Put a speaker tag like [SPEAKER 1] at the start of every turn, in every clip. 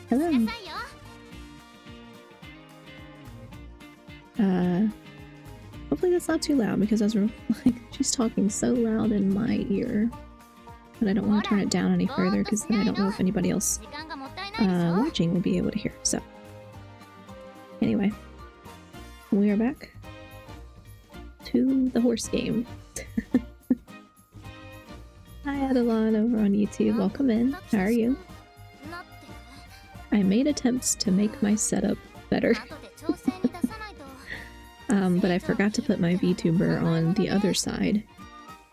[SPEAKER 1] Hello. Hopefully that's not too loud because I was like, she's talking so loud in my ear. But I don't want to turn it down any further because then I don't know if anybody else watching will be able to hear. So, anyway, we are back to the horse game. Hi Adeline over on YouTube, welcome in. How are you? I made attempts to make my setup better. But I forgot to put my VTuber on the other side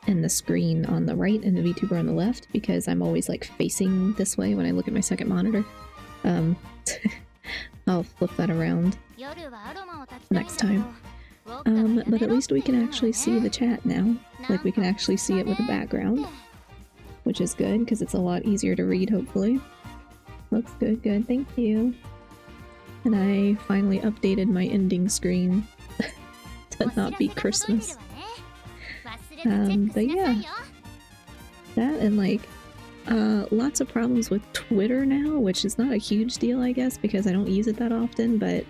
[SPEAKER 1] and the screen on the right and the VTuber on the left because I'm always like facing this way when I look at my second monitor. I'll flip that around next time. But at least we can actually see the chat now. Like we can actually see it with a background, which is good because it's a lot easier to read, hopefully. Looks good, good, thank you. And I finally updated my ending screen to not be Christmas. But yeah, that and like lots of problems with Twitter now, which is not a huge deal I guess because I don't use it that often, but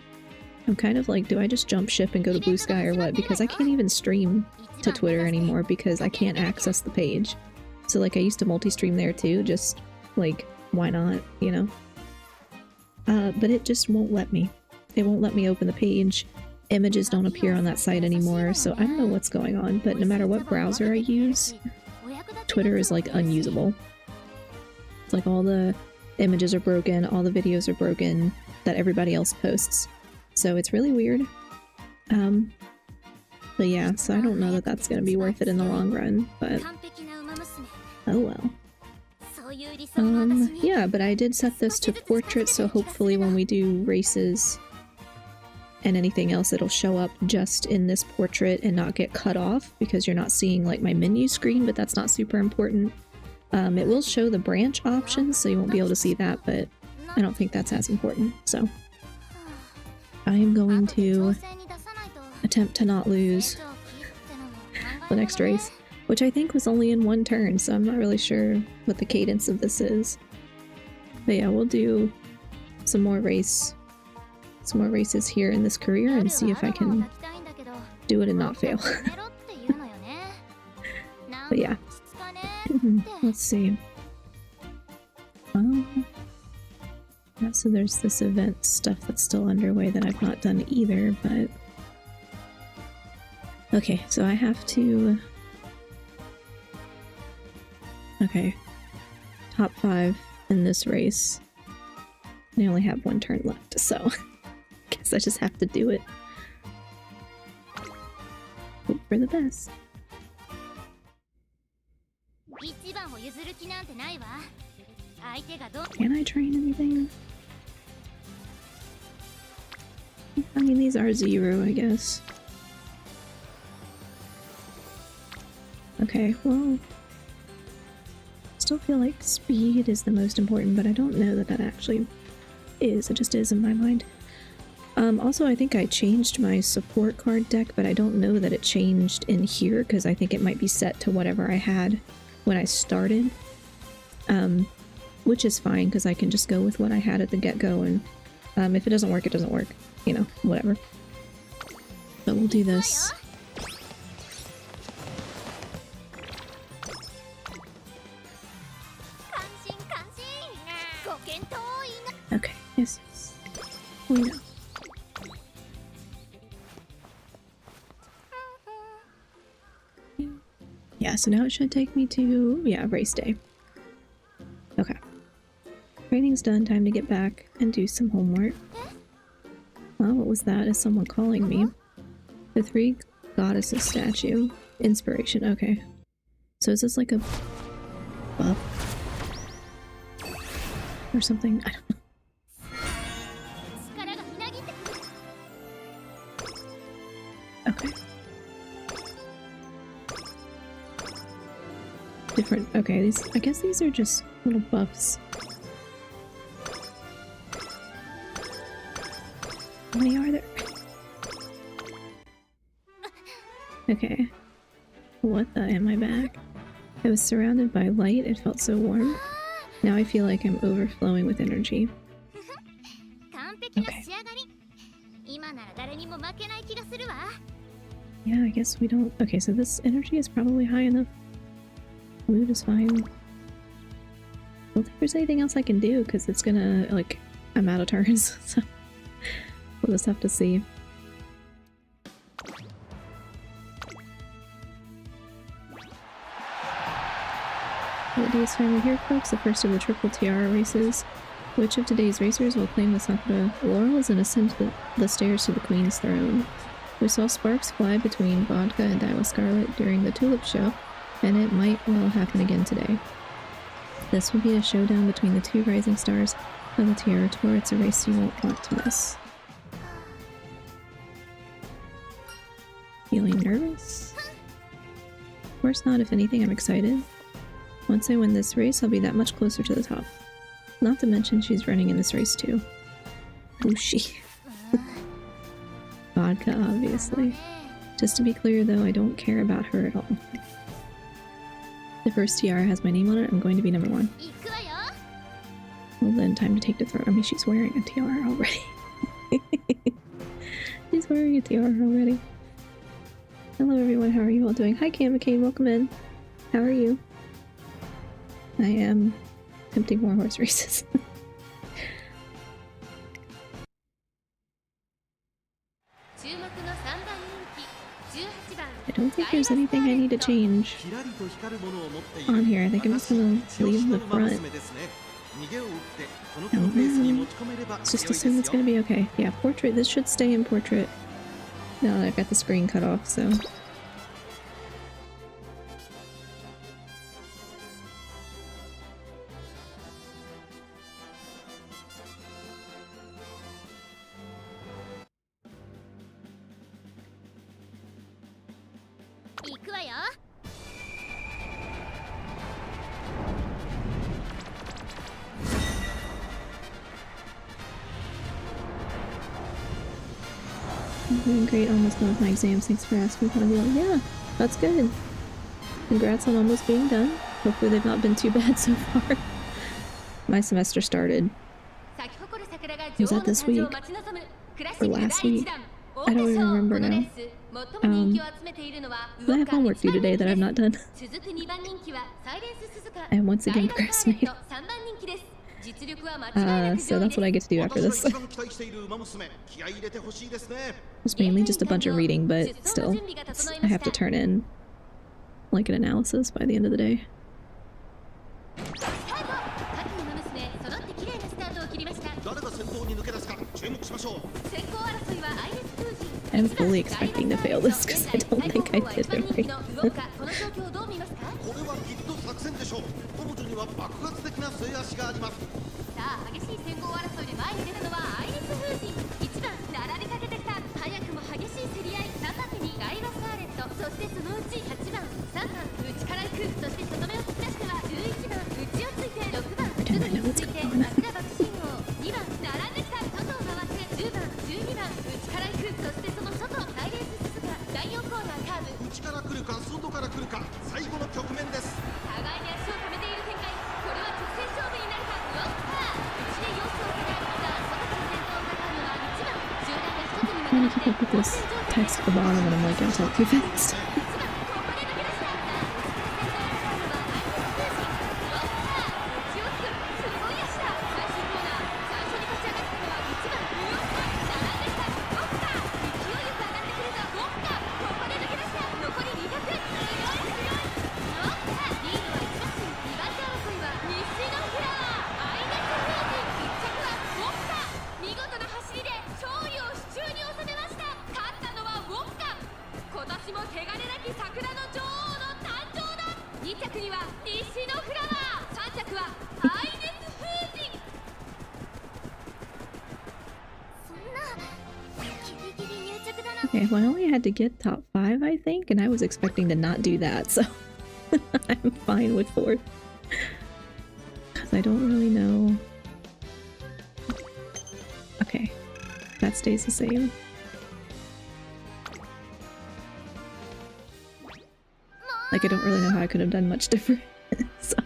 [SPEAKER 1] I'm kind of like, do I just jump ship and go to Blue Sky or what? Because I can't even stream to Twitter anymore because I can't access the page. So like I used to multi-stream there too, just like why not, you know? But it just won't let me. It won't let me open the page. Images don't appear on that site anymore, so I don't know what's going on, but no matter what browser I use, Twitter is like unusable. It's like all the images are broken, all the videos are broken that everybody else posts. So it's really weird. But yeah, so I don't know that that's gonna be worth it in the long run, but oh well. Yeah, but I did set this to portrait, so hopefully when we do races and anything else, it'll show up just in this portrait and not get cut off because you're not seeing like my menu screen, but that's not super important. It will show the branch options, so you won't be able to see that, but I don't think that's as important, so I am going to attempt to not lose the next race, which I think was only in one turn, so I'm not really sure what the cadence of this is. But yeah, we'll do some more races here in this career and see if I can do it and not fail. But yeah. Let's see. Yeah, so there's this event stuff that's still underway that I've not done either, but okay, so I have to top 5 in this race. I only have one turn left, so guess I just have to do it. Hope for the best. Can I train anything? I mean, these are 0, I guess. Okay, well, still feel like speed is the most important, but I don't know that that actually is. It just is in my mind. Also, I think I changed my support card deck, but I don't know that it changed in here because I think it might be set to whatever I had when I started. Which is fine because I can just go with what I had at the get-go, and if it doesn't work, it doesn't work. You know, whatever. But we'll do this. Okay, yes, yes. We know. Yeah, so now it should take me to, yeah, race day. Okay. Training's done, time to get back and do some homework. Well, what was that? Is someone calling me? The 3 goddesses statue. Inspiration, okay. So is this like a buff? Or something? I don't know. Okay. Different, okay, these, I guess these are just little buffs. How many are there? Okay. What the, am I back? I was surrounded by light, it felt so warm. Now I feel like I'm overflowing with energy. Okay. Yeah, I guess we don't... Okay, so this energy is probably high enough. Mood is fine. I don't think there's anything else I can do, because it's gonna, like, I'm out of turns, so we'll just have to see. The day is finally here, folks, the first of the Triple Tiara races. Which of today's racers will claim the Sakura laurels and ascend the stairs to the Queen's throne? We saw sparks fly between Vodka and Daiwa Scarlet during the Tulip Show, and it might well happen again today. This will be a showdown between the two rising stars of the Tiara Tour. It's a race you won't want to miss. Feeling nervous? Of course not. If anything, I'm excited. Once I win this race, I'll be that much closer to the top. Not to mention she's running in this race too. Who's she? Vodka, obviously. Just to be clear though, I don't care about her at all. The first tiara has my name on it, I'm going to be number 1. Well then, time to take the throw. I mean, she's wearing a tiara already. She's wearing a tiara already. Hello everyone, how are you all doing? Hi Cam McCain, welcome in. How are you? I am attempting more horse races. I don't think there's anything I need to change on here. I think I'm just gonna leave the front. Let's just assume it's gonna be okay. Yeah, portrait. This should stay in portrait. Now that I've got the screen cut off, so. I'm doing great, almost done with my exams. Thanks for asking. Yeah, that's good. Congrats on almost being done. Hopefully they've not been too bad so far. My semester started. Was that this week? Or last week? I don't even remember now. I have homework due today that I've not done. I am once again procrastinating. So that's what I get to do after this. It's mainly just a bunch of reading, but still, I have to turn in like an analysis by the end of the day. I'm fully expecting to fail this because I don't think I did it right. Pretend I know what's going on. I'm trying to keep up with this text at the bottom and I'm like, I'm talking too fast. Okay, well I only had to get top 5 I think, and I was expecting to not do that, so I'm fine with 4th. Because I don't really know. Okay, that stays the same. Like I don't really know how I could have done much different, so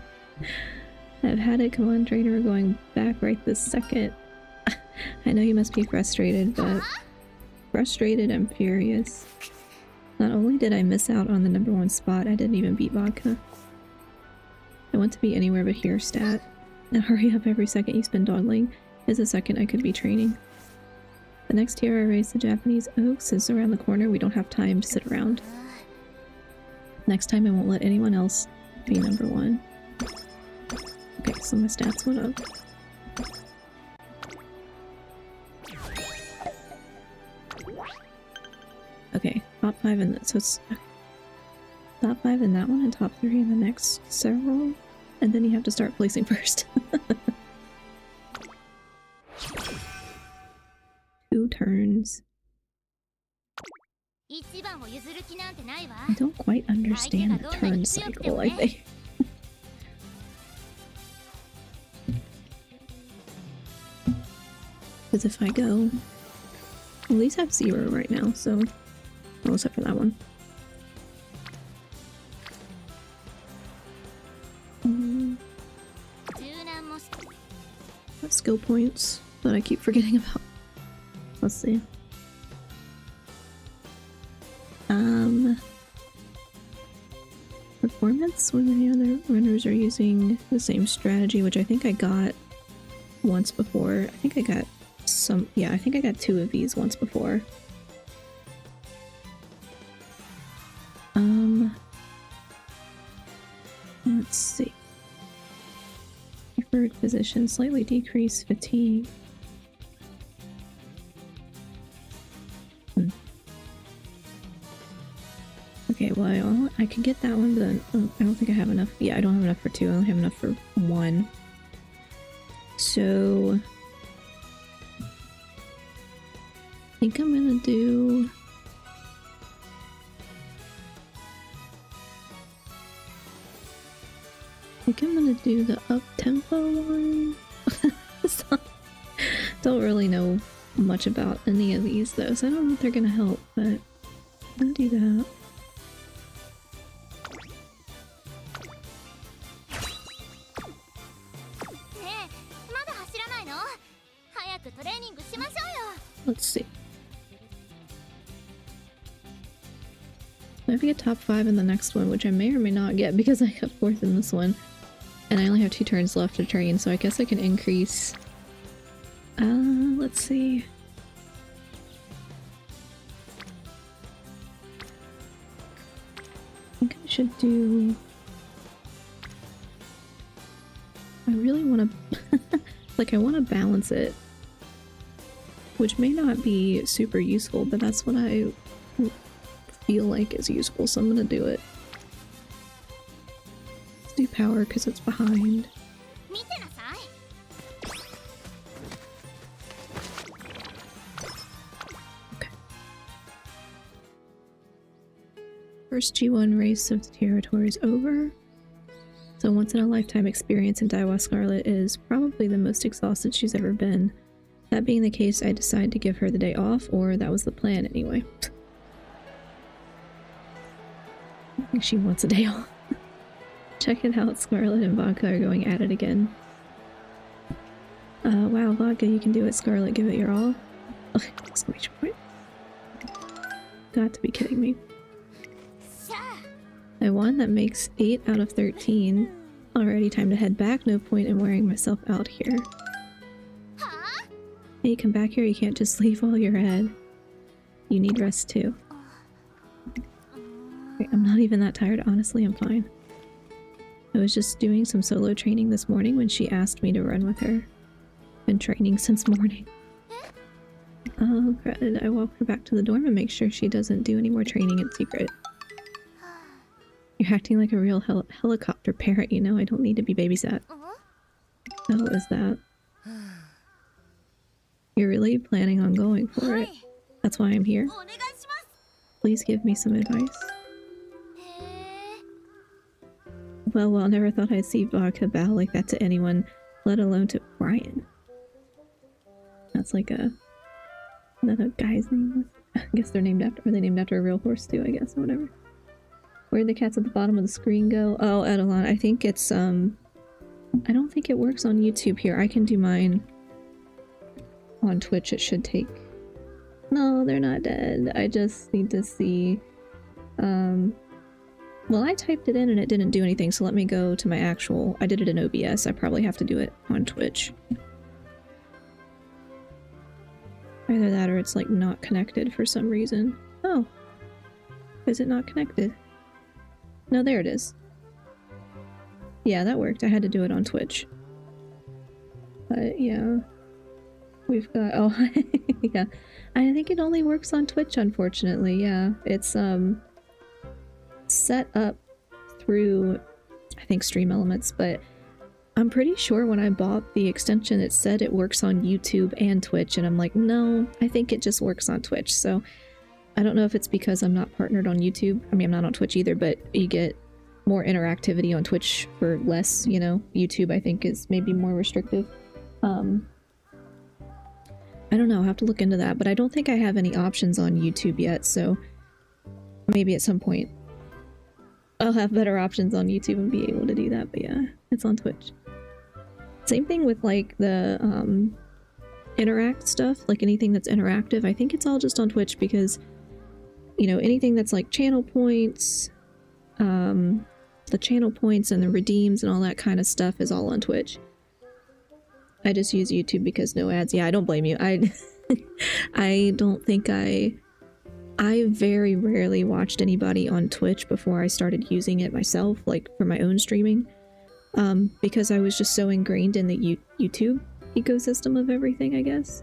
[SPEAKER 1] I've had it. Come on, trainer, we're going back right this second. I know you must be frustrated, but frustrated and furious. Not only did I miss out on the #1 spot, I didn't even beat Vodka. I want to be anywhere but here stat. Now hurry up, every second you spend dawdling is a second I could be training. The next tier I raise the Japanese Oaks is around the corner. We don't have time to sit around. Next time I won't let anyone else be #1. Okay, so my stats went up. Okay, top 5 in so it's top 5 in that one and top 3 in the next several, and then you have to start placing first. 2 turns. I don't quite understand the turn cycle, I think. Because if I go... At least I have 0 right now, so... Well, except for that one. Skill points that I keep forgetting about. Let's see. Performance when any other runners are using the same strategy, which I think I got once before. I think I got some, yeah, I think I got 2 of these once before. Let's see. Preferred position, slightly decrease fatigue. Okay, well, I could get that one, but then, I don't think I have enough. Yeah, I don't have enough for 2. I only have enough for 1. So... I think I'm gonna do... I think I'm gonna do the up-tempo one. Don't really know much about any of these, though, so I don't know if they're gonna help, but I'm gonna do that. Let's see. I have to get top 5 in the next one, which I may or may not get because I got 4th in this one. And I only have 2 turns left to train, so I guess I can increase... let's see. I think I should do... I really want to... like, I want to balance it. Which may not be super useful, but that's what I feel like is useful, so I'm gonna do it. Let's do power because it's behind. Okay. First G1 race of the territory is over. So once in a lifetime experience in Daiwa Scarlet is probably the most exhausted she's ever been. That being the case, I decided to give her the day off, or that was the plan anyway. I think she wants a day off. Check it out, Scarlet and Vodka are going at it again. Wow, Vodka, you can do it, Scarlet, give it your all. Okay, exclamation point. Got to be kidding me. I won, that makes 8 out of 13. Already time to head back, no point in wearing myself out here. Hey, come back here, you can't just leave while you're ahead. You need rest too. Wait, I'm not even that tired, honestly, I'm fine. I was just doing some solo training this morning when she asked me to run with her. Been training since morning. Oh, granted, I walk her back to the dorm and make sure she doesn't do any more training in secret. You're acting like a real helicopter parent, you know, I don't need to be babysat. Oh, is that? You're really planning on going for it. That's why I'm here. Please give me some advice. Well, never thought I'd see Vodka bow like that to anyone, let alone to Brian. That's like a guy's name. I guess they're named after, are they named after a real horse too, I guess, or whatever. Where'd the cats at the bottom of the screen go? Oh, Edelon, I think it's, I don't think it works on YouTube here. I can do mine on Twitch. It should take... No, they're not dead. I just need to see... Well, I typed it in and it didn't do anything, so let me go to my actual... I did it in OBS. I probably have to do it on Twitch. Either that or it's like not connected for some reason. Oh. Is it not connected? No, there it is. Yeah, that worked. I had to do it on Twitch. But yeah. We've got... Oh, yeah. I think it only works on Twitch, unfortunately. Yeah. It's, set up through, I think, Stream Elements, but I'm pretty sure when I bought the extension it said it works on YouTube and Twitch, and I'm like, no, I think it just works on Twitch. So I don't know if it's because I'm not partnered on YouTube. I mean, I'm not on Twitch either, but you get more interactivity on Twitch for less, you know. YouTube, I think, is maybe more restrictive. I don't know, I'll have to look into that, but I don't think I have any options on YouTube yet, so maybe at some point I'll have better options on YouTube and be able to do that, but yeah, it's on Twitch. Same thing with like the interact stuff, like anything that's interactive. I think it's all just on Twitch because, you know, anything that's like channel points, the channel points and the redeems and all that kind of stuff is all on Twitch. I just use YouTube because no ads. Yeah, I don't blame you. I don't think I very rarely watched anybody on Twitch before I started using it myself, like for my own streaming, because I was just so ingrained in the YouTube ecosystem of everything, I guess.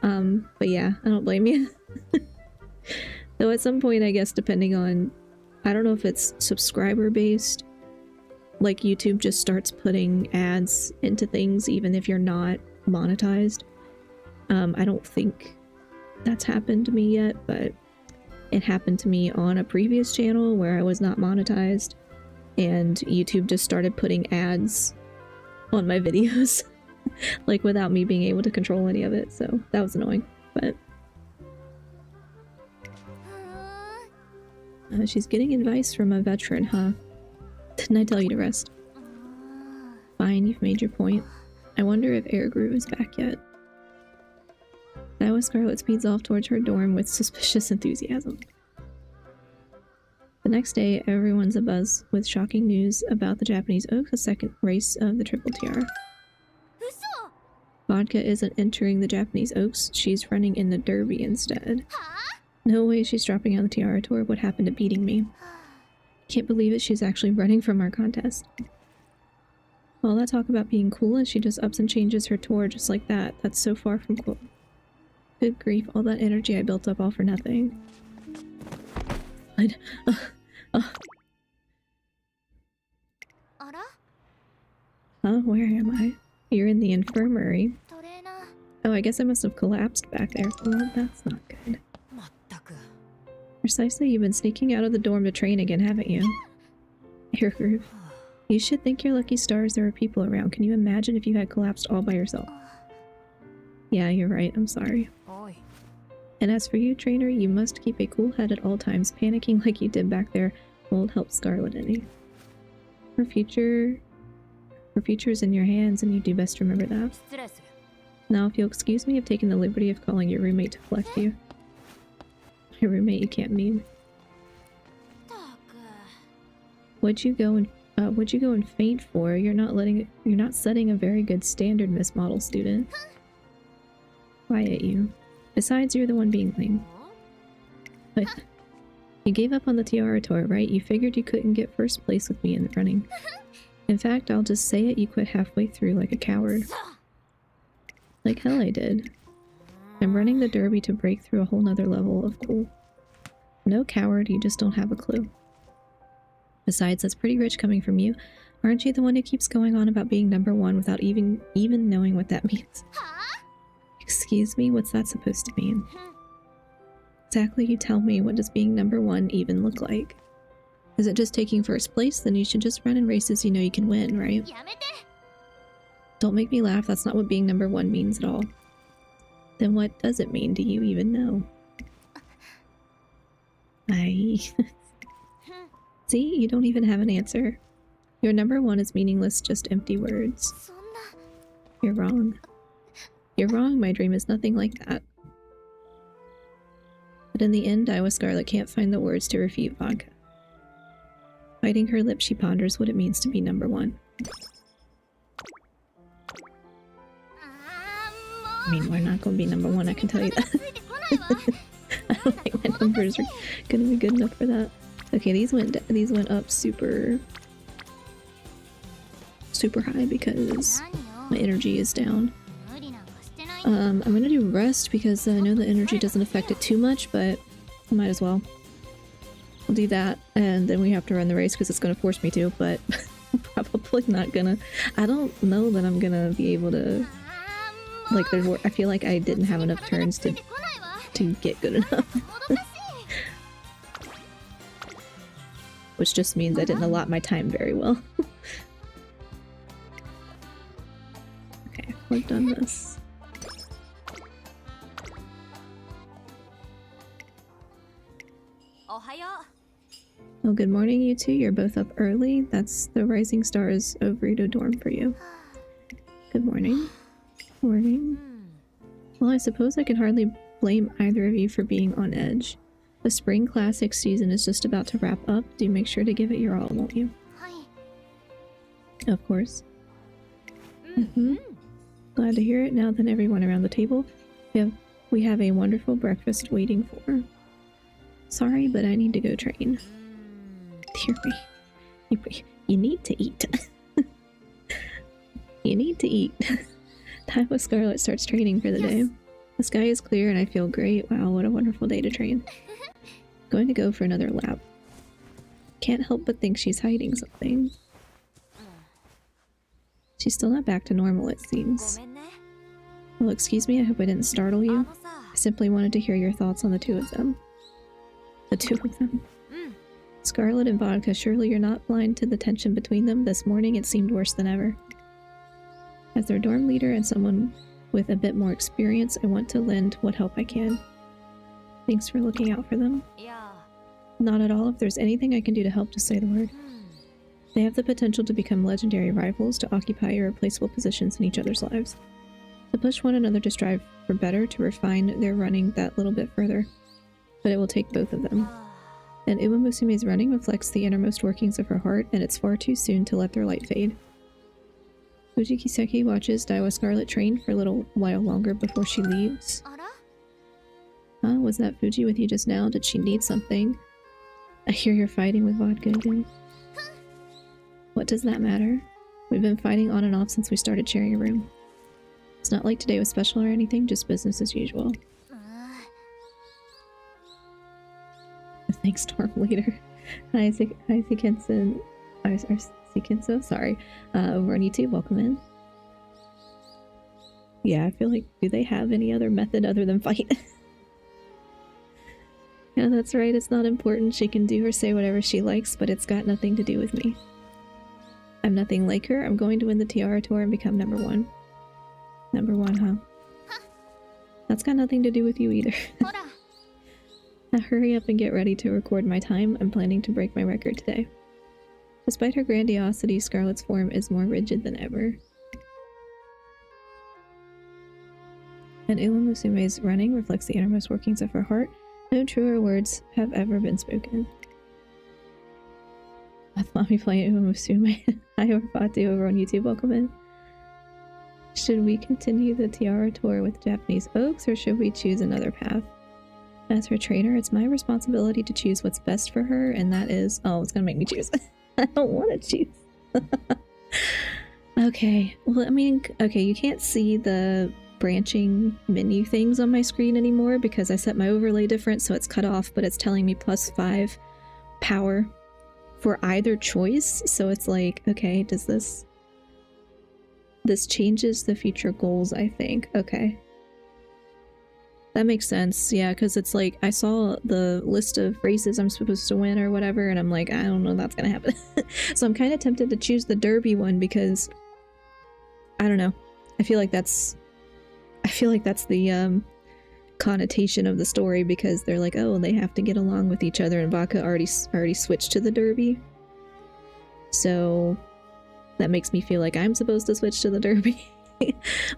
[SPEAKER 1] But yeah, I don't blame you. Though at some point, I guess, depending on, I don't know if it's subscriber based, like YouTube just starts putting ads into things even if you're not monetized. I don't think that's happened to me yet, but it happened to me on a previous channel where I was not monetized, and YouTube just started putting ads on my videos like without me being able to control any of it, so that was annoying. But she's getting advice from a veteran, huh? Didn't I tell you to rest? Fine, you've made your point. I wonder if Airgrew is back yet. Iowa Scarlet speeds off towards her dorm with suspicious enthusiasm. The next day, everyone's abuzz with shocking news about the Japanese Oaks, the second race of the Triple Tiara. Vodka isn't entering the Japanese Oaks, she's running in the Derby instead. No way she's dropping out the Tiara Tour. What happened to beating me? Can't believe it, she's actually running from our contest. All that talk about being cool and she just ups and changes her tour just like that. That's so far from cool. Good grief, all that energy I built up all for nothing. Huh? Where am I? You're in the infirmary. Oh, I guess I must have collapsed back there. Well, that's not good. Precisely, you've been sneaking out of the dorm to train again, haven't you? Air groove. You should thank your lucky stars there are people around. Can you imagine if you had collapsed all by yourself? Yeah, you're right. I'm sorry. And as for you, trainer, you must keep a cool head at all times. Panicking like you did back there won't help Scarlet any. Her future is in your hands, and you do best to remember that. Now, if you'll excuse me, I've taken the liberty of calling your roommate to collect you. Your roommate you can't mean. What'd you go and faint for? You're not setting a very good standard, Miss Model Student. Quiet, you. Besides, you're the one being lame. But you gave up on the Tiara Tour, right? You figured you couldn't get first place with me in the running. In fact, I'll just say it, you quit halfway through like a coward. Like hell I did. I'm running the Derby to break through a whole nother level of cool. No coward, you just don't have a clue. Besides, that's pretty rich coming from you. Aren't you the one who keeps going on about being #1 without even knowing what that means? Excuse me, what's that supposed to mean? Exactly, you tell me, what does being #1 even look like? Is it just taking first place? Then you should just run in races you know you can win, right? Don't make me laugh, that's not what being #1 means at all. Then what does it mean? Do you even know? See, you don't even have an answer. Your number one is meaningless, just empty words. You're wrong. You're wrong, my dream is nothing like that. But in the end, Iowa Scarlet can't find the words to refute Vodka. Biting her lip, she ponders what it means to be number one. I mean, we're not going to be number one, I can tell you that. I don't think my numbers are going to be good enough for that. Okay, these went up super high because my energy is down. I'm going to do rest because I know the energy doesn't affect it too much, but I might as well. I'll do that, and then we have to run the race because it's going to force me to, but I'm probably not gonna. I don't know that I'm gonna be able to. Like, I feel like I didn't have enough turns to get good enough. Which just means I didn't allot my time very well. Okay, we've done this. Oh, good morning, you two. You're both up early. That's the Rising Stars of Rito dorm for you. Good morning. Morning. Well, I suppose I can hardly blame either of you for being on edge. The spring classic season is just about to wrap up. Do make sure to give it your all, won't you? Of course. Glad to hear it. Now then, everyone around the table, we have a wonderful breakfast waiting for. Sorry, but I need to go train. Dear me. You need to eat. You need to eat. Time with Scarlet starts training for the day. The sky is clear and I feel great. Wow, what a wonderful day to train. Going to go for another lap. Can't help but think she's hiding something. She's still not back to normal, it seems. Well, excuse me, I hope I didn't startle you. I simply wanted to hear your thoughts on the two of them. The two of them. Scarlet and Vodka, surely you're not blind to the tension between them. This morning it seemed worse than ever. As their dorm leader and someone with a bit more experience, I want to lend what help I can. Thanks for looking out for them. Not at all. If there's anything I can do to help, just say the word. They have the potential to become legendary rivals, to occupy irreplaceable positions in each other's lives. To push one another to strive for better, to refine their running that little bit further. But it will take both of them. And Umamusume's running reflects the innermost workings of her heart, and it's far too soon to let their light fade. Fujikiseki watches Daiwa Scarlet train for a little while longer before she leaves. Was that Fuji with you just now? Did she need something? I hear you're fighting with Vodka again. What does that matter? We've been fighting on and off since we started sharing a room. It's not like today was special or anything, just business as usual. Thanks, Storm Leader. Hi, Sikenso. Sorry. Over on YouTube, welcome in. Yeah, I feel like, do they have any other method other than fight? Yeah, that's right, it's not important. She can do or say whatever she likes, but it's got nothing to do with me. I'm nothing like her. I'm going to win the Tiara Tour and become number one. Number one, huh? That's got nothing to do with you either. Now hurry up and get ready to record my time. I'm planning to break my record today. Despite her grandiosity, Scarlet's form is more rigid than ever. And Umamusume's running reflects the innermost workings of her heart. No truer words have ever been spoken. That's Mommy playing Umamusume. Hi, Orfati over on YouTube. Welcome in. Should we continue the Tiara Tour with Japanese oaks, or should we choose another path? As her trainer, it's my responsibility to choose what's best for her, and that is... Oh, it's gonna make me choose. I don't want to choose. Okay. Well, I mean, okay, you can't see the branching menu things on my screen anymore because I set my overlay different, so it's cut off, but it's telling me +5 power for either choice. So it's like, okay, does this... This changes the future goals, I think. Okay. That makes sense, yeah, because it's like, I saw the list of races I'm supposed to win or whatever, and I'm like, I don't know if that's gonna happen. So I'm kind of tempted to choose the Derby one because, I don't know, I feel like that's the connotation of the story, because they're like, oh, they have to get along with each other, and Baka already switched to the Derby. So that makes me feel like I'm supposed to switch to the Derby.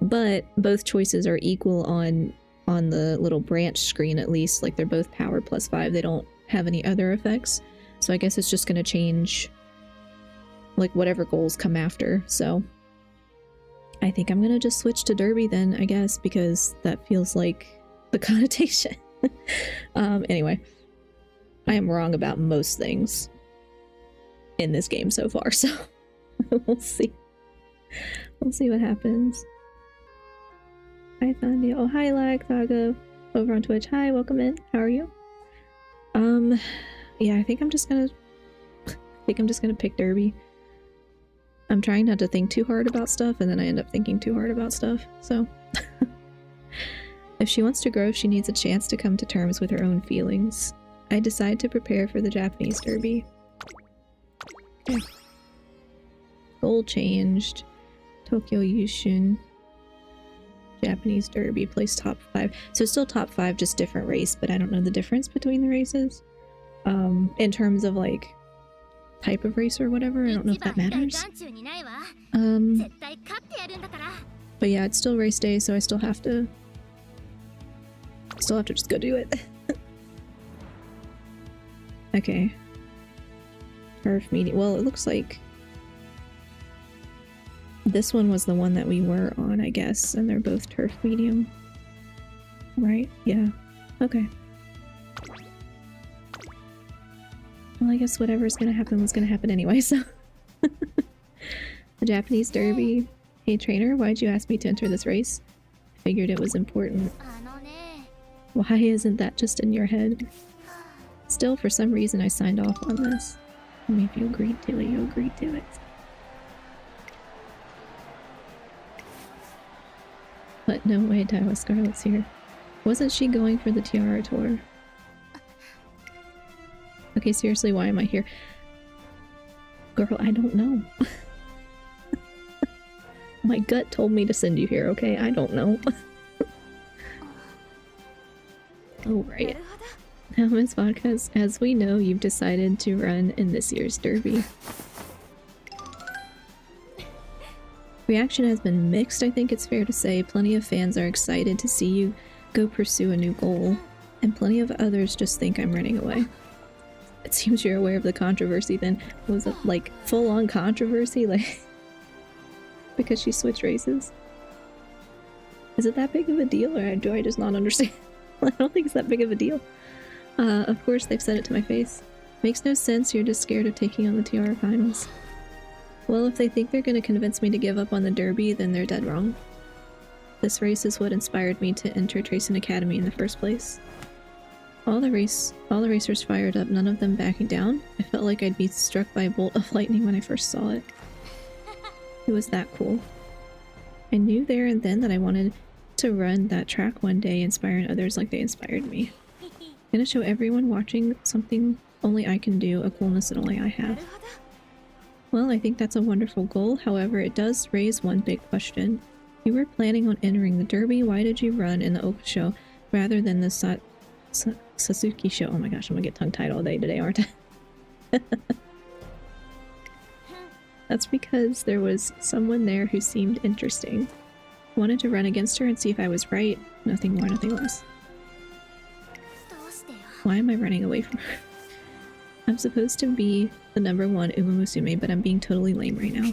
[SPEAKER 1] But both choices are equal on the little branch screen, at least. Like, they're both power +5. They don't have any other effects. So I guess it's just gonna change, like, whatever goals come after. So I think I'm gonna just switch to Derby then, I guess, because that feels like the connotation. Anyway, I am wrong about most things in this game so far, so we'll see. We'll see what happens. I found you. Oh, hi, Lagthago, over on Twitch. Hi, welcome in. How are you? Yeah, I think I'm just gonna pick Derby. I'm trying not to think too hard about stuff, and then I end up thinking too hard about stuff, so. If she wants to grow, she needs a chance to come to terms with her own feelings. I decide to prepare for the Japanese Derby. Okay. Goal changed. Tokyo Yushun. Japanese Derby, place top 5. So still top 5, just different race, but I don't know the difference between the races. In terms of, like, type of race or whatever, I don't know if that matters. But yeah, it's still race day, so I still have to just go do it. Okay. Turf medium. Well, it looks like this one was the one that we were on, I guess, and they're both turf medium. Right? Yeah. Okay. Well, I guess whatever's gonna happen was gonna happen anyway, so. The Japanese Derby. Hey trainer, why'd you ask me to enter this race? I figured it was important. Why isn't that just in your head? Still, for some reason I signed off on this. I mean, if you agreed to it, you agreed to it. But no way, Daiwa Scarlet's here. Wasn't she going for the Tiara tour? Okay, seriously, why am I here? Girl, I don't know. My gut told me to send you here, okay? I don't know. Oh, right. Now, Ms. Vodkas, as we know, you've decided to run in this year's Derby. Reaction has been mixed, I think it's fair to say. Plenty of fans are excited to see you go pursue a new goal, and plenty of others just think I'm running away. It seems you're aware of the controversy then. Was it, like, full-on controversy? Like, because she switched races? Is it that big of a deal, or do I just not understand? I don't think it's that big of a deal. Of course they've said it to my face. Makes no sense, you're just scared of taking on the Tiara finals. Well, if they think they're gonna convince me to give up on the Derby, then they're dead wrong. This race is what inspired me to enter Tracing Academy in the first place. All the racers fired up, none of them backing down. I felt like I'd be struck by a bolt of lightning when I first saw it. It was that cool. I knew there and then that I wanted to run that track one day, inspiring others like they inspired me. I'm gonna show everyone watching something only I can do, a coolness that only I have. Well, I think that's a wonderful goal, however it does raise one big question. You were planning on entering the Derby, why did you run in the Oka show rather than the Sasuke show? Oh my gosh, I'm gonna get tongue-tied all day today, aren't I? That's because there was someone there who seemed interesting. Wanted to run against her and see if I was right. Nothing more, nothing less. Why am I running away from her? I'm supposed to be the #1 Umamusume, but I'm being totally lame right now.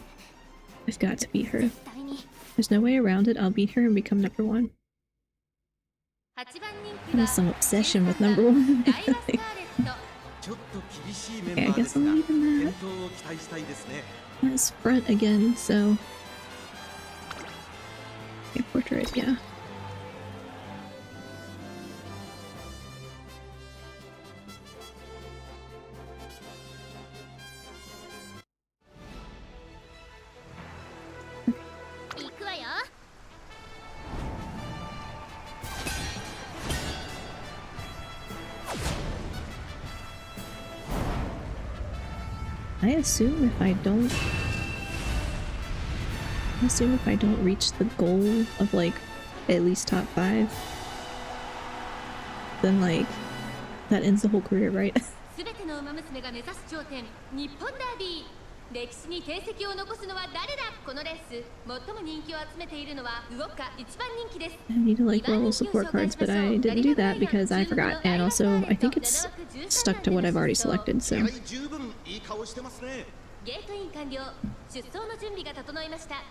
[SPEAKER 1] I've got to beat her. There's no way around it. I'll beat her and become #1. I have some obsession with #1. Okay, I guess I'm leaving that. That's front again, so... Okay, portrait, yeah. I assume if I don't reach the goal of, like, at least top 5, then, like, that ends the whole career, right?
[SPEAKER 2] 歴史に定石を残すのは誰だ。このレース最も人気を集めているのはウオッカ1番人気です。
[SPEAKER 1] I need to like level support cards, but I didn't do that because I forgot, and also I think it's stuck to what I've already selected, so.
[SPEAKER 2] ゲートイン完了。出走の準備が整いました。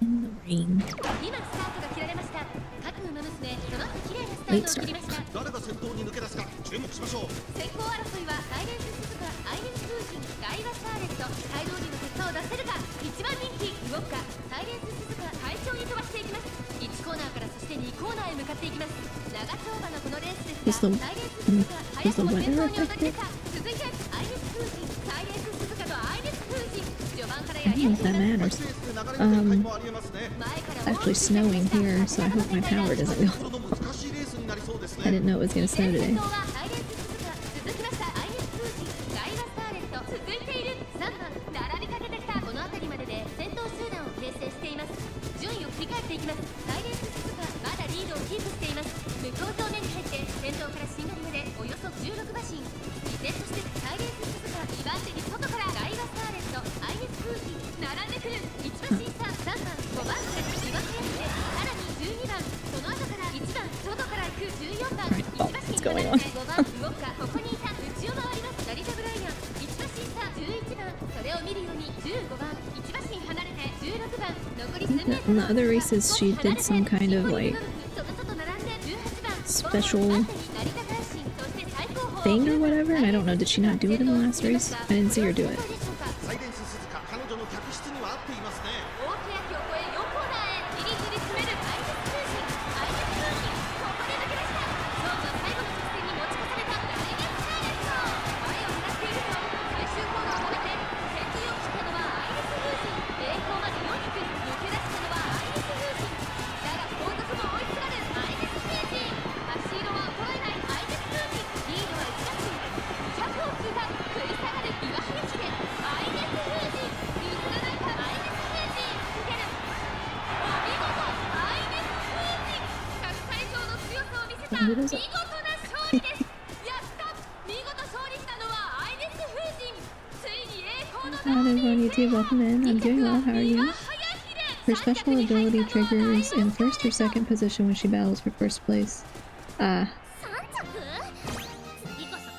[SPEAKER 1] In the rain.
[SPEAKER 2] 今スタートが切られました。各馬娘揃って綺麗なスタートを切りました。誰が先頭に抜け出すか注目しましょう。先行争いはサイレンススズカ、アイネス風神、ガイワスターレット、街道にの結果を出せるか。1番人気ウォッカ、サイレンススズカ、快調に飛ばしていきます。1コーナーからそして2コーナーへ向かっていきます。長丁場のこのレースですが、サイレンススズカ早くも先頭に躍り出た。続いてアイネス風神、サイレンススズカとアイネス風神、序盤からやり合っています。
[SPEAKER 1] Actually snowing here, so I hope my power doesn't go. I didn't know it was gonna snow today. In the other races, she did some kind of like special thing or whatever, and I don't know, did she not do it in the last race? I didn't see her do it. Hi everyone, YouTube, welcome in. I'm doing well, how are you? Her special ability triggers in first or second position when she battles for first place.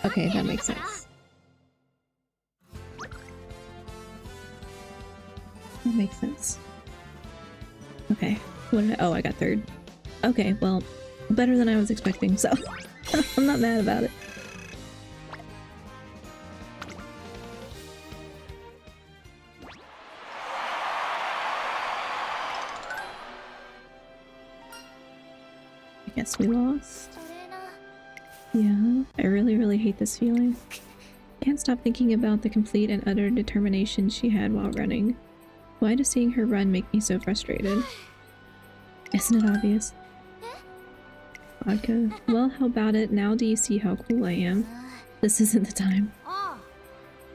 [SPEAKER 1] Okay, that makes sense. That makes sense. Okay, what did I got third. Okay, well, better than I was expecting, so I'm not mad about it. I guess we lost. Yeah, I really hate this feeling. Can't stop thinking about the complete and utter determination she had while running. Why does seeing her run make me so frustrated? Isn't it obvious? Vodka. Well, how about it? Now do you see how cool I am? This isn't the time.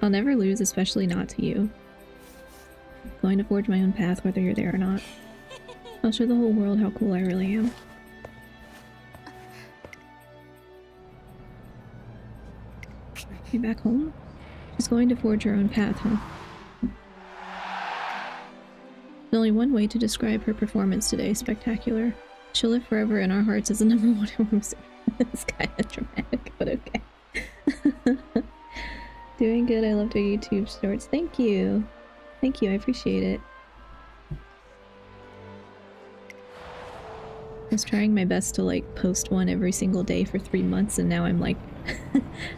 [SPEAKER 1] I'll never lose, especially not to you. I'm going to forge my own path whether you're there or not. I'll show the whole world how cool I really am. You back home? She's going to forge her own path, huh? There's only one way to describe her performance today. Spectacular. She'll live forever in our hearts as the #1 Umamusume. It's kind of dramatic, but okay. Doing good. I loved your YouTube shorts. Thank you. Thank you. I appreciate it. I was trying my best to like post one every single day for 3 months, and now I'm like,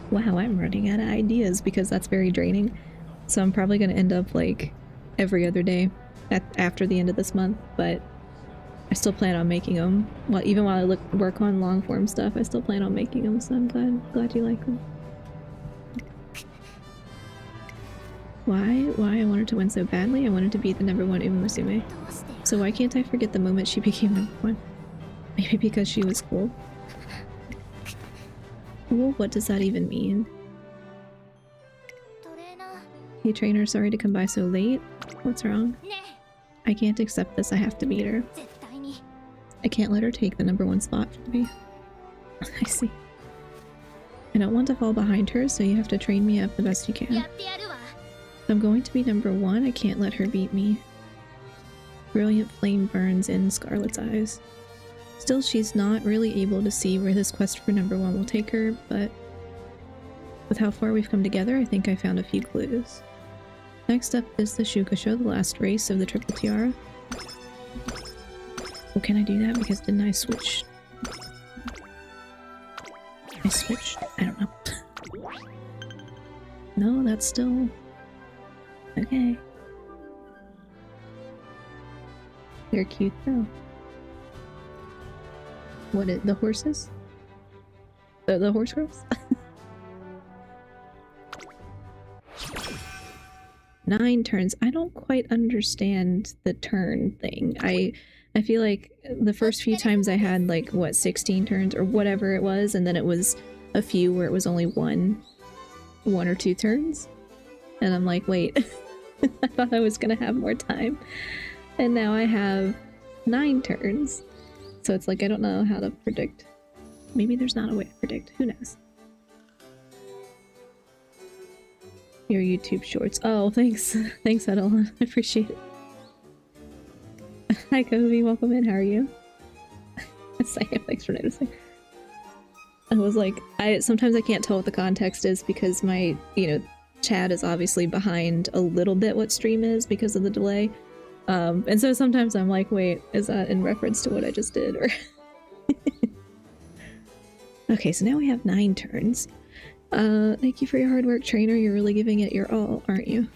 [SPEAKER 1] wow, I'm running out of ideas because that's very draining. So I'm probably gonna end up like every other day after the end of this month, but I still plan on making them. Well, even while I work on long form stuff, I still plan on making them, so I'm glad you like them. Why I wanted to win so badly? I wanted to be the #1 Umamusume. So why can't I forget the moment she became #1? Maybe because she was cool? Well, what does that even mean? Hey trainer, sorry to come by so late. What's wrong? I can't accept this, I have to beat her. I can't let her take the #1 spot from me. I see. I don't want to fall behind her, so you have to train me up the best you can. If I'm going to be number 1, I can't let her beat me. Brilliant flame burns in Scarlet's eyes. Still, she's not really able to see where this quest for number 1 will take her, but with how far we've come together, I think I found a few clues. Next up is the Shuka Show, the last race of the Triple Tiara. Well, can I do that? Because didn't I switch? I switched? I don't know. No, that's still... okay. They're cute though. What is the horses? The horse girls? 9 turns. I don't quite understand the turn thing. I feel like the first few times I had like what 16 turns or whatever it was, and then it was a few where it was only one or 2 turns. And I'm like, wait, I thought I was gonna have more time. And now I have 9 turns. So it's like I don't know how to predict. Maybe there's not a way to predict. Who knows? Your YouTube shorts. Oh, thanks. Thanks, Edel. I appreciate it. Hi, Kobe. Welcome in. How are you? Thanks for noticing. I was like, sometimes I can't tell what the context is because my, chat is obviously behind a little bit what stream is because of the delay. And so sometimes I'm like, wait, is that in reference to what I just did? Or okay, so now we have 9 turns. Thank you for your hard work, trainer. You're really giving it your all, aren't you?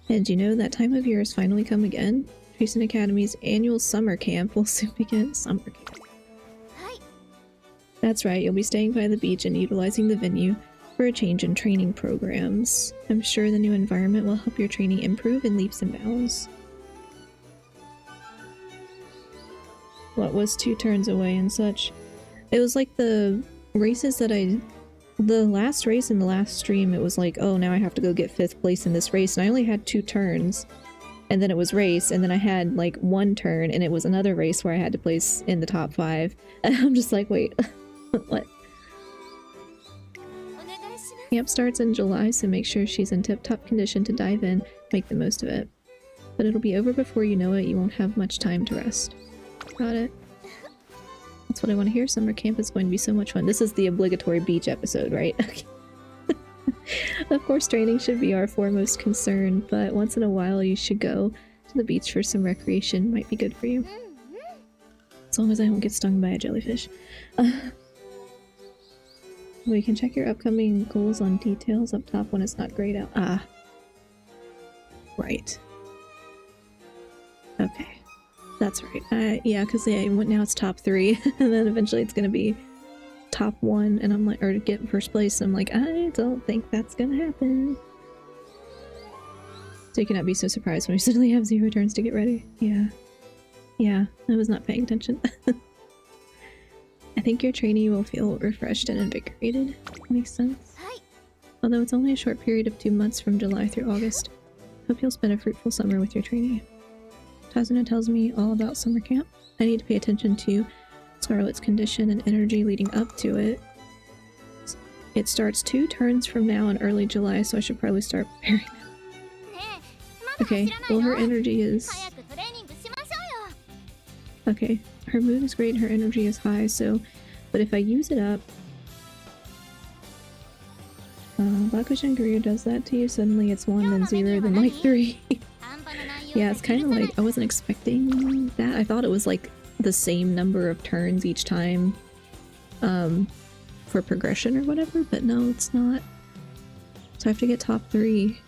[SPEAKER 1] And you know that time of year has finally come again? Treason Academy's annual summer camp will soon begin. Summer camp. That's right, you'll be staying by the beach and utilizing the venue for a change in training programs. I'm sure the new environment will help your training improve in leaps and bounds. What was 2 turns away and such? It was like the races that the last race in the last stream, it was like, oh, now I have to go get 5th place in this race, and I only had 2 turns. And then it was race, and then I had like 1 turn, and it was another race where I had to place in the top 5. And I'm just like, wait, what? Camp starts in July, so make sure she's in tip-top condition to dive in, make the most of it. But it'll be over before you know it, you won't have much time to rest. Got it. That's what I want to hear. Summer camp is going to be so much fun. This is the obligatory beach episode, right? Of course, training should be our foremost concern, but once in a while you should go to the beach for some recreation. Might be good for you. As long as I don't get stung by a jellyfish. We can check your upcoming goals on details up top when it's not grayed out. Ah. Right. Okay. That's right. Yeah, because now it's top 3, and then eventually it's going to be top 1, and I'm like, or to get first place, and I'm like, I don't think that's going to happen. So you cannot be so surprised when you suddenly have 0 turns to get ready. Yeah. Yeah, I was not paying attention. I think your trainee will feel refreshed and invigorated. Makes sense. Although it's only a short period of 2 months from July through August. Hope you'll spend a fruitful summer with your trainee. Tazuna tells me all about summer camp. I need to pay attention to Scarlet's condition and energy leading up to it. It starts 2 turns from now in early July, so I should probably start preparing now. Okay, well her energy is... Okay, her mood is great and her energy is high, so... But if I use it up... Bakushin Career does that to you, suddenly it's 1, then 0, then like 3. Yeah, it's kind of like, I wasn't expecting that. I thought it was like the same number of turns each time for progression or whatever, but no, it's not. So I have to get top 3.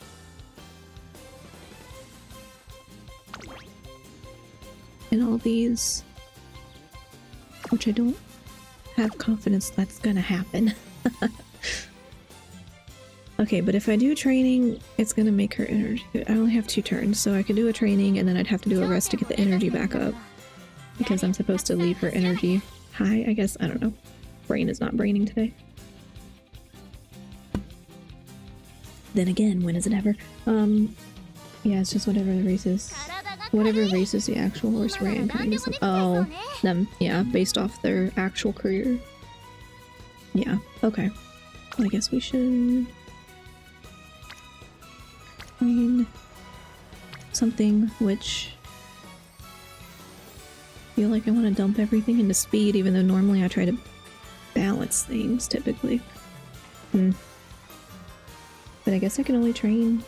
[SPEAKER 1] And all these, which I don't have confidence that's gonna happen. Okay, but if I do training, it's gonna make her energy. I only have 2 turns, so I could do a training and then I'd have to do a rest to get the energy back up. Because I'm supposed to leave her energy high, I guess. I don't know. Brain is not braining today. Then again, when is it ever? Yeah, it's just whatever the race is. Whatever races the actual horse ran, kind of. Oh, them, yeah, based off their actual career. Yeah, okay. Well, I guess we should train something which I feel like I want to dump everything into speed, even though normally I try to balance things typically. But I guess I can only train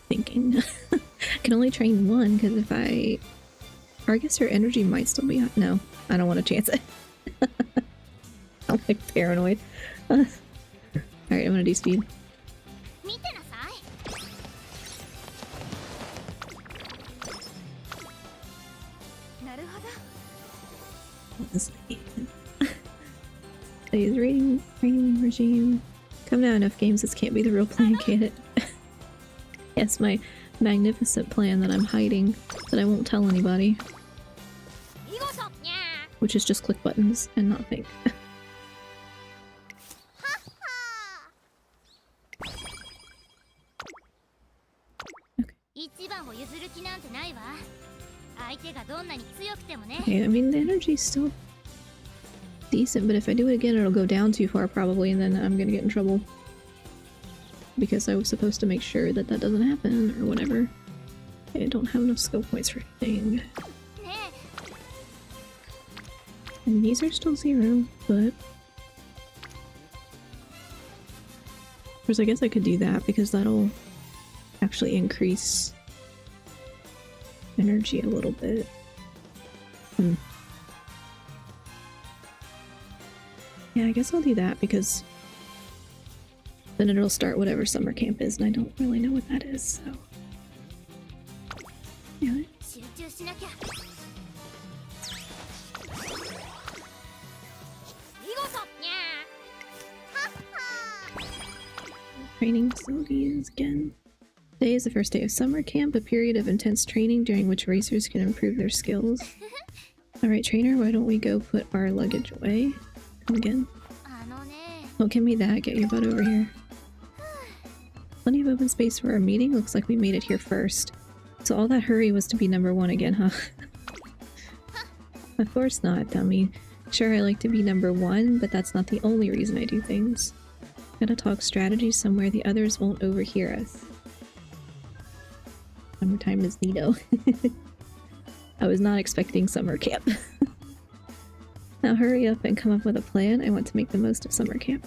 [SPEAKER 1] thinking. I can only train one because if or I guess her energy might still be high. No, I don't want to chance it. I'm like paranoid. Alright, I'm gonna do speed. Today's training regime. Come now, enough games. This can't be the real plan, can it? Yes, my magnificent plan that I'm hiding, that I won't tell anybody. Which is just click buttons and not think. Okay, I mean, the energy's still decent, but if I do it again, it'll go down too far probably, and then I'm gonna get in trouble. Because I was supposed to make sure that that doesn't happen, or whatever. Okay, I don't have enough skill points for anything. And these are still 0, but... Of course, I guess I could do that, because that'll actually increase energy a little bit. Yeah, I guess I'll do that, because then it'll start whatever summer camp is, and I don't really know what that is, so... Yeah. Training facilities again. Today is the first day of summer camp, a period of intense training during which racers can improve their skills. Alright, trainer, why don't we go put our luggage away? Come again. Oh, give me that. Get your butt over here. Plenty of open space for our meeting. Looks like we made it here first. So all that hurry was to be number 1 again, huh? Of course not, dummy. Sure, I like to be number 1, but that's not the only reason I do things. Gotta talk strategy somewhere the others won't overhear us. Summertime is neato. I was not expecting summer camp. Now hurry up and come up with a plan. I want to make the most of summer camp.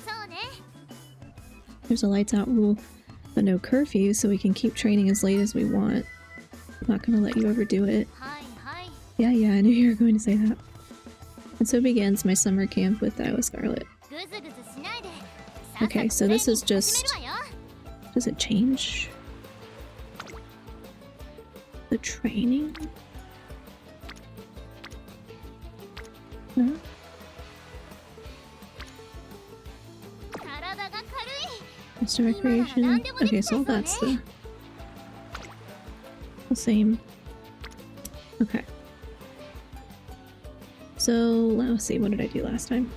[SPEAKER 1] There's a lights out rule, but no curfew, so we can keep training as late as we want. I'm not gonna let you overdo it. Yeah, I knew you were going to say that. And so begins my summer camp with Iowa Scarlet. Okay, so this is just... Does it change the training? No? It's recreation. Okay, so that's the same. Okay. So, let's see, what did I do last time?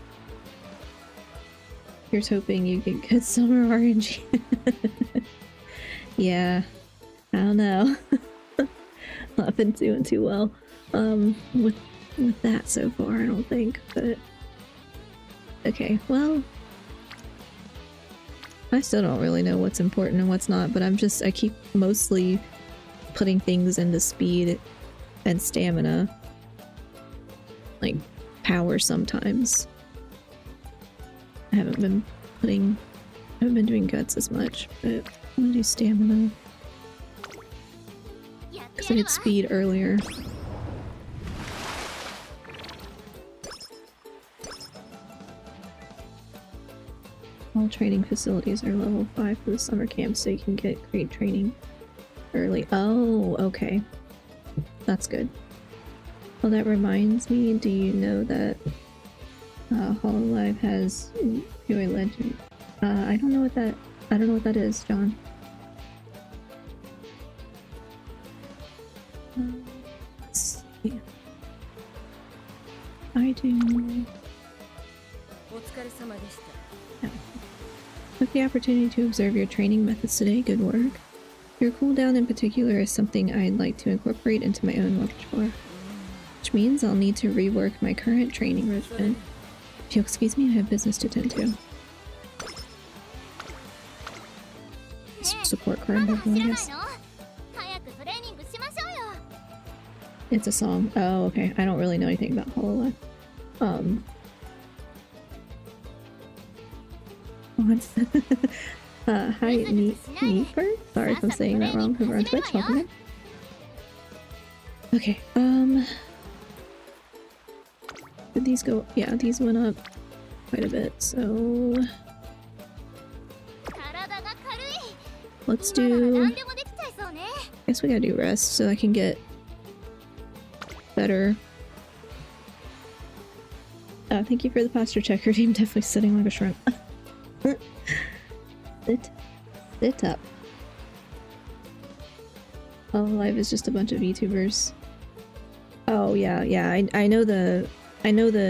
[SPEAKER 1] Here's hoping you get good summer RNG. Yeah, I don't know. Not been doing too well with that so far, I don't think, but okay, well, I still don't really know what's important and what's not, but I keep mostly putting things into speed and stamina, like power sometimes. I haven't been doing guts as much, but I'm gonna do stamina. Because I did speed earlier. All training facilities are level 5 for the summer camp, so you can get great training early. Oh, okay. That's good. Well, that reminds me, do you know that Hololive has PoE Legend? I don't know what that is, John. Let's see. I do. Yeah. Took the opportunity to observe your training methods today. Good work. Your cooldown in particular is something I'd like to incorporate into my own repertoire. Which means I'll need to rework my current training regimen. If you'll excuse me, I have business to tend to. Support card level, I guess. It's a song. Oh, okay. I don't really know anything about HoloLens. What? Hi, Neeper? Sorry if I'm saying that wrong. Over on Twitch, welcome in. Okay, did these go? Yeah, these went up quite a bit, so... Let's do... I guess we gotta do rest so I can get better. Thank you for the posture checker. I'm definitely sitting like a shrimp. Sit up. All Alive is just a bunch of VTubers. Oh yeah, I know the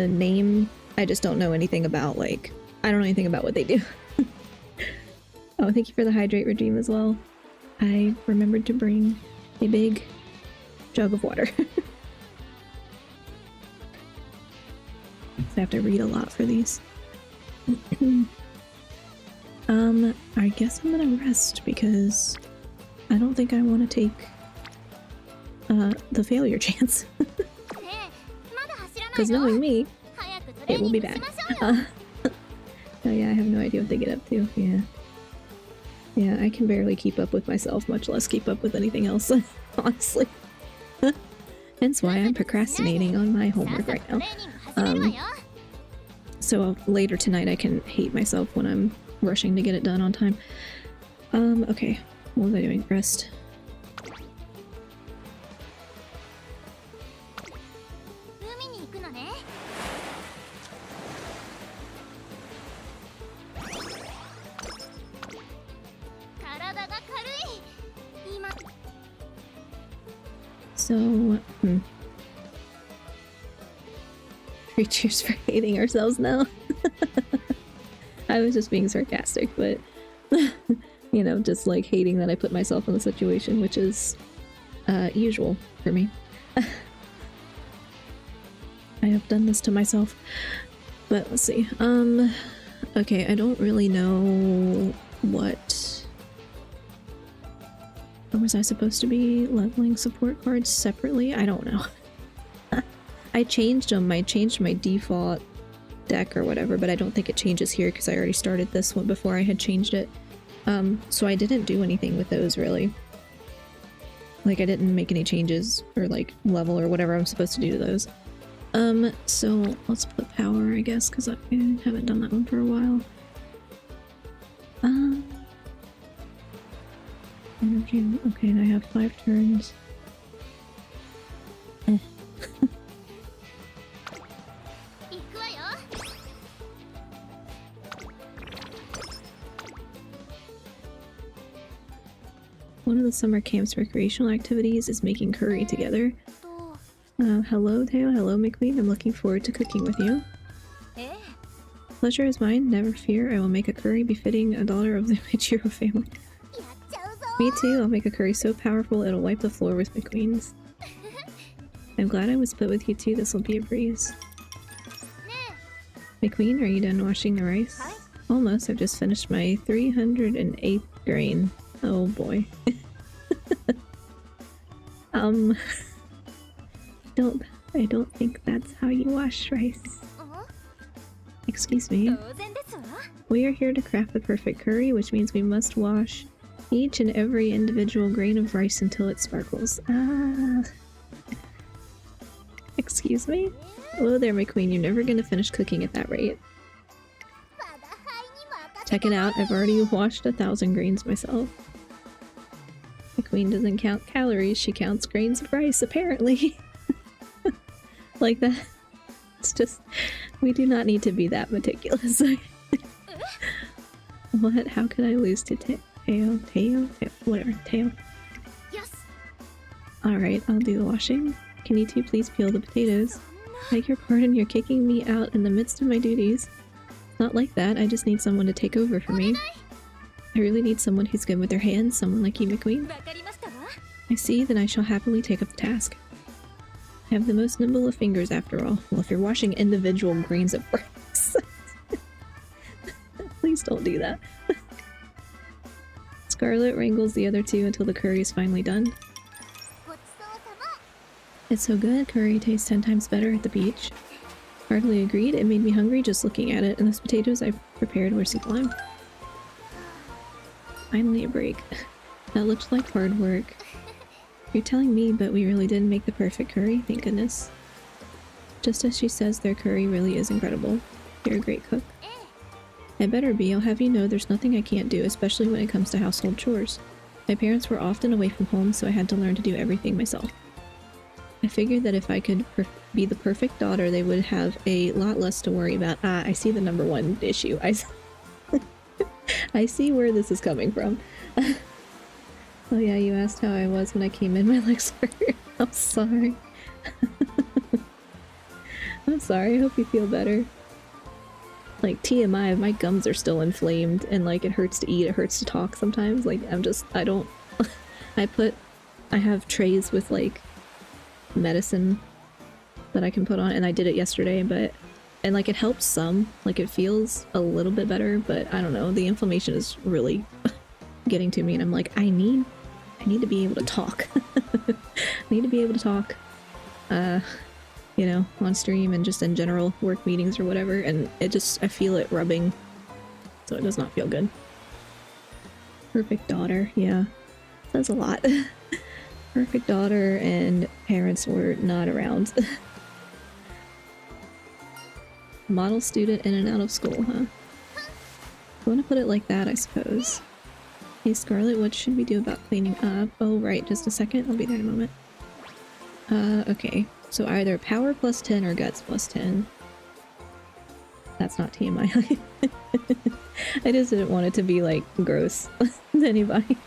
[SPEAKER 1] name. I just don't know anything about, like, I don't know anything about what they do. Oh, thank you for the hydrate regime as well. I remembered to bring a big jug of water. I have to read a lot for these. I guess I'm gonna rest because I don't think I want to take the failure chance. Because knowing me, it will be bad. Oh yeah, I have no idea what they get up to. Yeah, I can barely keep up with myself, much less keep up with anything else, honestly. Hence why I'm procrastinating on my homework right now. So later tonight I can hate myself when I'm rushing to get it done on time. Okay. What was I doing? Rest. So, 3 cheers for hating ourselves now. I was just being sarcastic, but you know, just like hating that I put myself in the situation, which is usual for me. I have done this to myself. But let's see. Okay, I don't really know what... Or was I supposed to be leveling support cards separately? I don't know. I changed them. I changed my default deck or whatever, but I don't think it changes here because I already started this one before I had changed it. So I didn't do anything with those really. Like I didn't make any changes or like level or whatever I'm supposed to do to those. So let's put power, I guess, because I haven't done that one for a while. Energy, okay, and I have 5 turns. One of the summer camp's recreational activities is making curry together. Hello Teo, hello McQueen, I'm looking forward to cooking with you. Pleasure is mine, never fear, I will make a curry befitting a daughter of the Michiro family. Me too, I'll make a curry so powerful it'll wipe the floor with McQueen's. I'm glad I was put with you too, this will be a breeze. McQueen, are you done washing the rice? Almost, I've just finished my 308th grain. Oh boy. I don't think that's how you wash rice. Excuse me. We are here to craft the perfect curry, which means we must wash each and every individual grain of rice until it sparkles. Excuse me? Hello there, McQueen. You're never gonna finish cooking at that rate. Check it out. I've already washed 1,000 grains myself. McQueen doesn't count calories. She counts grains of rice, apparently. Like that. It's just... We do not need to be that meticulous. What? How could I lose to Teo? Whatever. Teo.
[SPEAKER 2] Yes.
[SPEAKER 1] Alright, I'll do the washing. Can you two please peel the potatoes? Beg your pardon, you're kicking me out in the midst of my duties. Not like that, I just need someone to take over for me. I really need someone who's good with their hands, someone like you, McQueen. I see, then I shall happily take up the task. I have the most nimble of fingers after all. Well, if you're washing individual grains of rice. Please don't do that. Scarlet wrangles the other two until the curry is finally done. It's so good, curry tastes 10 times better at the beach. Heartily agreed, it made me hungry just looking at it, and those potatoes I prepared were sublime. Finally a break. That looked like hard work. You're telling me, but we really didn't make the perfect curry, thank goodness. Just as she says, their curry really is incredible. You're a great cook. I better be, I'll have you know there's nothing I can't do, especially when it comes to household chores. My parents were often away from home, so I had to learn to do everything myself. I figured that if I could be the perfect daughter, they would have a lot less to worry about. Ah, I see the #1 issue. I see where this is coming from. Oh yeah, you asked how I was when I came in. My legs hurt. I'm sorry. I'm sorry, I hope you feel better. Like, TMI, my gums are still inflamed, and like, it hurts to eat, it hurts to talk sometimes. Like, I don't... I have trays with like medicine that I can put on, and I did it yesterday, and like it helps some, like it feels a little bit better, but I don't know, the inflammation is really getting to me, and I'm like, I need to be able to talk. I need to be able to talk, you know, on stream and just in general work meetings or whatever, and I feel it rubbing, so it does not feel good. Perfect daughter, yeah, says a lot. Perfect daughter and parents were not around. Model student in and out of school, huh? I want to put it like that, I suppose. Hey Scarlet, what should we do about cleaning up? Oh right, just a second, I'll be there in a moment. Okay, so either power plus 10 or guts plus 10. That's not TMI. I just didn't want it to be like gross to anybody.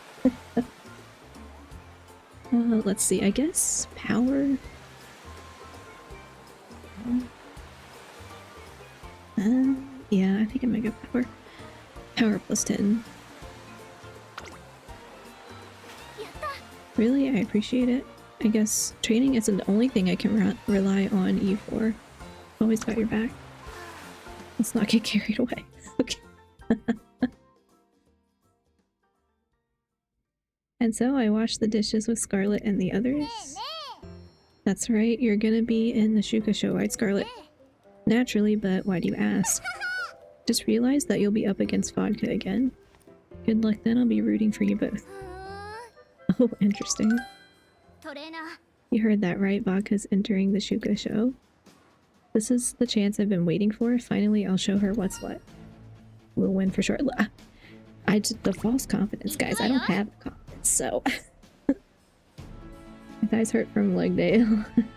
[SPEAKER 1] Let's see, I guess power. Yeah, I think I might go power. Power plus 10. Really? I appreciate it. I guess training isn't the only thing I can rely on you for. Always got your back. Let's not get carried away. Okay. And so I washed the dishes with Scarlet and the others. That's right, you're gonna be in the Shuka show, right, Scarlet? Naturally, but why do you ask? Just realized that you'll be up against Vodka again. Good luck then, I'll be rooting for you both. Oh, interesting. You heard that right, Vodka's entering the Shuka show. This is the chance I've been waiting for. Finally, I'll show her what's what. We'll win for sure. The false confidence, guys. I don't have the confidence, so... My thighs hurt from leg day.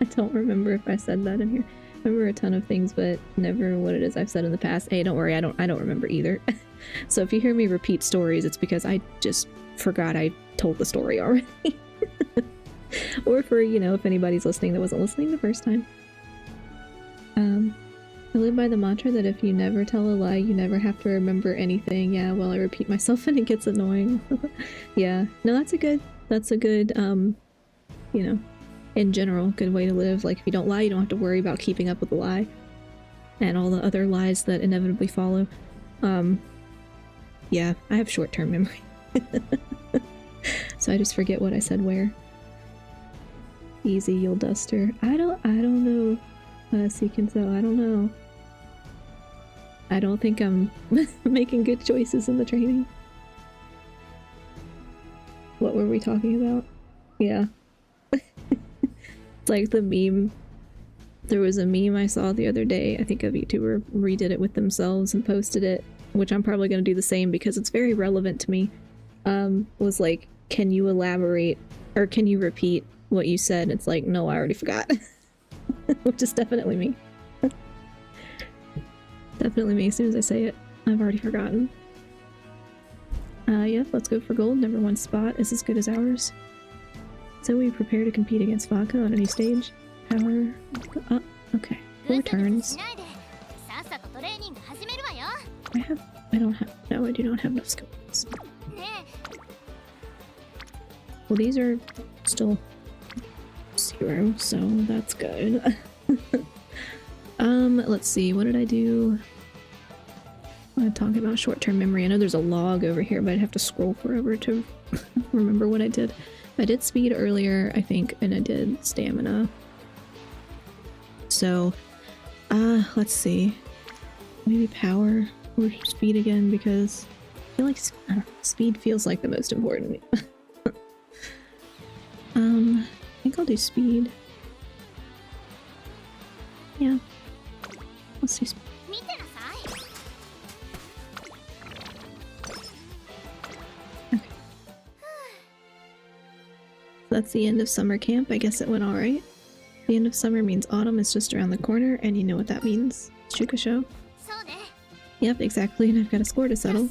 [SPEAKER 1] I don't remember if I said that in here. I remember a ton of things, but never what it is I've said in the past. Hey, don't worry, I don't remember either. So if you hear me repeat stories, it's because I just forgot I told the story already. Or for, you know, if anybody's listening that wasn't listening the first time. I live by the mantra that if you never tell a lie, you never have to remember anything. Yeah, well, I repeat myself and it gets annoying. Yeah, no, that's a good, you know, in general, good way to live. Like, if you don't lie, you don't have to worry about keeping up with the lie. And all the other lies that inevitably follow. Yeah, I have short-term memory. So I just forget what I said where. Easy, you'll dust her. I don't know, Seekinso, I don't know. I don't think I'm making good choices in the training. What were we talking about? Yeah. It's like the meme. There was a meme I saw the other day. I think a VTuber redid it with themselves and posted it, which I'm probably going to do the same because it's very relevant to me. Was like, can you elaborate or can you repeat what you said? It's like, no, I already forgot. Which is definitely me. Definitely me. As soon as I say it, I've already forgotten. Yep, let's go for gold. #1 spot is as good as ours. So we prepare to compete against Vodka on a new stage. Power up. Okay. 4 turns. No, I do not have enough skills. Well, these are still... Let's 0, so that's good. Let's see, what did I do? I want to talk about short-term memory. I know there's a log over here, but I'd have to scroll forever to remember what I did. I did speed earlier, I think, and I did stamina. So, let's see. Maybe power or speed again, because I feel like speed feels like the most important. I think I'll do speed. Yeah. Let's do speed. Okay. That's the end of summer camp. I guess it went alright. The end of summer means autumn is just around the corner, and you know what that means. Shuka show. Yep, exactly, and I've got a score to settle.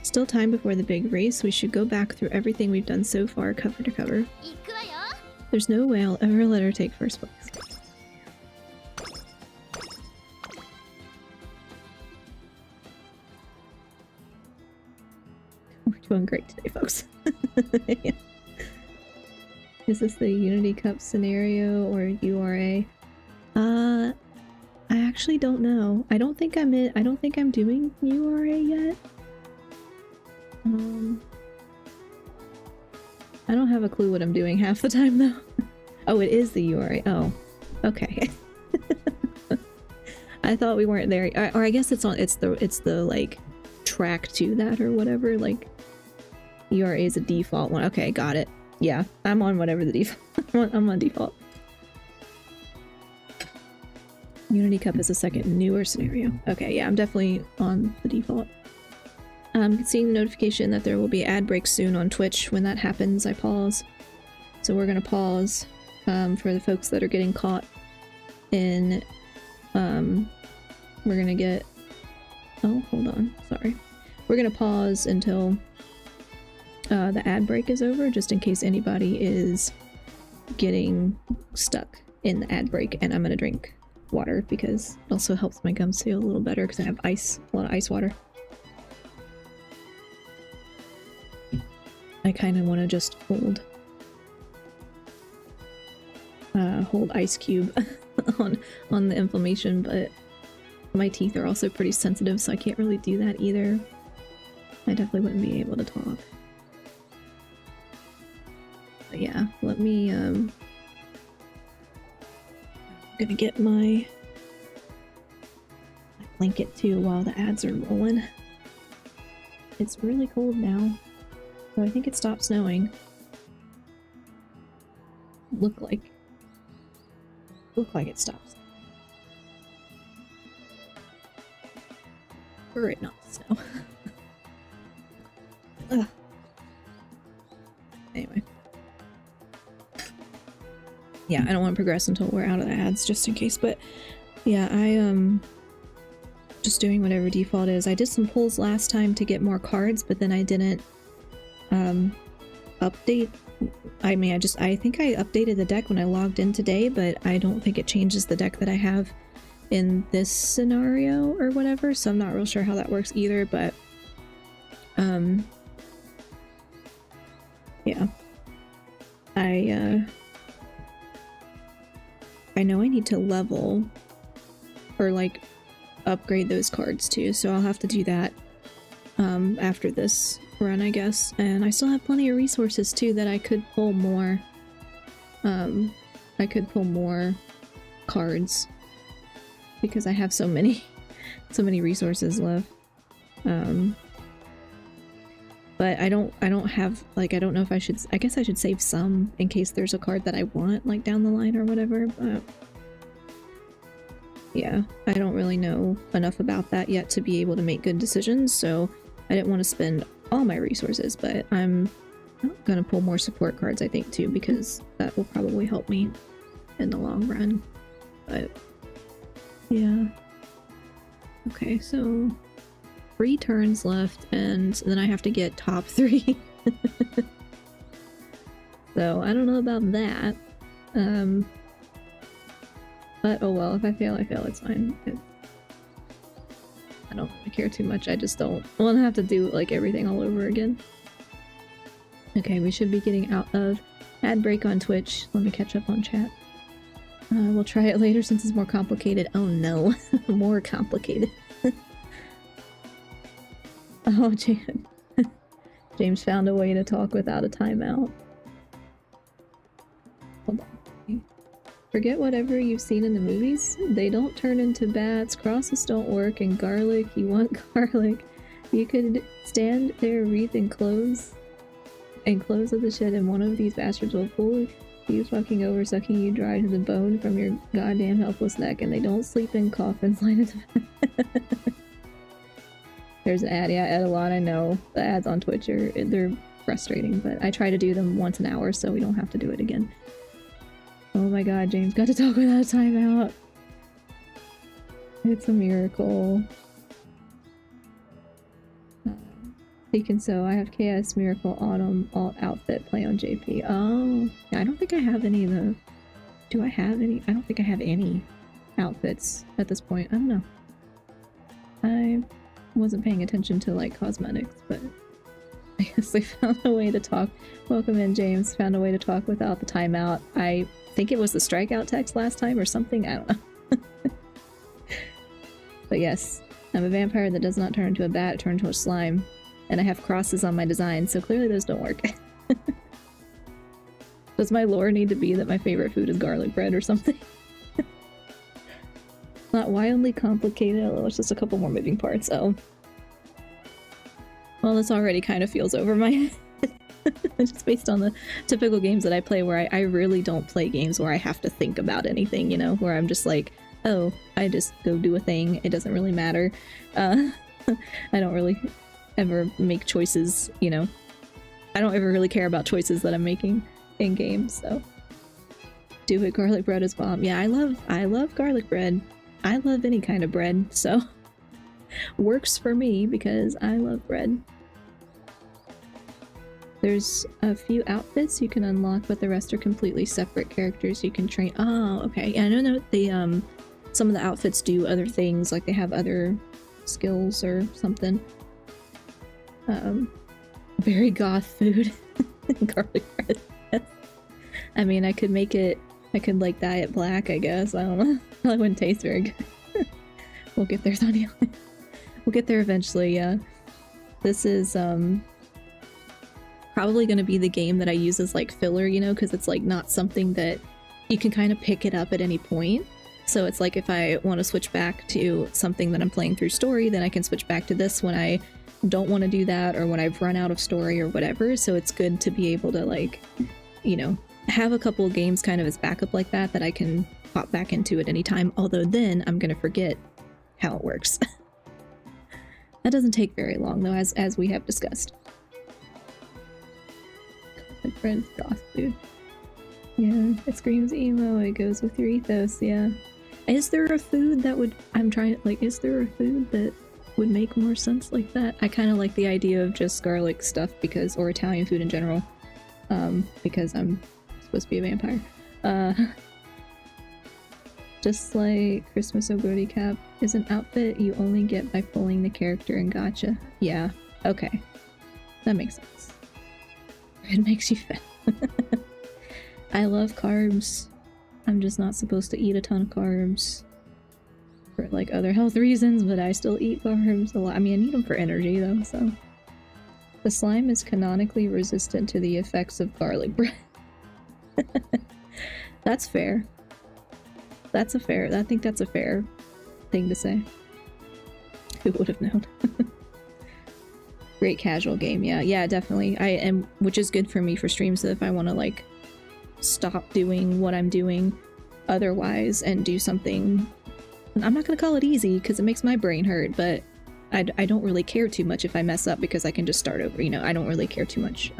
[SPEAKER 1] Still time before the big race. We should go back through everything we've done so far, cover to cover. There's no way I'll ever let her take first place. We're doing great today, folks. Yeah. Is this the Unity Cup scenario or URA? I actually don't know. I don't think I'm doing URA yet. I don't have a clue what I'm doing half the time though. Oh, it is the URA. Oh, okay. I thought we weren't there, or I guess it's the like track to that or whatever. Like URA is a default one. Okay, got it. Yeah, I'm on whatever the default. I'm on default. Unity Cup is a second newer scenario. Okay, yeah, I'm definitely on the default. Seeing the notification that there will be ad breaks soon on Twitch. When that happens, I pause. So we're gonna pause for the folks that are getting caught in. We're gonna get. Oh, hold on. Sorry. We're gonna pause until the ad break is over, just in case anybody is getting stuck in the ad break. And I'm gonna drink water because it also helps my gums feel a little better because I have a lot of ice water. I kind of want to just hold ice cube on the inflammation, but my teeth are also pretty sensitive, so I can't really do that either. I definitely wouldn't be able to talk. But yeah, let me I'm gonna get my blanket too while the ads are rolling. It's really cold now. So I think it stopped snowing. Look like it stops. For it not to snow. Ugh. Anyway. Yeah, I don't want to progress until we're out of the ads, just in case. But yeah, I just doing whatever default is. I did some pulls last time to get more cards, but then I didn't update. I mean, I think I updated the deck when I logged in today, but I don't think it changes the deck that I have in this scenario or whatever, so I'm not real sure how that works either, but yeah. I know I need to level or like upgrade those cards too, so I'll have to do that after this run, I guess. And I still have plenty of resources too that I could pull more. I could pull more cards because I have so many resources left. But I don't have, like, I don't know if I should, I guess I should save some in case there's a card that I want, like, down the line or whatever, but yeah, I don't really know enough about that yet to be able to make good decisions, so I didn't want to spend all my resources, but I'm gonna pull more support cards, I think, too, because that will probably help me in the long run. But yeah. Okay, so 3 turns left, and then I have to get top 3. So I don't know about that. But oh well, if I fail, I fail, it's fine. I don't really care too much, I just don't want to have to do like everything all over again. Okay, we should be getting out of Ad break on Twitch. Let me catch up on chat. We'll try it later since it's more complicated. Oh no, more complicated. Oh, James found a way to talk without a timeout. Hold on. Forget whatever you've seen in the movies. They don't turn into bats, crosses don't work, and garlic, you want garlic. You could stand there, wreath and clothes of the shed, and one of these bastards will pull you fucking over, sucking you dry to the bone from your goddamn helpless neck, and they don't sleep in coffins lined to There's an ad, yeah, Ed a lot, I know. The ads on Twitch they're frustrating, but I try to do them once an hour so we don't have to do it again. Oh my god, James got to talk without a timeout. It's a miracle. You can sew. I have KS Miracle Autumn Alt Outfit play on JP. Oh, yeah, I don't think I have any of the... Do I have any? I don't think I have any outfits at this point. I don't know. I wasn't paying attention to, like, cosmetics, but I guess they found a way to talk. Welcome in, James. Found a way to talk without the timeout. I think it was the strikeout text last time or something. I don't know. But yes, I'm a vampire that does not turn into a bat, turn into a slime. And I have crosses on my design, so clearly those don't work. Does my lore need to be that my favorite food is garlic bread or something? Not wildly complicated, although it's just a couple more moving parts. Oh. Well, this already kind of feels over my head. Just based on the typical games that I play, where I really don't play games where I have to think about anything, you know? Where I'm just like, oh, I just go do a thing. It doesn't really matter. I don't really ever make choices, you know. I don't ever really care about choices that I'm making in games, so. Do it, garlic bread is bomb. Yeah, I love garlic bread. I love any kind of bread, so. Works for me because I love bread. There's a few outfits you can unlock, but the rest are completely separate characters you can train. Oh, okay. Yeah, I don't know. They, some of the outfits do other things, like they have other skills or something. Very goth food. Garlic bread. I mean, I could make it, I could like dye it black, I guess. I don't know. Probably wouldn't taste very good. We'll get there, Sonia. We'll get there eventually, yeah. This is, probably gonna be the game that I use as like filler, you know, because it's like not something that you can kind of pick it up at any point. So it's like if I want to switch back to something that I'm playing through story, then I can switch back to this when I don't want to do that or when I've run out of story or whatever. So it's good to be able to, like, you know, have a couple of games kind of as backup like that that I can pop back into at any time. Although then I'm gonna forget how it works. That doesn't take very long though, as we have discussed. My friend's goth food. Yeah, it screams emo, it goes with your ethos, yeah. Is there a food that would, I'm trying to, like, is there a food that would make more sense like that? I kind of like the idea of just garlic stuff because, or Italian food in general, because I'm supposed to be a vampire. Just like Christmas Ogodi Cap is an outfit you only get by pulling the character in Gacha. Yeah, okay. That makes sense. It makes you fat. I love carbs. I'm just not supposed to eat a ton of carbs for like other health reasons, but I still eat carbs a lot. I mean, I need them for energy though, so. The slime is canonically resistant to the effects of garlic bread. That's fair. That's a fair, I think that's a fair thing to say. Who would have known? Great casual game, yeah. Yeah, definitely. I am, which is good for me for streams, so if I want to like stop doing what I'm doing otherwise and do something, I'm not gonna call it easy because it makes my brain hurt, but I don't really care too much if I mess up because I can just start over, you know. I don't really care too much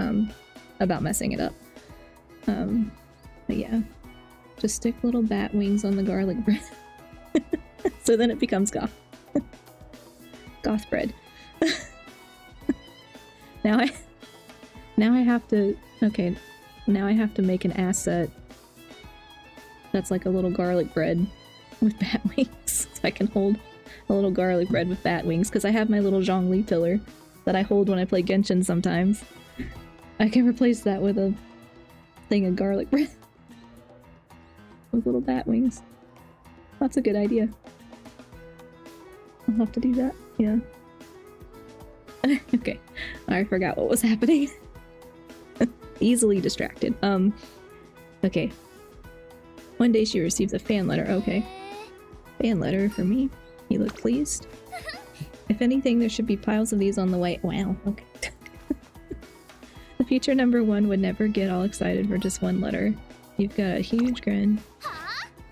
[SPEAKER 1] about messing it up. But yeah, just stick little bat wings on the garlic bread. So then it becomes goth. Goth bread. Now I have to, okay, now I have to make an asset that's like a little garlic bread with bat wings. So I can hold a little garlic bread with bat wings, because I have my little Zhongli pillar that I hold when I play Genshin sometimes. I can replace that with a thing of garlic bread with little bat wings. That's a good idea. I'll have to do that. Yeah. Okay. I forgot what was happening. Easily distracted. Okay. One day she receives a fan letter. Okay. Fan letter for me. You look pleased. If anything, there should be piles of these on the way. Wow. Okay. The future #1 would never get all excited for just one letter. You've got a huge grin.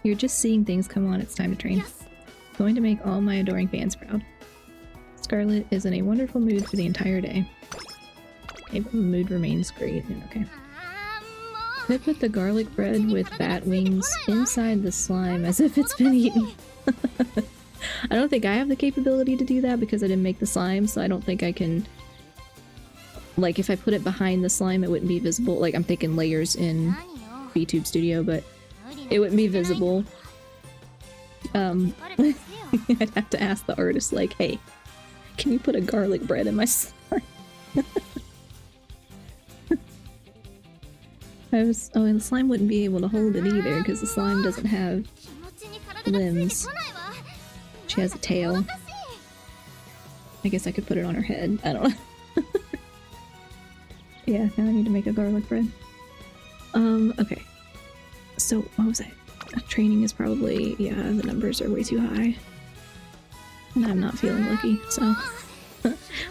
[SPEAKER 1] You're just seeing things come on. It's time to train. Going to make all my adoring fans proud. Scarlet is in a wonderful mood for the entire day. Okay, but the mood remains great. Okay. I put the garlic bread with bat wings inside the slime as if it's been eaten. I don't think I have the capability to do that because I didn't make the slime, so I don't think I can... Like, if I put it behind the slime, it wouldn't be visible. Like, I'm thinking layers in VTube Studio, but it wouldn't be visible. I'd have to ask the artist, like, hey, can you put a garlic bread in my slime? Oh, and the slime wouldn't be able to hold it either, because the slime doesn't have limbs. She has a tail. I guess I could put it on her head. I don't know. Yeah, now I need to make a garlic bread. Okay. So, what was I? Training is probably... yeah, the numbers are way too high. And I'm not feeling lucky, so...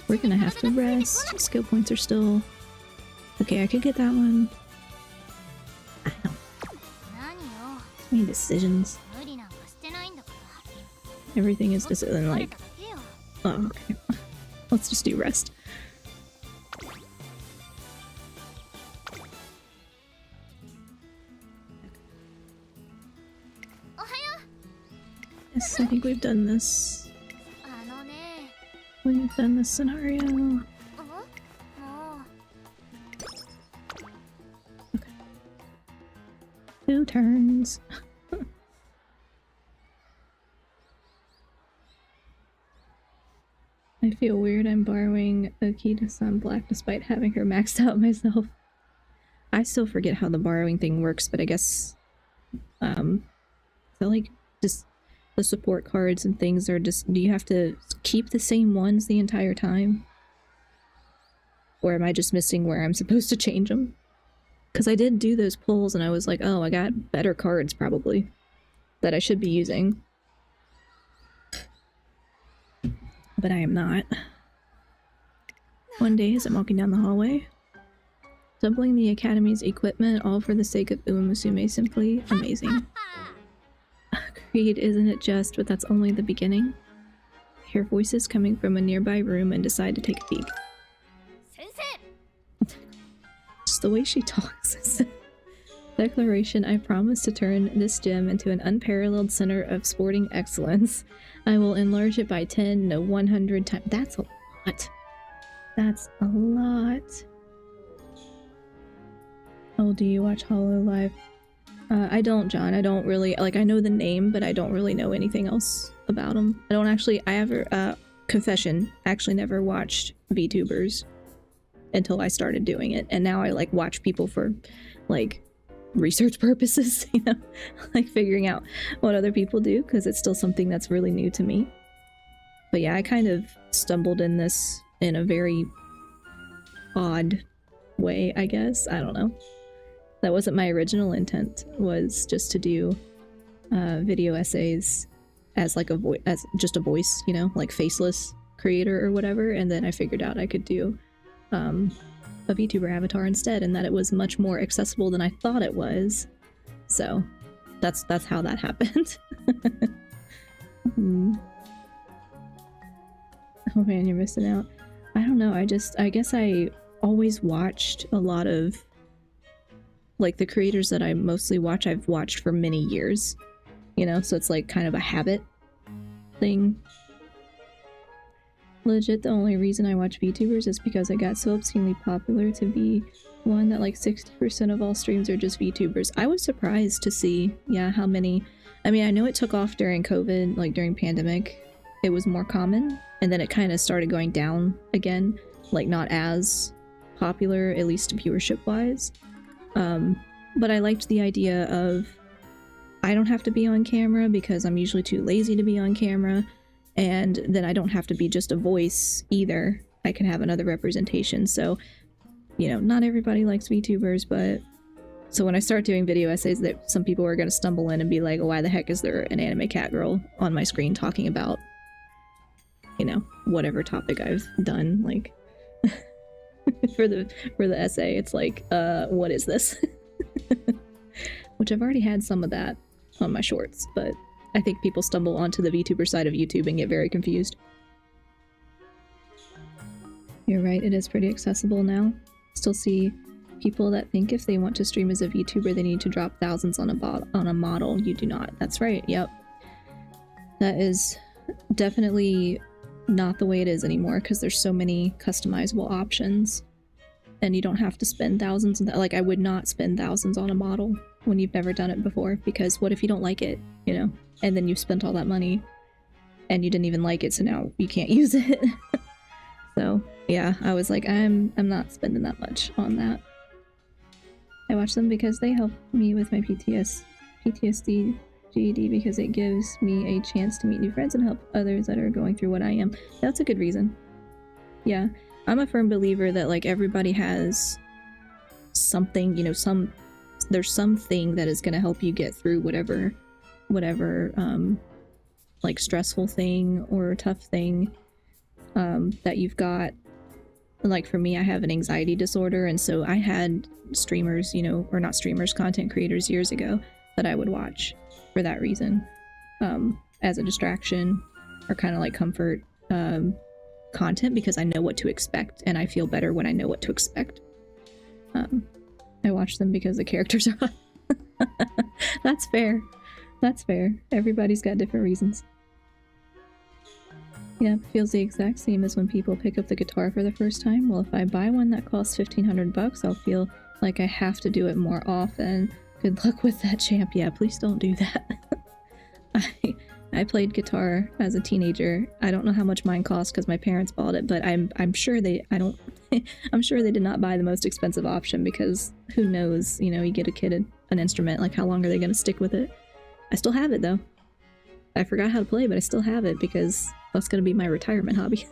[SPEAKER 1] we're gonna have to rest. Skill points are still... okay, I could get that one. I don't... any decisions. Everything is just like... oh, okay. Let's just do rest. Yes, I think we've done this. We've done this scenario. Okay. 2 turns. I feel weird I'm borrowing Akita-san Black despite having her maxed out myself. I still forget how the borrowing thing works, but I guess... so like, just... the support cards and things are just... do you have to keep the same ones the entire time? Or am I just missing where I'm supposed to change them? Because I did do those pulls and I was like, oh, I got better cards probably that I should be using. But I am not. One day as I'm walking down the hallway, doubling the Academy's equipment all for the sake of Umamusume, simply amazing. Agreed, isn't it just, but that's only the beginning. I hear voices coming from a nearby room and decide to take a peek. Just the way she talks. Declaration, I promise to turn this gym into an unparalleled center of sporting excellence. I will enlarge it by 10, no 100 times. That's a lot. That's a lot. Oh, do you watch Hollow Live? I don't, John. I don't really, like, I know the name, but I don't really know anything else about him. I don't actually, I ever, confession, actually never watched VTubers until I started doing it. And now I, like, watch people for, like, research purposes, you know? Like, figuring out what other people do, because it's still something that's really new to me. But yeah, I kind of stumbled in this in a very odd way, I guess. I don't know. That wasn't my original intent, was just to do video essays as like a voice, as just a voice, you know, like faceless creator or whatever, and then I figured out I could do a VTuber avatar instead, and that it was much more accessible than I thought it was. So that's how that happened. Oh man, you're missing out. I don't know, I guess I always watched a lot of, like, the creators that I mostly watch, I've watched for many years, you know, so it's like kind of a habit thing. Legit, the only reason I watch VTubers is because I got so obscenely popular to be one that like 60% of all streams are just VTubers. I was surprised to see, yeah, how many. I mean, I know it took off during COVID, like during pandemic, it was more common, and then it kind of started going down again, like not as popular, at least viewership wise. but I liked the idea of I don't have to be on camera because I'm usually too lazy to be on camera, and then I don't have to be just a voice either. I can have another representation. So, you know, not everybody likes VTubers, but so when I start doing video essays, that some people are going to stumble in and be like, oh, why the heck is there an anime cat girl on my screen talking about, you know, whatever topic I've done, like for the essay. It's like, what is this? Which I've already had some of that on my shorts, but I think people stumble onto the VTuber side of YouTube and get very confused. You're right, it is pretty accessible now. Still see people that think if they want to stream as a VTuber, they need to drop thousands on a model. You do not. That's right, yep. That is definitely not the way it is anymore, because there's so many customizable options, and you don't have to spend thousands. Like, I would not spend thousands on a model when you've never done it before, because what if you don't like it, you know? And then you've spent all that money, and you didn't even like it, so now you can't use it. So, yeah, I was like, I'm not spending that much on that. I watch them because they help me with my PTSD GED, because it gives me a chance to meet new friends and help others that are going through what I am. That's a good reason. Yeah, I'm a firm believer that, like, everybody has something, you know, there's something that is going to help you get through whatever like stressful thing or tough thing that you've got. Like, for me, I have an anxiety disorder, and so I had streamers, you know, or not streamers, content creators years ago that I would watch for that reason, as a distraction or kind of like comfort content, because I know what to expect and I feel better when I know what to expect. I watch them because the characters are That's fair. That's fair. Everybody's got different reasons. Yeah, it feels the exact same as when people pick up the guitar for the first time. Well, if I buy one that costs $1,500, I'll feel like I have to do it more often. Good luck with that, champ. Yeah, please don't do that. I played guitar as a teenager. I don't know how much mine cost because my parents bought it, but I'm sure I'm sure they did not buy the most expensive option, because who knows, you know, you get a kid an instrument, like how long are they going to stick with it? I still have it though. I forgot how to play, but I still have it because that's going to be my retirement hobby.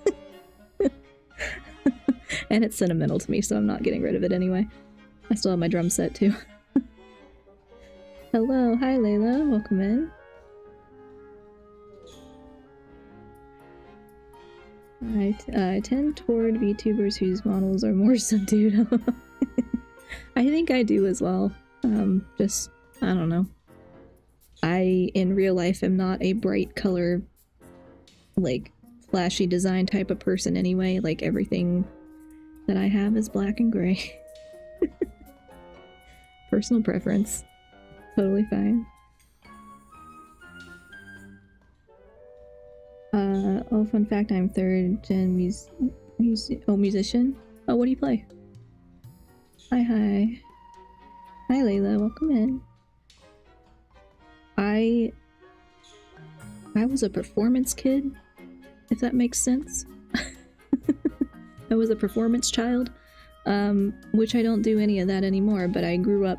[SPEAKER 1] And it's sentimental to me, so I'm not getting rid of it anyway. I still have my drum set too. Hello, hi Layla, welcome in. I tend toward VTubers whose models are more subdued. I think I do as well. Just, I don't know. I, in real life, am not a bright color, like, flashy design type of person anyway. Like, everything that I have is black and gray. Personal preference. Totally fine. Oh, fun fact, I'm third gen musician. Oh, what do you play? Hi. Hi Layla, welcome in. I was a performance kid, if that makes sense. I was a performance child, which I don't do any of that anymore, but I grew up,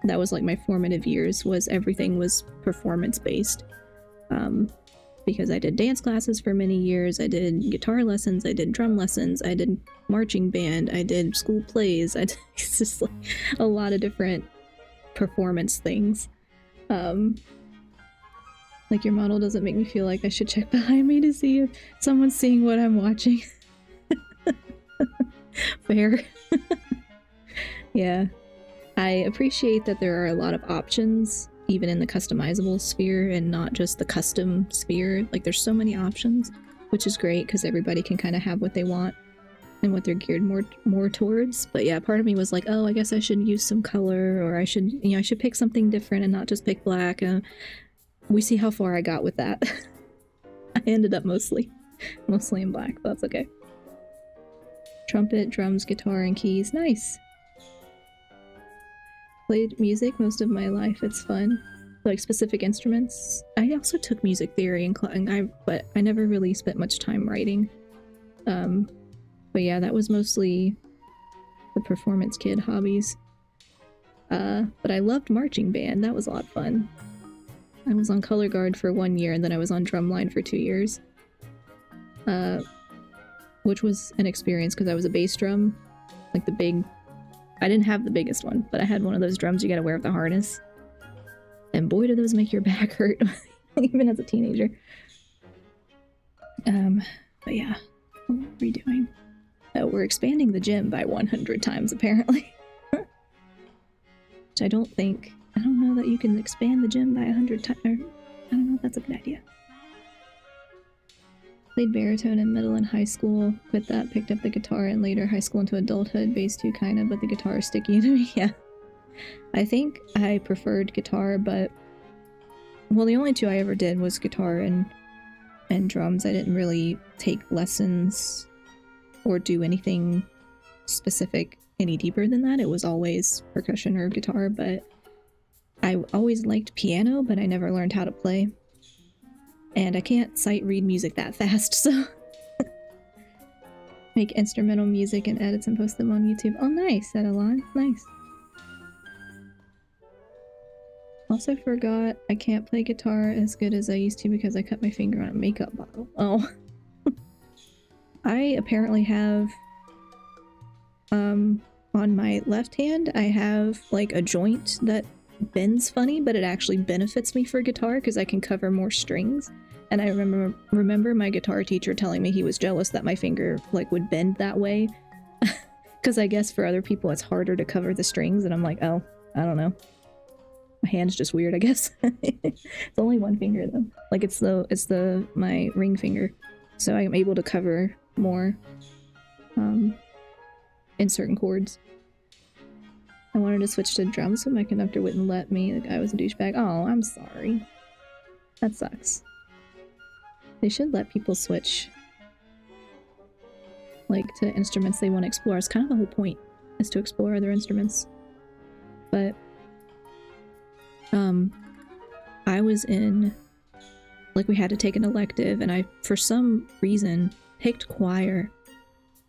[SPEAKER 1] that was like my formative years, was everything was performance based. Because I did dance classes for many years, I did guitar lessons, I did drum lessons, I did marching band, I did school plays, it's just like a lot of different performance things. Like, your model doesn't make me feel like I should check behind me to see if someone's seeing what I'm watching. Fair. Yeah. I appreciate that there are a lot of options, even in the customizable sphere and not just the custom sphere. Like, there's so many options, which is great because everybody can kind of have what they want and what they're geared more towards. But yeah, part of me was like, oh, I guess I should use some color, or I should, you know, I should pick something different and not just pick black. We see how far I got with that. I ended up mostly in black, but that's okay. Trumpet, drums, guitar, and keys. Nice. Played music most of my life. It's fun. Like, specific instruments. I also took music theory but I never really spent much time writing. But yeah, that was mostly the performance kid hobbies. But I loved marching band. That was a lot of fun. I was on color guard for 1 year, and then I was on drumline for 2 years. Which was an experience because I was a bass drum. Like the big... I didn't have the biggest one, but I had one of those drums you gotta wear with the harness. And boy, do those make your back hurt, even as a teenager. But yeah, what are we doing? Oh, we're expanding the gym by 100 times, apparently. Which I don't know that you can expand the gym by 100 times. I don't know if that's a good idea. Played baritone in middle and high school, quit that, picked up the guitar, and later high school into adulthood, bass too kinda, but the guitar is sticky to me, yeah. I think I preferred guitar, but... Well, the only two I ever did was guitar and drums. I didn't really take lessons or do anything specific any deeper than that. It was always percussion or guitar, but I always liked piano, but I never learned how to play. And I can't sight read music that fast, so... Make instrumental music and edits and post them on YouTube. Oh, nice, Adeline. Nice. Also forgot I can't play guitar as good as I used to because I cut my finger on a makeup bottle. Oh. I apparently have... on my left hand, I have, like, a joint that bends funny, but it actually benefits me for guitar because I can cover more strings. And I remember my guitar teacher telling me he was jealous that my finger, like, would bend that way. Because I guess for other people it's harder to cover the strings, and I'm like, oh, I don't know. My hand's just weird, I guess. It's only one finger, though. Like, it's my ring finger. So I'm able to cover more, in certain chords. I wanted to switch to drums, but my conductor wouldn't let me. The guy was a douchebag. Oh, I'm sorry. That sucks. They should let people switch, like, to instruments they want to explore. It's kind of the whole point, is to explore other instruments. But, I was in, like, we had to take an elective, and I, for some reason, picked choir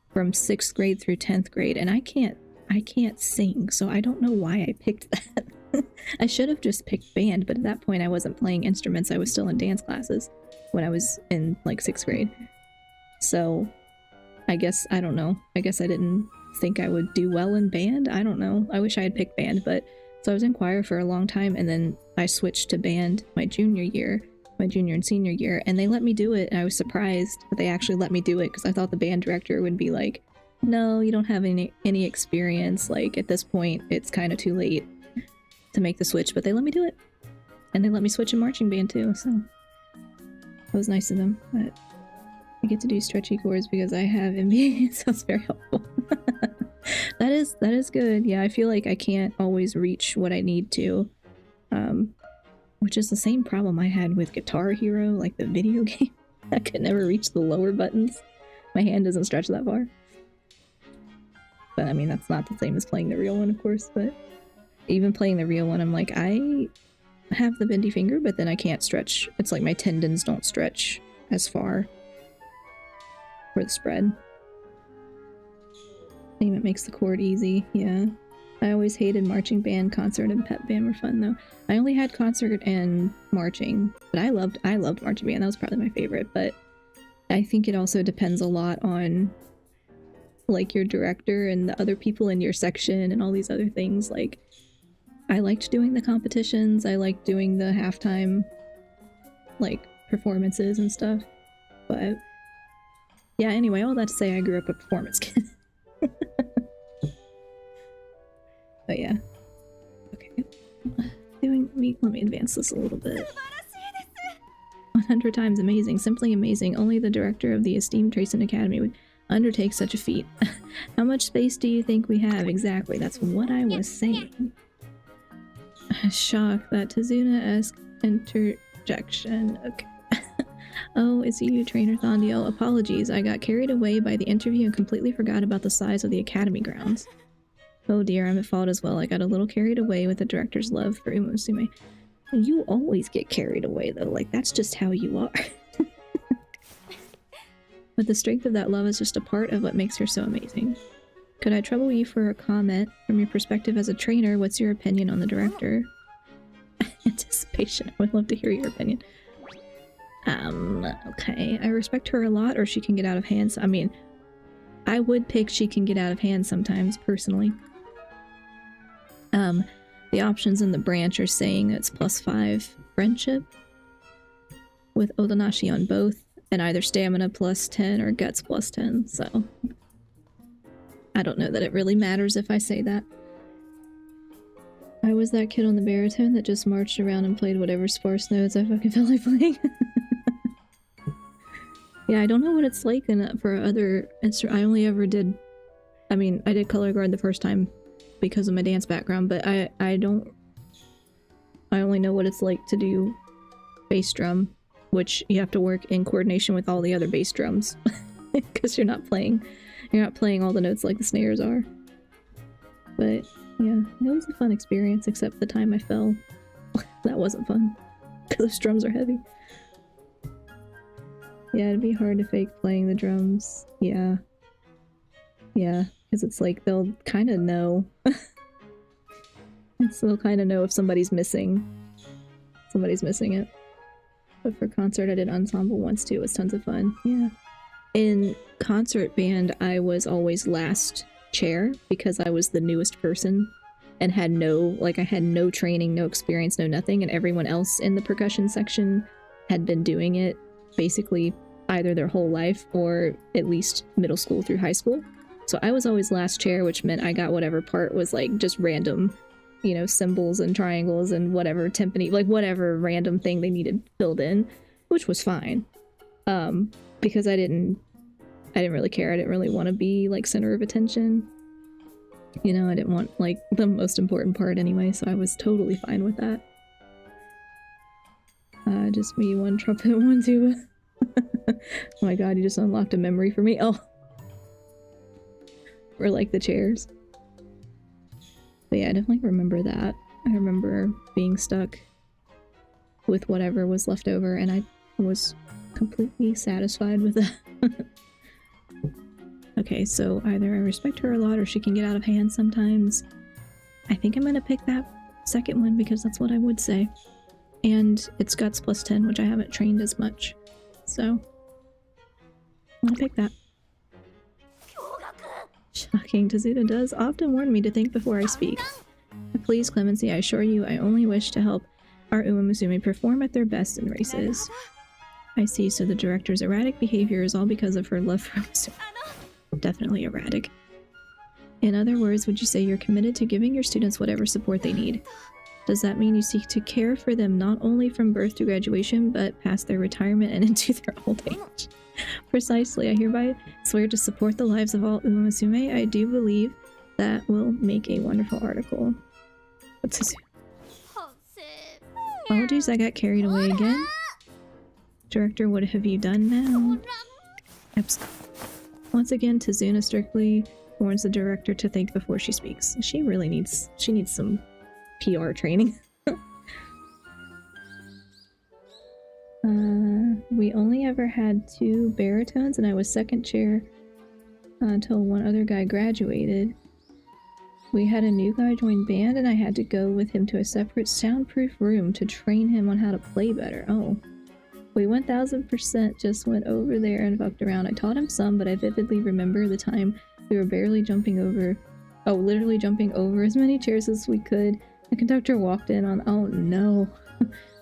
[SPEAKER 1] from 6th grade through 10th grade, and I can't sing, so I don't know why I picked that. I should have just picked band, but at that point I wasn't playing instruments. I was still in dance classes when I was in, like, 6th grade. So, I guess, I don't know. I guess I didn't think I would do well in band. I don't know. I wish I had picked band, but... So I was in choir for a long time, and then I switched to band my junior and senior year, and they let me do it, and I was surprised that they actually let me do it, because I thought the band director would be like, no, you don't have any experience, like, at this point, it's kind of too late to make the switch, but they let me do it. And they let me switch in marching band, too, so... That was nice of them, but... I get to do stretchy chords because I have MBA, so it's very helpful. That is good. Yeah, I feel like I can't always reach what I need to. Which is the same problem I had with Guitar Hero, like the video game. I could never reach the lower buttons. My hand doesn't stretch that far. But I mean, that's not the same as playing the real one, of course, but even playing the real one, I'm like, I have the bendy finger, but then I can't stretch. It's like my tendons don't stretch as far for the spread. It makes the chord easy, yeah. I always hated marching band. Concert and pep band were fun, though. I only had concert and marching, but I loved marching band. That was probably my favorite, but I think it also depends a lot on, like, your director and the other people in your section and all these other things. Like, I liked doing the competitions. I liked doing the halftime, like, performances and stuff. But, yeah, anyway, all that to say, I grew up a performance kid. But yeah. Okay. Let me advance this a little bit. 100 times amazing. Simply amazing. Only the director of the esteemed Tracing Academy would undertake such a feat. How much space do you think we have? Exactly. That's what I was saying. Shock. That Tazuna-esque interjection. Okay. Oh, it's you, Trainer Thondio. Apologies. I got carried away by the interview and completely forgot about the size of the Academy grounds. Oh dear, I'm at fault as well. I got a little carried away with the director's love for Umamusume. You always get carried away, though. Like, that's just how you are. But the strength of that love is just a part of what makes her so amazing. Could I trouble you for a comment? From your perspective as a trainer, what's your opinion on the director? Anticipation. I would love to hear your opinion. Okay. I respect her a lot, or she can get out of hand. I mean, I would pick she can get out of hand sometimes, personally. The options in the branch are saying it's +5 friendship with Otonashi on both, and either stamina +10 or guts +10, so I don't know that it really matters if I say that. I was that kid on the baritone that just marched around and played whatever sparse notes I fucking felt like playing. Yeah, I don't know what it's like for other instruments. I only ever did, I mean, I did color guard the first time because of my dance background, but I only know what it's like to do bass drum, which you have to work in coordination with all the other bass drums because you're not playing all the notes like the snares are. But yeah, it was a fun experience, except the time I fell. That wasn't fun because those drums are heavy. Yeah, it'd be hard to fake playing the drums. Yeah, because it's like they'll kind of know. They'll kind of know if somebody's missing it. But for concert, I did ensemble once too. It was tons of fun. Yeah. In concert band, I was always last chair because I was the newest person and had no training, no experience, no nothing, and everyone else in the percussion section had been doing it basically either their whole life or at least middle school through high school. So I was always last chair, which meant I got whatever part was like just random, you know, symbols and triangles and whatever timpani, like whatever random thing they needed filled in, which was fine. Because I didn't really care. I didn't really want to be like center of attention. You know, I didn't want like the most important part anyway, so I was totally fine with that. Just me, one trumpet, one tuba. Oh my god, you just unlocked a memory for me. Oh. Or like the chairs. But yeah, I definitely remember that. I remember being stuck with whatever was left over, and I was completely satisfied with that. Okay, so either I respect her a lot or she can get out of hand sometimes. I think I'm gonna pick that second one because that's what I would say. And it's guts +10, which I haven't trained as much. So, I'm gonna pick that. Shocking, Tezuka does often warn me to think before I speak. Please, Clemency, I assure you I only wish to help our Umamusume perform at their best in races. I see, so the director's erratic behavior is all because of her love for Umamusume. Definitely erratic. In other words, would you say you're committed to giving your students whatever support they need? Does that mean you seek to care for them not only from birth to graduation, but past their retirement and into their old age? Precisely, I hereby swear to support the lives of all Umamusume. I do believe that will make a wonderful article. What's this? Apologies, I got carried away again. Director, what have you done now? Once again, Tazuna strictly warns the director to think before she speaks. She needs some PR training. We only ever had 2 baritones, and I was second chair until one other guy graduated. We had a new guy join band, and I had to go with him to a separate soundproof room to train him on how to play better. Oh. We 1000% just went over there and fucked around. I taught him some, but I vividly remember the time we were literally jumping over as many chairs as we could. The conductor walked in on, oh no.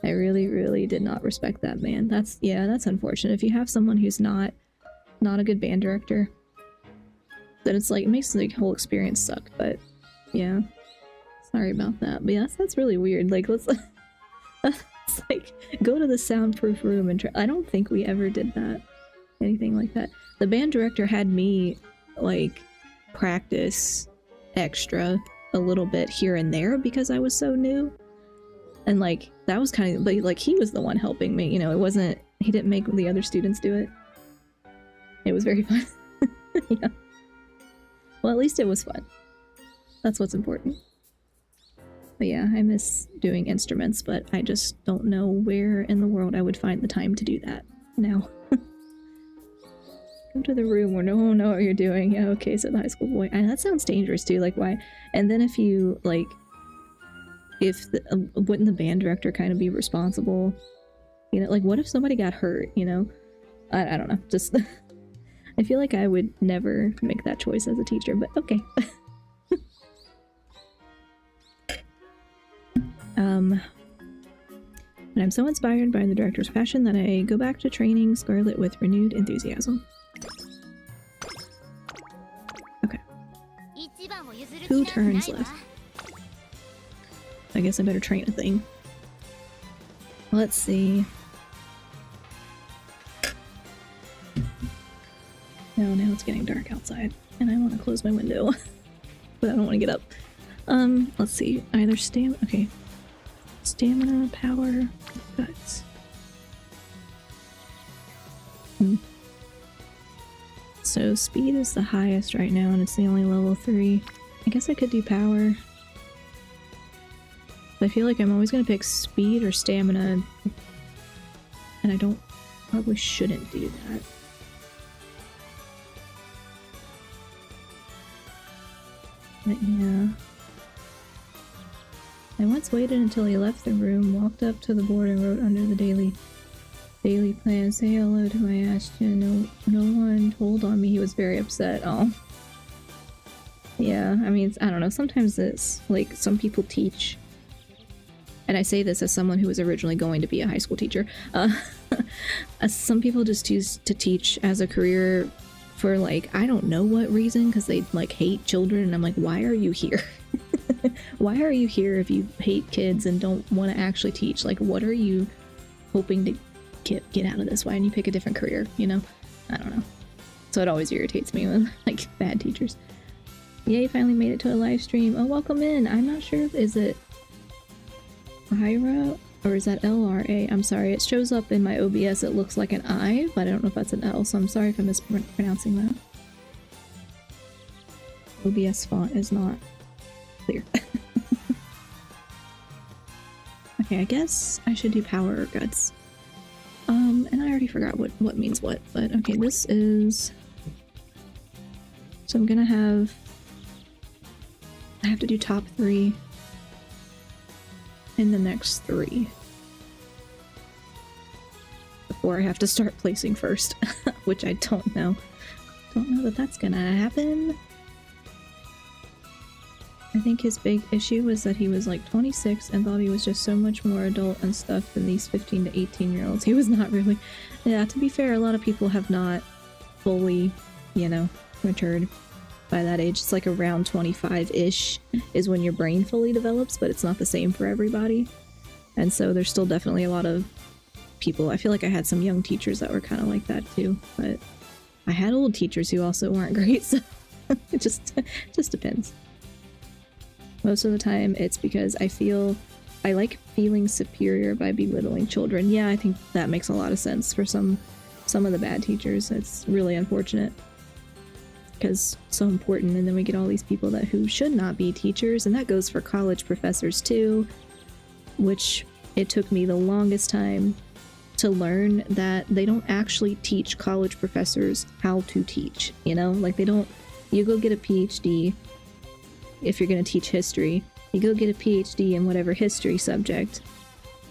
[SPEAKER 1] I really did not respect that man. That's unfortunate. If you have someone who's not a good band director, then it's like, it makes the whole experience suck, but yeah. Sorry about that. But yeah, that's really weird. Like, let's like, go to the soundproof room and try. I don't think we ever did that. Anything like that. The band director had me, like, practice extra a little bit here and there because I was so new. And, like, that was kind of, but, like, he was the one helping me, you know, it wasn't, he didn't make the other students do it. It was very fun. Yeah. Well, at least it was fun. That's what's important. But yeah, I miss doing instruments, but I just don't know where in the world I would find the time to do that now. Go to the room where no one will know what you're doing. Yeah, okay, said the high school boy. And that sounds dangerous too, like why? And then if you, like, if, wouldn't the band director kind of be responsible? You know, like what if somebody got hurt, you know? I don't know, just, I feel like I would never make that choice as a teacher, but okay. And I'm so inspired by the director's passion that I go back to training Scarlet with renewed enthusiasm. Okay. 2 turns left. I guess I better train a thing. Let's see. No, now it's getting dark outside, and I want to close my window, but I don't want to get up. Let's see. Either stamina. Okay. Stamina, power, guts. So speed is the highest right now, and it's the only level 3. I guess I could do power. I feel like I'm always gonna pick speed or stamina, and I probably shouldn't do that. But yeah. I once waited until he left the room, walked up to the board and wrote under the daily plan, say hello to my Ashton. No one told on me. He was very upset. Oh. Yeah, I mean, I don't know. Sometimes it's like some people teach, and I say this as someone who was originally going to be a high school teacher. Some people just choose to teach as a career for like, I don't know what reason, because they like hate children, and I'm like, why are you here? Why are you here if you hate kids and don't want to actually teach? Like, what are you hoping to get out of this? Why didn't you pick a different career, you know? I don't know. So it always irritates me when, like, bad teachers. Yay, finally made it to a live stream. Oh, welcome in. I'm not sure, is it Ira or is that LRA? I'm sorry, it shows up in my OBS. It looks like an I, but I don't know if that's an L, so I'm sorry if I'm mispronouncing that. OBS font is not clear. Okay, I guess I should do power or guts. And I already forgot what means what, but okay, this is... So I'm gonna have... I have to do top 3 in the next 3 before I have to start placing first, which I don't know. Don't know that that's gonna happen. I think his big issue was that he was like 26 and thought he was just so much more adult and stuff than these 15 to 18-year-olds. He was not really... Yeah, to be fair, a lot of people have not fully, you know, matured by that age. It's like around 25-ish is when your brain fully develops, but it's not the same for everybody. And so there's still definitely a lot of people. I feel like I had some young teachers that were kind of like that too, but I had old teachers who also weren't great, so it just depends. Most of the time, it's because I like feeling superior by belittling children. Yeah, I think that makes a lot of sense for some of the bad teachers. It's really unfortunate because it's so important, and then we get all these people who should not be teachers, and that goes for college professors too, which it took me the longest time to learn that they don't actually teach college professors how to teach, you know? Like, they don't... You go get a PhD... If you're going to teach history, you go get a PhD in whatever history subject,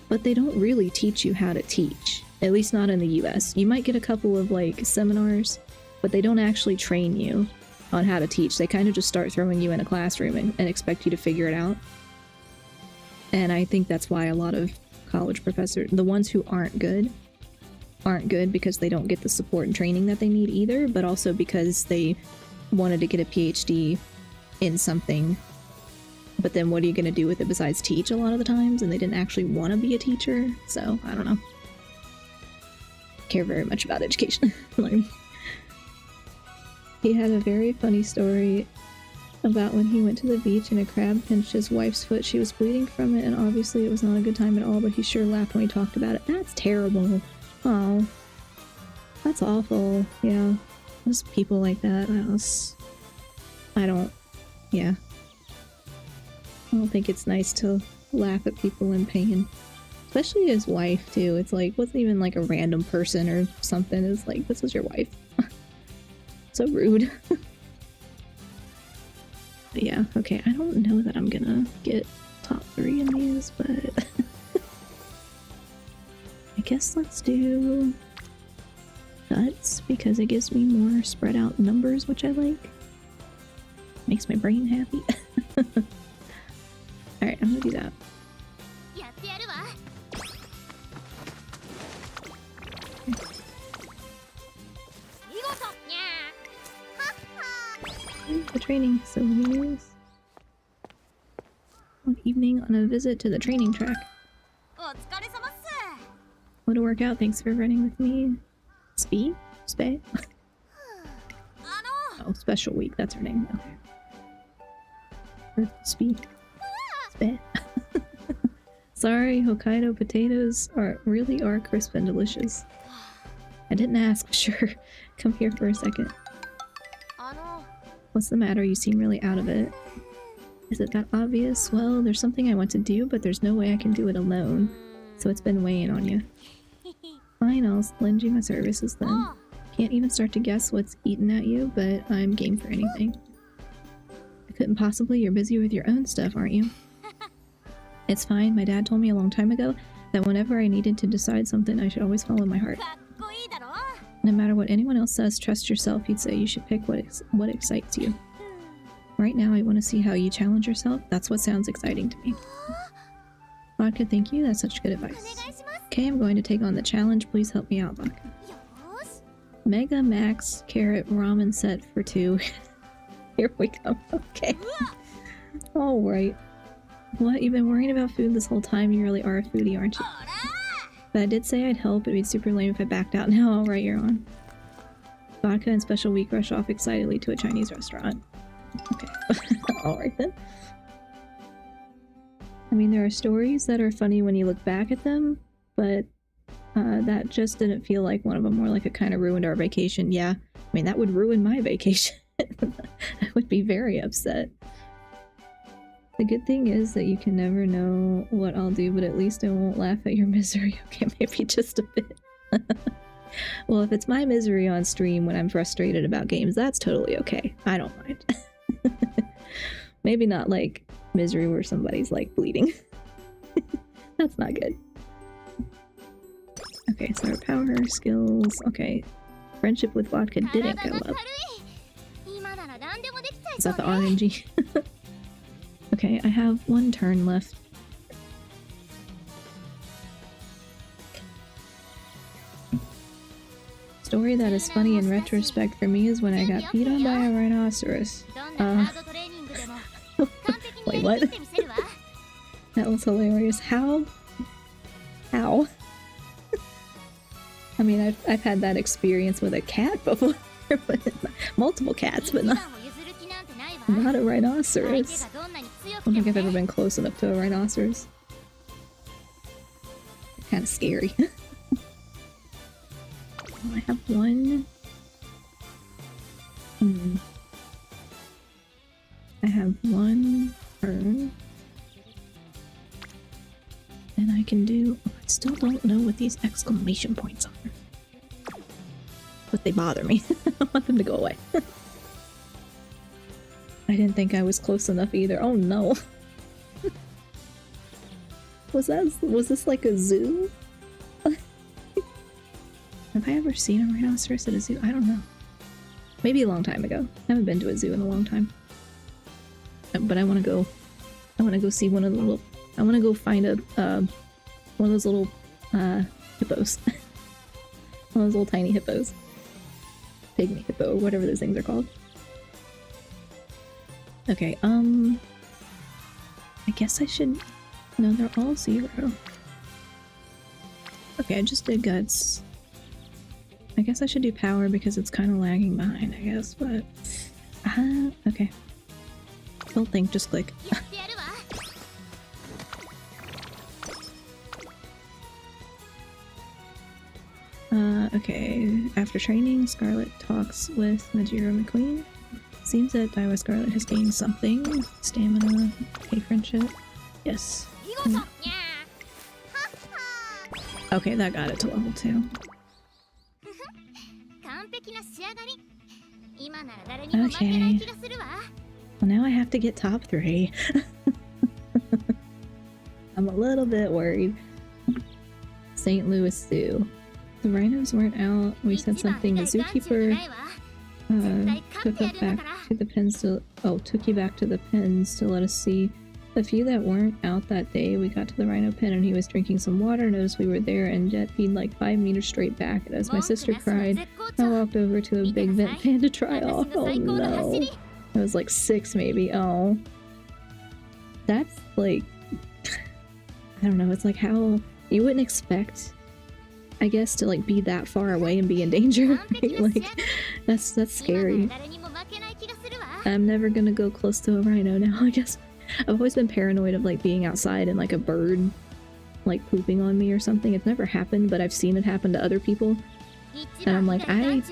[SPEAKER 1] but they don't really teach you how to teach, at least not in the US. You might get a couple of like seminars, but they don't actually train you on how to teach. They kind of just start throwing you in a classroom and expect you to figure it out. And I think that's why a lot of college professors, the ones who aren't good because they don't get the support and training that they need either, but also because they wanted to get a PhD in something, but then what are you going to do with it besides teach a lot of the times, and they didn't actually want to be a teacher, so I don't know. Care very much about education. He had a very funny story about when he went to the beach and a crab pinched his wife's foot. She was bleeding from it, and obviously it was not a good time at all, but he sure laughed when he talked about it. That's terrible. Oh, that's awful. Yeah, there's people like that. Yeah. I don't think it's nice to laugh at people in pain. Especially his wife, too. It's like, wasn't even like a random person or something. It's like, this was your wife. So rude. But yeah, okay, I don't know that I'm gonna get top 3 in these, but I guess let's do guts because it gives me more spread out numbers, which I like. Makes my brain happy. Alright, I'm gonna do that. The training facilities. One evening on a visit to the training track. Want to work out? Thanks for running with me. Speed? Spay? Oh, Special Week. That's her name. Okay. Speed. Spay. Sorry, Hokkaido potatoes really are crisp and delicious. I didn't ask. Sure. Come here for a second. What's the matter? You seem really out of it. Is it that obvious? Well, there's something I want to do, but there's no way I can do it alone. So it's been weighing on you. Fine, I'll lend you my services then. Can't even start to guess what's eaten at you, but I'm game for anything. I couldn't possibly. You're busy with your own stuff, aren't you? It's fine. My dad told me a long time ago that whenever I needed to decide something, I should always follow my heart. No matter what anyone else says, trust yourself, he'd say. You should pick what excites you. Right now, I want to see how you challenge yourself. That's what sounds exciting to me. Vodka, thank you. That's such good advice. Okay, I'm going to take on the challenge. Please help me out, Vodka. Mega Max Carrot Ramen set for 2. Here we go. Okay. Alright. What? You've been worrying about food this whole time. You really are a foodie, aren't you? But I did say I'd help. It'd be super lame if I backed out now. Alright, you're on. Vodka and Special Week rush off excitedly to a Chinese restaurant. Okay. Alright then. I mean, there are stories that are funny when you look back at them, but that just didn't feel like one of them. More like it kind of ruined our vacation. Yeah, I mean, that would ruin my vacation. I would be very upset. The good thing is that you can never know what I'll do, but at least I won't laugh at your misery. Okay, maybe just a bit. Well, if it's my misery on stream when I'm frustrated about games, that's totally okay. I don't mind. Maybe not like misery where somebody's like bleeding. That's not good. Okay, so our power skills. Okay, friendship with vodka didn't go up. Is that the RNG? Okay, I have 1 turn left. Story that is funny in retrospect for me is when I got beat on by a rhinoceros. Wait, what? That was hilarious. How? How? I mean, I've had that experience with a cat before. Multiple cats, but not a rhinoceros. I don't think I've ever been close enough to a rhinoceros. Kind of scary. I have 1. I have 1 turn. And I can do... I still don't know what these exclamation points are. But they bother me. I want them to go away. I didn't think I was close enough either. Oh no. Was this like a zoo? Have I ever seen a rhinoceros at a zoo? I don't know. Maybe a long time ago. I haven't been to a zoo in a long time. But I want to go see one of the little... I want to go find a, one of those little, hippos. One of those little tiny hippos. Pygmy hippo, whatever those things are called. Okay, I guess I should... No, they're all 0. Okay, I just did guts. I guess I should do power because it's kind of lagging behind, I guess, but... okay. Don't think, just click. Okay. After training, Scarlet talks with Majiro McQueen. Seems that Daiwa Scarlet has gained something. Stamina, a friendship. Yes. Okay, that got it to level 2. Okay. Well, now I have to get top 3. I'm a little bit worried. St. Louis Zoo. The rhinos weren't out. We said something. The zookeeper took us back to the pens to took you back to the pens to let us see. The few that weren't out that day, we got to the rhino pen and he was drinking some water, noticed we were there, and jet peed like 5 meters straight back at us. My sister cried. I walked over to a big vent fan to try off. Oh no. I was like 6 maybe. Oh. That's like... I don't know, it's like how... You wouldn't expect, I guess, to like be that far away and be in danger, right? Like, that's scary. I'm never gonna go close to a rhino now, I guess. I've always been paranoid of like being outside and like a bird like pooping on me or something. It's never happened, but I've seen it happen to other people. And I'm like, I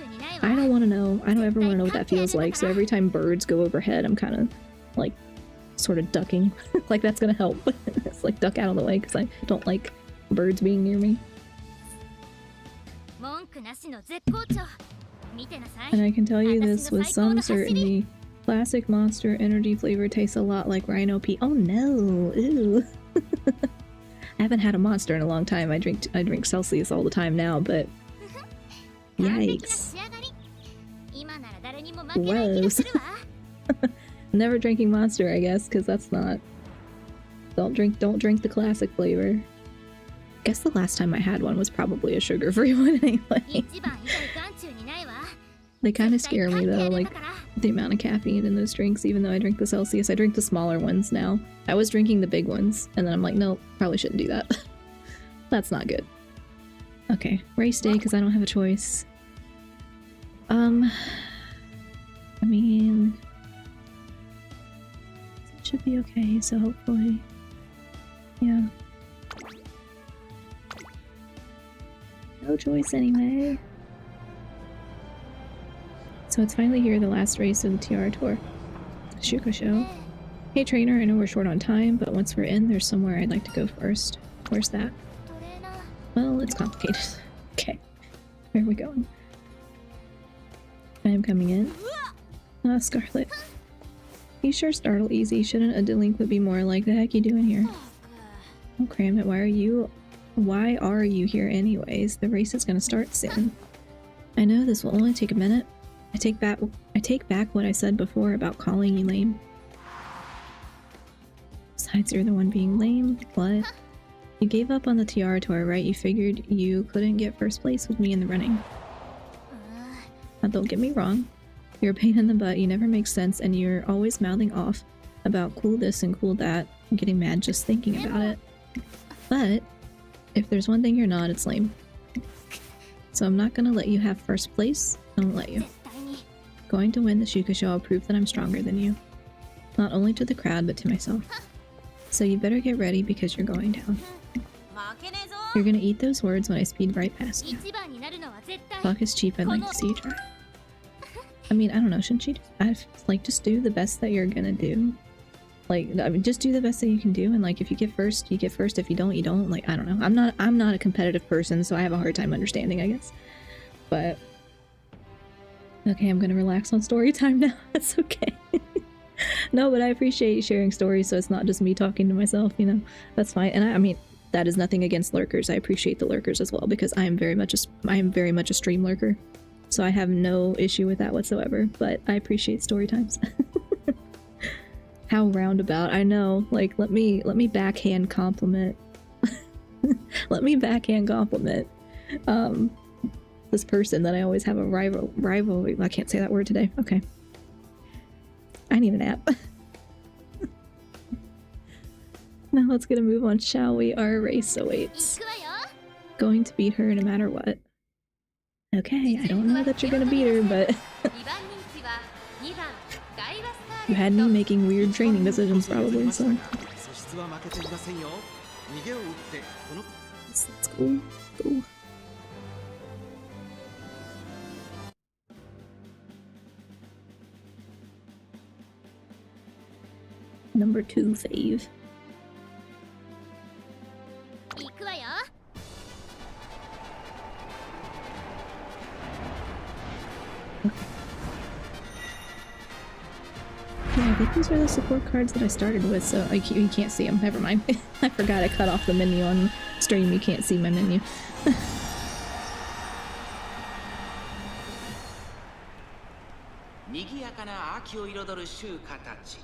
[SPEAKER 1] don't want to know. I don't ever want to know what that feels like. So every time birds go overhead, I'm kind of like sort of ducking. Like that's gonna help. It's like duck out of the way because I don't like birds being near me. And I can tell you this with some certainty. Classic Monster energy flavor tastes a lot like rhino pee. Oh no! Ew. I haven't had a Monster in a long time. I drink Celsius all the time now, but yikes. Gross. Never drinking Monster, I guess, because that's not... Don't drink the classic flavor. Guess the last time I had one was probably a sugar-free one anyway. They kind of scare me though, like the amount of caffeine in those drinks, even though I drink the Celsius. I drink the smaller ones now. I was drinking the big ones, and then I'm like, no, probably shouldn't do that. That's not good. Okay, race day, because I don't have a choice. I mean... It should be okay, so hopefully... Yeah. No choice anyway. So it's finally here, the last race of the Tiara Tour. Shuko Show. Hey trainer, I know we're short on time, but once we're in, there's somewhere I'd like to go first. Where's that? Well, it's complicated. Okay. Where are we going? I am coming in. Ah, Scarlet. You sure startle easy. Shouldn't a delinquent be more like, the heck you doing here? Oh, cram it. Why are you here anyways? The race is gonna start soon. I know this will only take a minute. I take back what I said before about calling you lame. Besides, you're the one being lame. What? You gave up on the Tiara Tour, right? You figured you couldn't get first place with me in the running. Now, don't get me wrong. You're a pain in the butt, you never make sense, and you're always mouthing off about cool this and cool that. I'm getting mad just thinking about it. But, if there's one thing you're not, it's lame. So I'm not gonna let you have first place. I won't let you. Going to win the Shuka Show, I'll prove that I'm stronger than you. Not only to the crowd, but to myself. So you better get ready because you're going down. You're gonna eat those words when I speed right past you. Talk is cheap, I'd like to see you try. I mean, I don't know, shouldn't you just do the best that you're gonna do? Like, I mean, just do the best that you can do, and like, if you get first, you get first. If you don't, you don't. Like, I don't know. I'm not a competitive person, so I have a hard time understanding, I guess. But... Okay, I'm gonna relax on story time now. It's okay. No, but I appreciate sharing stories, so it's not just me talking to myself, you know? That's fine. And I mean, that is nothing against lurkers. I appreciate the lurkers as well, because I am very much a stream lurker. So I have no issue with that whatsoever, but I appreciate story times. How roundabout. I know, like, let me backhand compliment. Let me backhand compliment this person that I always have a rivalry. I can't say that word today. Okay. I need a nap. Now let's get a move on, shall we? Our race awaits. Going to beat her no matter what. Okay, I don't know that you're gonna beat her, but... You had me making weird training decisions, probably, so... Let's go. Go. Number 2 fave. I think these are the support cards that I started with, so you can't see them. Never mind. I forgot I cut off the menu on stream. You can't see my menu.
[SPEAKER 2] 賑やかな秋を彩る秋華たち。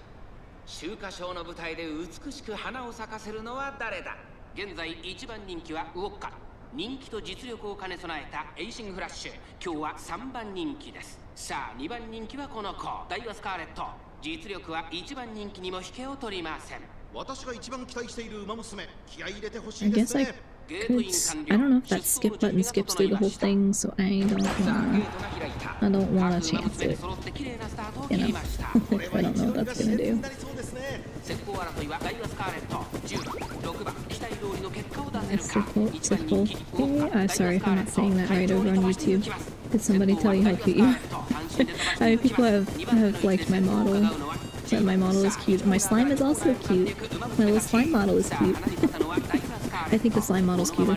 [SPEAKER 2] 秋華賞の舞台で美しく花を咲かせるのは誰だ。現在一番人気はウォッカ。人気と実力を兼ね備えたエイシングフラッシュ。今日は3番人気です。さあ2番人気はこの子、ダイワスカーレット。実力は1番人気にも引けを取りません。私が一番期待している馬娘、気合い入れてほしいですね。
[SPEAKER 1] I don't know if that skip button skips through the whole thing, so I don't wanna chance it. You know, I don't know what that's gonna do. That's difficult. Hey, sorry if I'm not saying that right over on YouTube. Did somebody tell you how cute you are? I mean, people have liked my model. That my model is cute. My slime is also cute. My little slime model is cute. I think the slime model's cuter.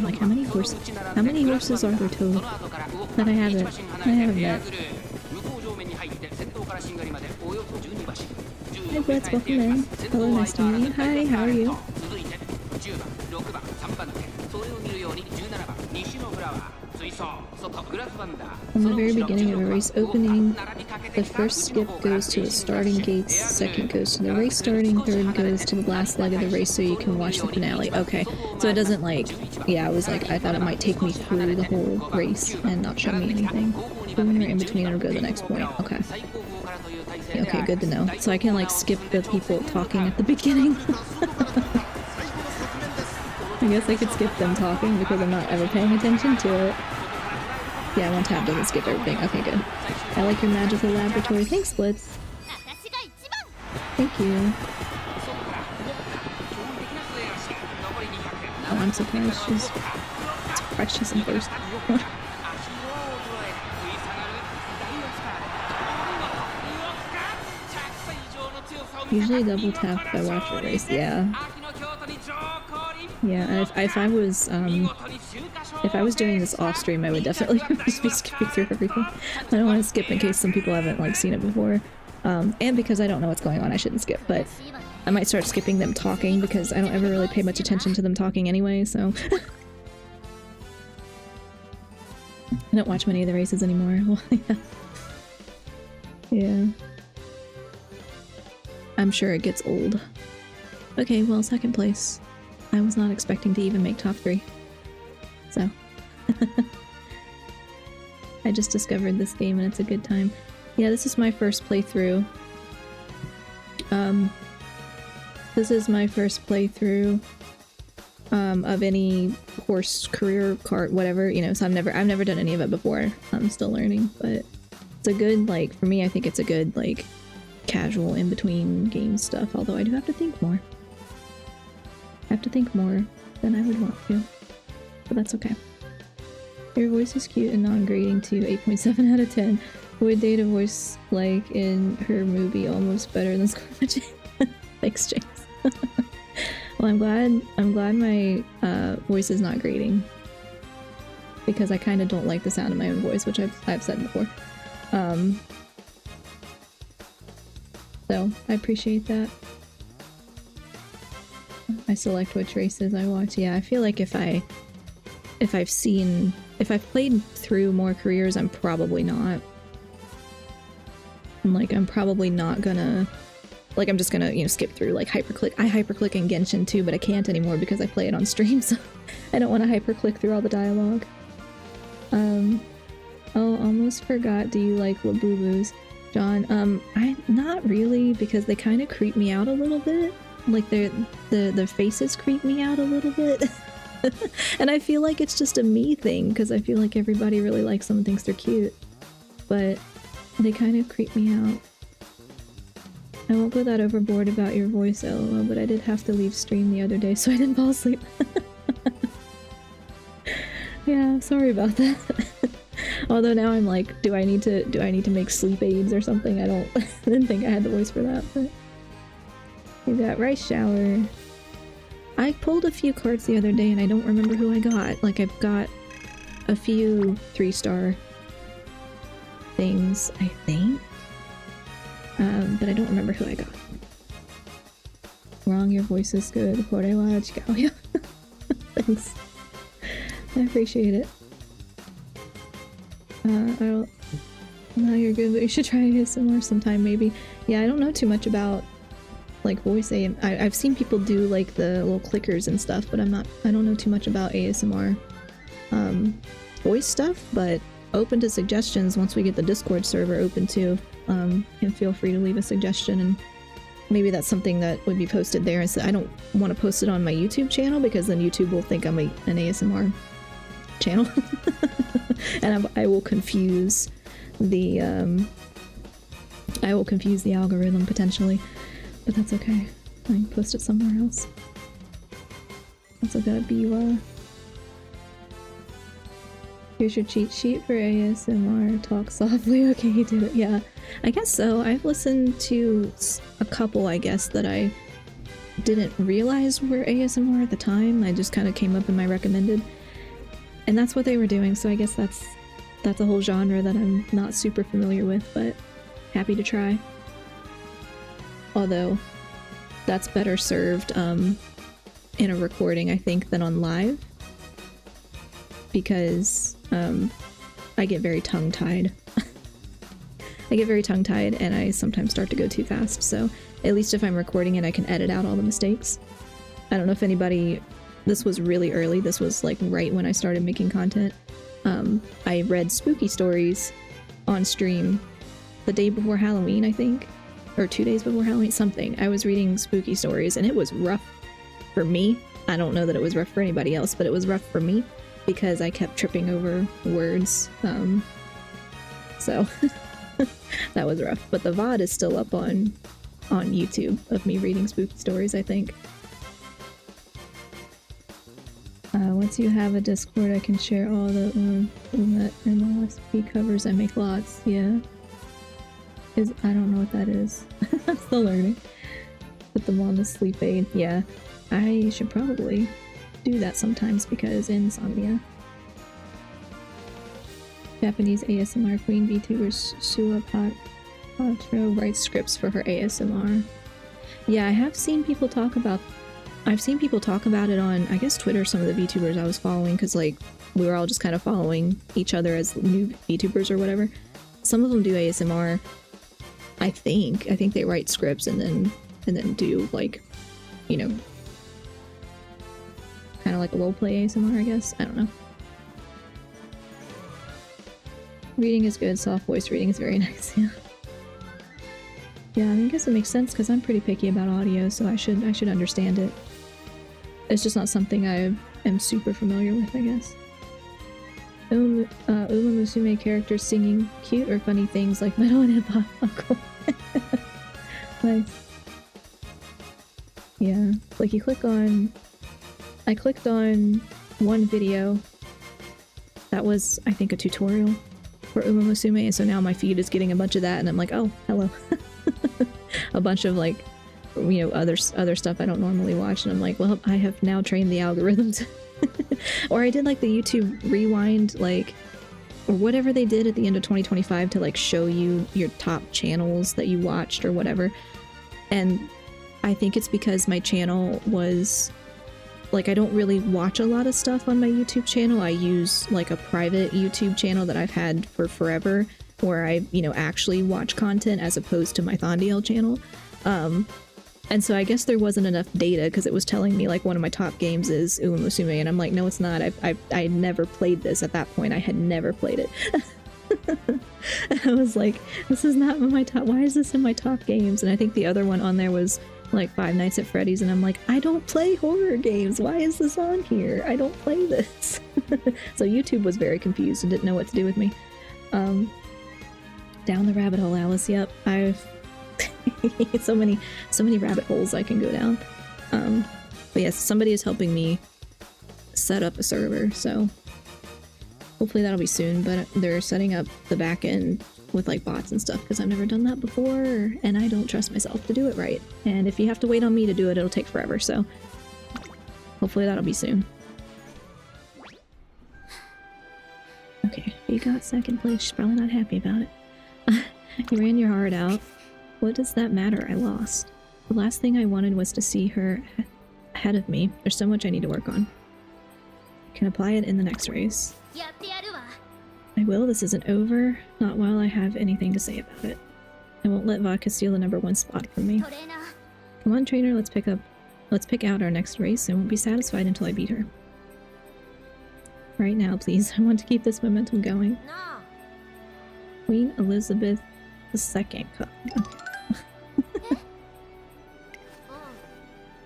[SPEAKER 1] Like, how many horses are there total that I haven't met? Hi Blitz, welcome in. Hello, nice to meet you. Hi, how are you? From the very beginning of a race opening, the first skip goes to the starting gates, second goes to the race starting, third goes to the last leg of the race so you can watch the finale. Okay, so it doesn't like, yeah, I was like, I thought it might take me through the whole race and not show me anything. When you're in between, it'll go to the next point. Okay. Yeah, okay, good to know. So I can like skip the people talking at the beginning. I guess I could skip them talking because I'm not ever paying attention to it. Yeah, one tab doesn't skip everything. Okay, good. I like your magical laboratory. Thanks, Blitz. Thank you. Oh, I'm surprised she's in first. Usually double tap if I watch a race, yeah. Yeah, and if I was doing this off stream, I would definitely just be skipping through everything. I don't want to skip in case some people haven't like seen it before, and because I don't know what's going on, I shouldn't skip. But I might start skipping them talking because I don't ever really pay much attention to them talking anyway. So I don't watch many of the races anymore. Well, yeah. I'm sure it gets old. Okay, well, second place. I was not expecting to even make top 3. So. I just discovered this game and it's a good time. Yeah, this is my first playthrough. This is my first playthrough of any horse career cart, whatever, you know, so I've never done any of it before. I'm still learning, but it's a good, like, for me, I think it's a good, like, casual in-between game stuff, although I do have to think more. I have to think more than I would want to, but that's okay. Your voice is cute and non-grading to 8.7 out of 10. Would Data voice like in her movie almost better than Scarlet? Thanks, James. Well, I'm glad my voice is not grading, because I kind of don't like the sound of my own voice, which I've said before. So I appreciate that. I select which races I watch. Yeah, I feel like if I've played through more careers, I'm probably not. I'm probably not gonna, like, I'm just gonna, you know, skip through, like, hyperclick. I hyperclick in Genshin too, but I can't anymore because I play it on stream, so I don't want to hyperclick through all the dialogue. Oh, almost forgot, do you like Labubu's? John, not really, because they kind of creep me out a little bit. Like, their faces creep me out a little bit. And I feel like it's just a me thing, because I feel like everybody really likes them and thinks they're cute. But they kind of creep me out. I won't go that overboard about your voice, LOL, but I did have to leave stream the other day, so I didn't fall asleep. Yeah, sorry about that. Although now I'm like, do I need to make sleep aids or something? I didn't think I had the voice for that, but we got Rice Shower. I pulled a few cards the other day and I don't remember who I got. Like, I've got a few 3-star things, I think. But I don't remember who I got. Wrong, your voice is good. Yeah. Thanks. I appreciate it. I don't... No, you're good, but you should try ASMR sometime, maybe. Yeah, I don't know too much about, like, voice AM. I've seen people do, like, the little clickers and stuff, but I don't know too much about ASMR voice stuff, but open to suggestions once we get the Discord server open too. And feel free to leave a suggestion, and maybe that's something that would be posted there. I don't want to post it on my YouTube channel because then YouTube will think I'm an ASMR channel. And I will confuse the algorithm potentially, but that's okay. I can post it somewhere else. Also gotta be here's your cheat sheet for ASMR. Talk softly. Okay, do it. Yeah, I guess so. I've listened to a couple, I guess, that I didn't realize were ASMR at the time. I just kind of came up in my recommended, and that's what they were doing. So I guess that's a whole genre that I'm not super familiar with, but happy to try. Although that's better served in a recording, I think, than on live, because I get very tongue-tied. I get very tongue-tied and I sometimes start to go too fast, so at least if I'm recording it I can edit out all the mistakes. I don't know if anybody... This was really early, this was like right when I started making content. I read spooky stories on stream the day before Halloween, I think, or 2 days before Halloween, something. I was reading spooky stories and it was rough for me. I don't know that it was rough for anybody else, but it was rough for me because I kept tripping over words. So that was rough. But the VOD is still up on YouTube of me reading spooky stories, I think. Once you have a Discord, I can share all the MLSP covers. I make lots. Yeah. I don't know what that is. I'm still learning. Put them on the sleep aid. Yeah. I should probably do that sometimes because insomnia. Japanese ASMR queen VTuber Sua Patro writes scripts for her ASMR. Yeah, I have seen people talk about... I've seen people talk about it on, I guess, Twitter, some of the VTubers I was following, because, like, we were all just kind of following each other as new VTubers or whatever. Some of them do ASMR, I think. I think they write scripts and then do, like, you know, kind of like a roleplay ASMR, I guess. I don't know. Reading is good. Soft voice reading is very nice. Yeah. Yeah, I mean, I guess it makes sense because I'm pretty picky about audio, so I should understand it. It's just not something I am super familiar with, I guess. Umamusume characters singing cute or funny things like metal and hip-hop. Oh, cool. Nice. Yeah, like you click on... I clicked on one video that was, I think, a tutorial for Umamusume, and so now my feed is getting a bunch of that, and I'm like, oh, hello. A bunch of, like, you know, other stuff I don't normally watch, and I'm like, well, I have now trained the algorithm to... Or I did, like, the YouTube rewind, like, or whatever they did at the end of 2025 to, like, show you your top channels that you watched or whatever. And I think it's because my channel was... Like, I don't really watch a lot of stuff on my YouTube channel. I use, like, a private YouTube channel that I've had for forever, where I, you know, actually watch content as opposed to my Thondiel channel. And so I guess there wasn't enough data because it was telling me, like, one of my top games is Umamusume, and I'm like, no, it's not. I never played this at that point. I had never played it. I was like, this is not my top... Why is this in my top games? And I think the other one on there was, like, Five Nights at Freddy's, and I'm like, I don't play horror games. Why is this on here? I don't play this. So YouTube was very confused and didn't know what to do with me. Down the rabbit hole, Alice. Yep, I've so many rabbit holes I can go down. But yes, somebody is helping me set up a server, so hopefully that'll be soon. But they're setting up the back end with, like, bots and stuff because I've never done that before, and I don't trust myself to do it right. And if you have to wait on me to do it, it'll take forever. So hopefully that'll be soon. She got second place. She's probably not happy about it. You ran your heart out. What does that matter? I lost. The last thing I wanted was to see her ahead of me. There's so much I need to work on. Can apply it in the next race. I will. This isn't over. Not while I have anything to say about it. I won't let Vodka steal the #1 spot from me. Come on, trainer. Let's pick out our next race. I won't be satisfied until I beat her. Right now, please. I want to keep this momentum going. Queen Elizabeth II Cup.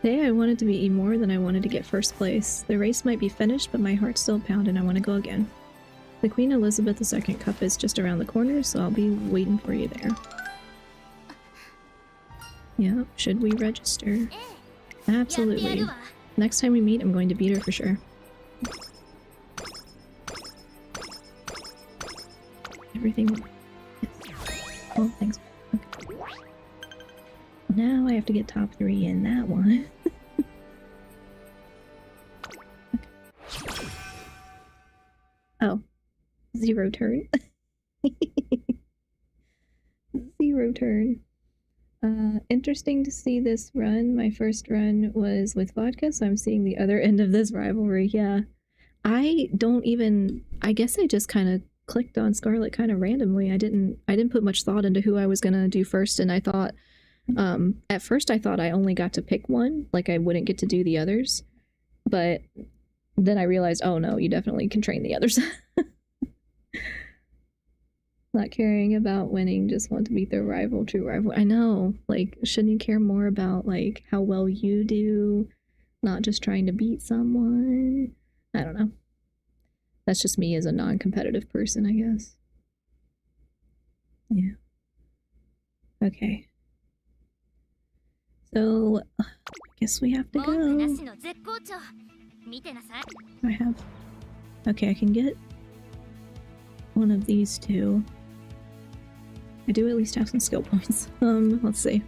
[SPEAKER 1] Today I wanted to beat more than I wanted to get first place. The race might be finished, but my heart's still pounding. I want to go again. The Queen Elizabeth II Cup is just around the corner, so I'll be waiting for you there. Yeah, should we register? Absolutely. Next time we meet, I'm going to beat her for sure. Everything. Yes. Oh, thanks. Okay. Now I have to get top 3 in that one. Okay. Oh. 0 turn. 0 turn. Interesting to see this run. My first run was with Vodka, so I'm seeing the other end of this rivalry. Yeah. I guess I just kind of clicked on Scarlet kind of randomly. I didn't put much thought into who I was gonna do first, and I thought at first I thought I only got to pick one, like I wouldn't get to do the others, but then I realized, oh no, you definitely can train the others. Not caring about winning, just want to beat their rival, true rival. I know, like, shouldn't you care more about like how well you do, not just trying to beat someone? I don't know. That's just me as a non-competitive person, I guess. Yeah. Okay. So, I guess we have to go. I have... Okay, I can get one of these two. I do at least have some skill points. Let's see.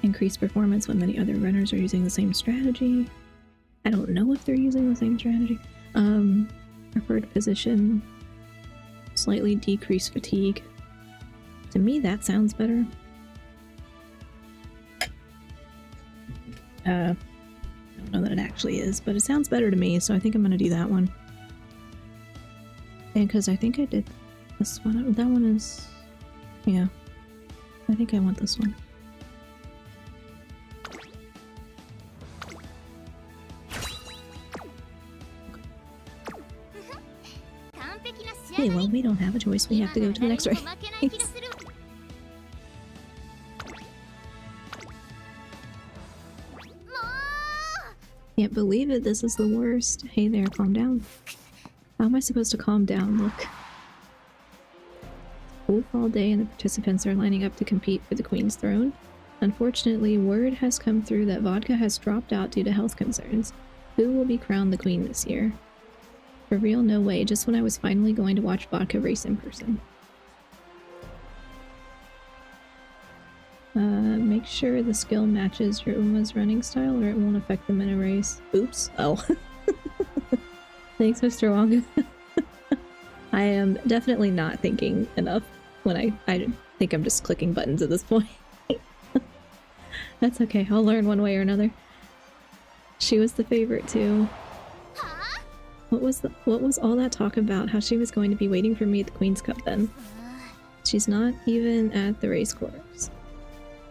[SPEAKER 1] Increase performance when many other runners are using the same strategy. I don't know if they're using the same strategy. Preferred position. Slightly decrease fatigue. To me, that sounds better. I don't know that it actually is, but it sounds better to me, so I think I'm gonna do that one. And because I think I did this one. That one is... Yeah. I think I want this one. Hey, well, we don't have a choice. We have to go to the next race. Can't believe it. This is the worst. Hey there, calm down. How am I supposed to calm down? Look. Wolf all day and the participants are lining up to compete for the Queen's throne. Unfortunately, word has come through that Vodka has dropped out due to health concerns. Who will be crowned the Queen this year? For real, no way. Just when I was finally going to watch Vodka race in person. Make sure the skill matches your Uma's running style or it won't affect them in a race. Oops. Oh. Thanks, Mr. Wong. I am definitely not thinking enough when I think I'm just clicking buttons at this point. That's okay. I'll learn one way or another. She was the favorite too. What was all that talk about? How she was going to be waiting for me at the Queen's Cup then? She's not even at the race course.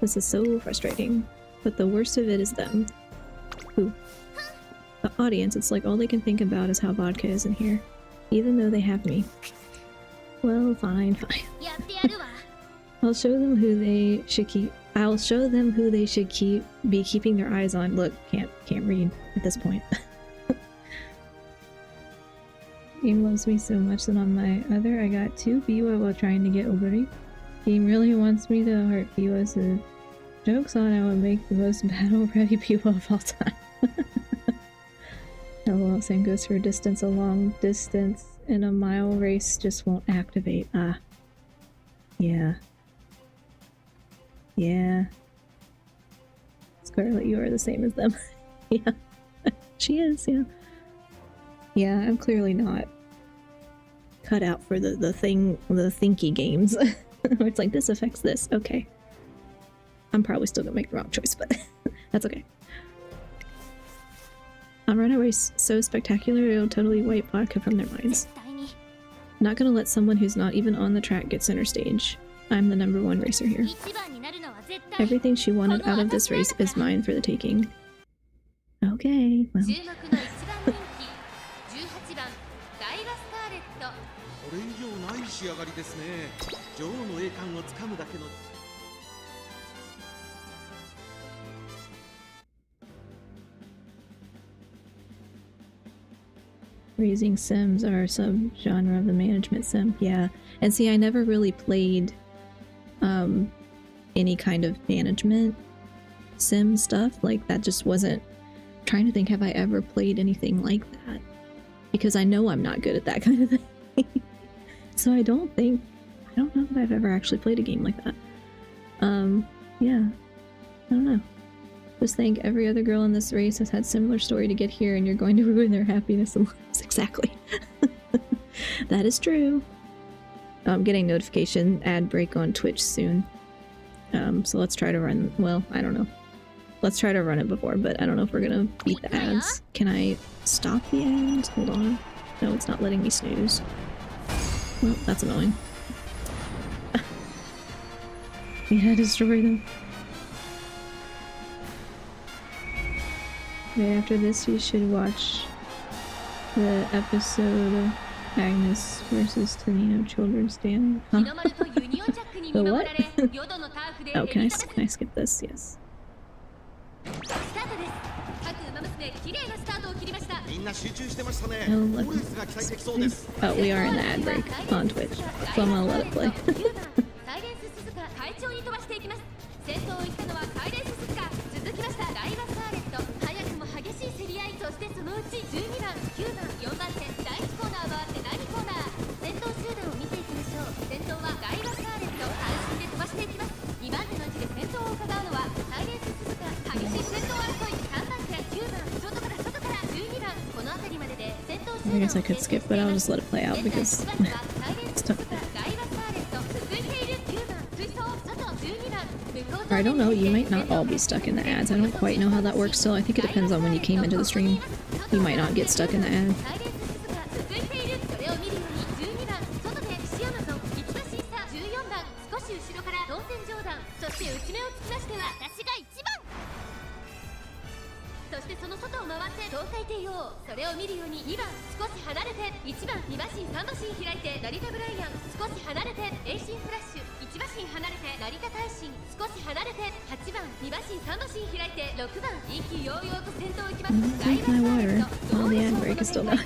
[SPEAKER 1] This is so frustrating. But the worst of it is them. Who? The audience. It's like all they can think about is how Vodka isn't here. Even though they have me. Well, fine, fine. I'll show them who they should keep. I'll show them who they should be keeping their eyes on. Look, can't read at this point. Game loves me so much that on my other I got 2 Biwa while trying to get Oburi. Game really wants me to heart Biwa, so joke's on I would make the most battle-ready Biwa of all time. LOL, same goes for distance. A long distance in a mile race just won't activate. Ah. Yeah. Yeah. Scarlet, you are the same as them. Yeah. She is, yeah. Yeah, I'm clearly not cut out for the thinky games. Where it's like, this affects this. Okay. I'm probably still gonna make the wrong choice, but that's okay. A runaway so spectacular it'll totally wipe vodka from their minds. Not gonna let someone who's not even on the track get center stage. I'm the #1 racer here. Everything she wanted out of this race is mine for the taking. Okay, well. Raising sims are a subgenre of the management sim. Yeah. And see, I never really played any kind of management sim stuff. Like, that just wasn't... I'm trying to think, have I ever played anything like that? Because I know I'm not good at that kind of thing. So I don't know that I've ever actually played a game like that. Yeah. I don't know. Just think every other girl in this race has had similar story to get here, and you're going to ruin their happiness and lives. Exactly. That is true. I'm getting notification ad break on Twitch soon. So let's try to run. Well, I don't know. Let's try to run it before, but I don't know if we're gonna beat the ads. Can I stop the ads? Hold on. No, it's not letting me snooze. Well, that's annoying. Yeah, destroy them. Okay, after this you should watch the episode of Agnes versus Tonino Children's Stand. Huh? The what? Oh, can I skip this? Yes. Oh, we are in the ad break on Twitch, so I'm gonna let it play. 先頭を行ったのはサイレンス鈴鹿、続きましたダイバスカーレット、早くも激しい競り合い、そしてそのうち12番、9番、4番手、第1コーナーは第2コーナー、先頭集団を見ていきましょう。先頭はダイバスカーレット、安心で飛ばしていきます。2番手の位置で先頭を伺うのはサイレンス鈴鹿、激しい先頭争い、3番手、9番、外から12番、この辺りまでで先頭集団を I guess I could skip, but I'll just let it play out because it's tough. Or I don't know, you might not all be stuck in the ads. I don't quite know how that works still. I think it depends on when you came into the stream. You might not get stuck in the ad. Drink my water while the ad break is still going.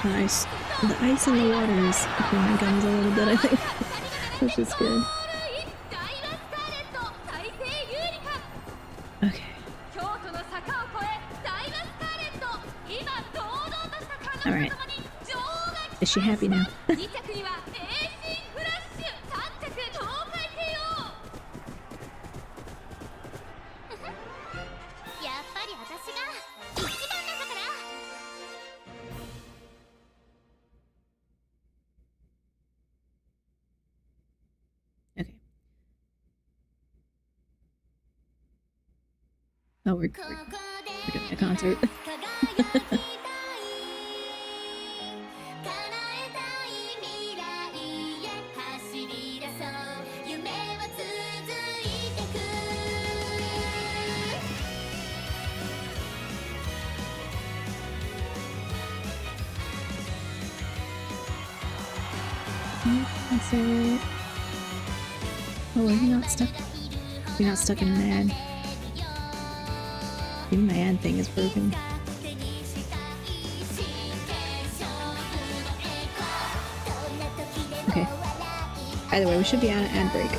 [SPEAKER 1] Nice. The ice in the water is upping my guns a little bit, I think. Which is good. Okay. Alright. Is she happy now? Oh, we're doing a concert. Concert. Oh, are you not stuck? You're not stuck in an ad. Even my ad thing is broken. Either way, we should be on an ad break.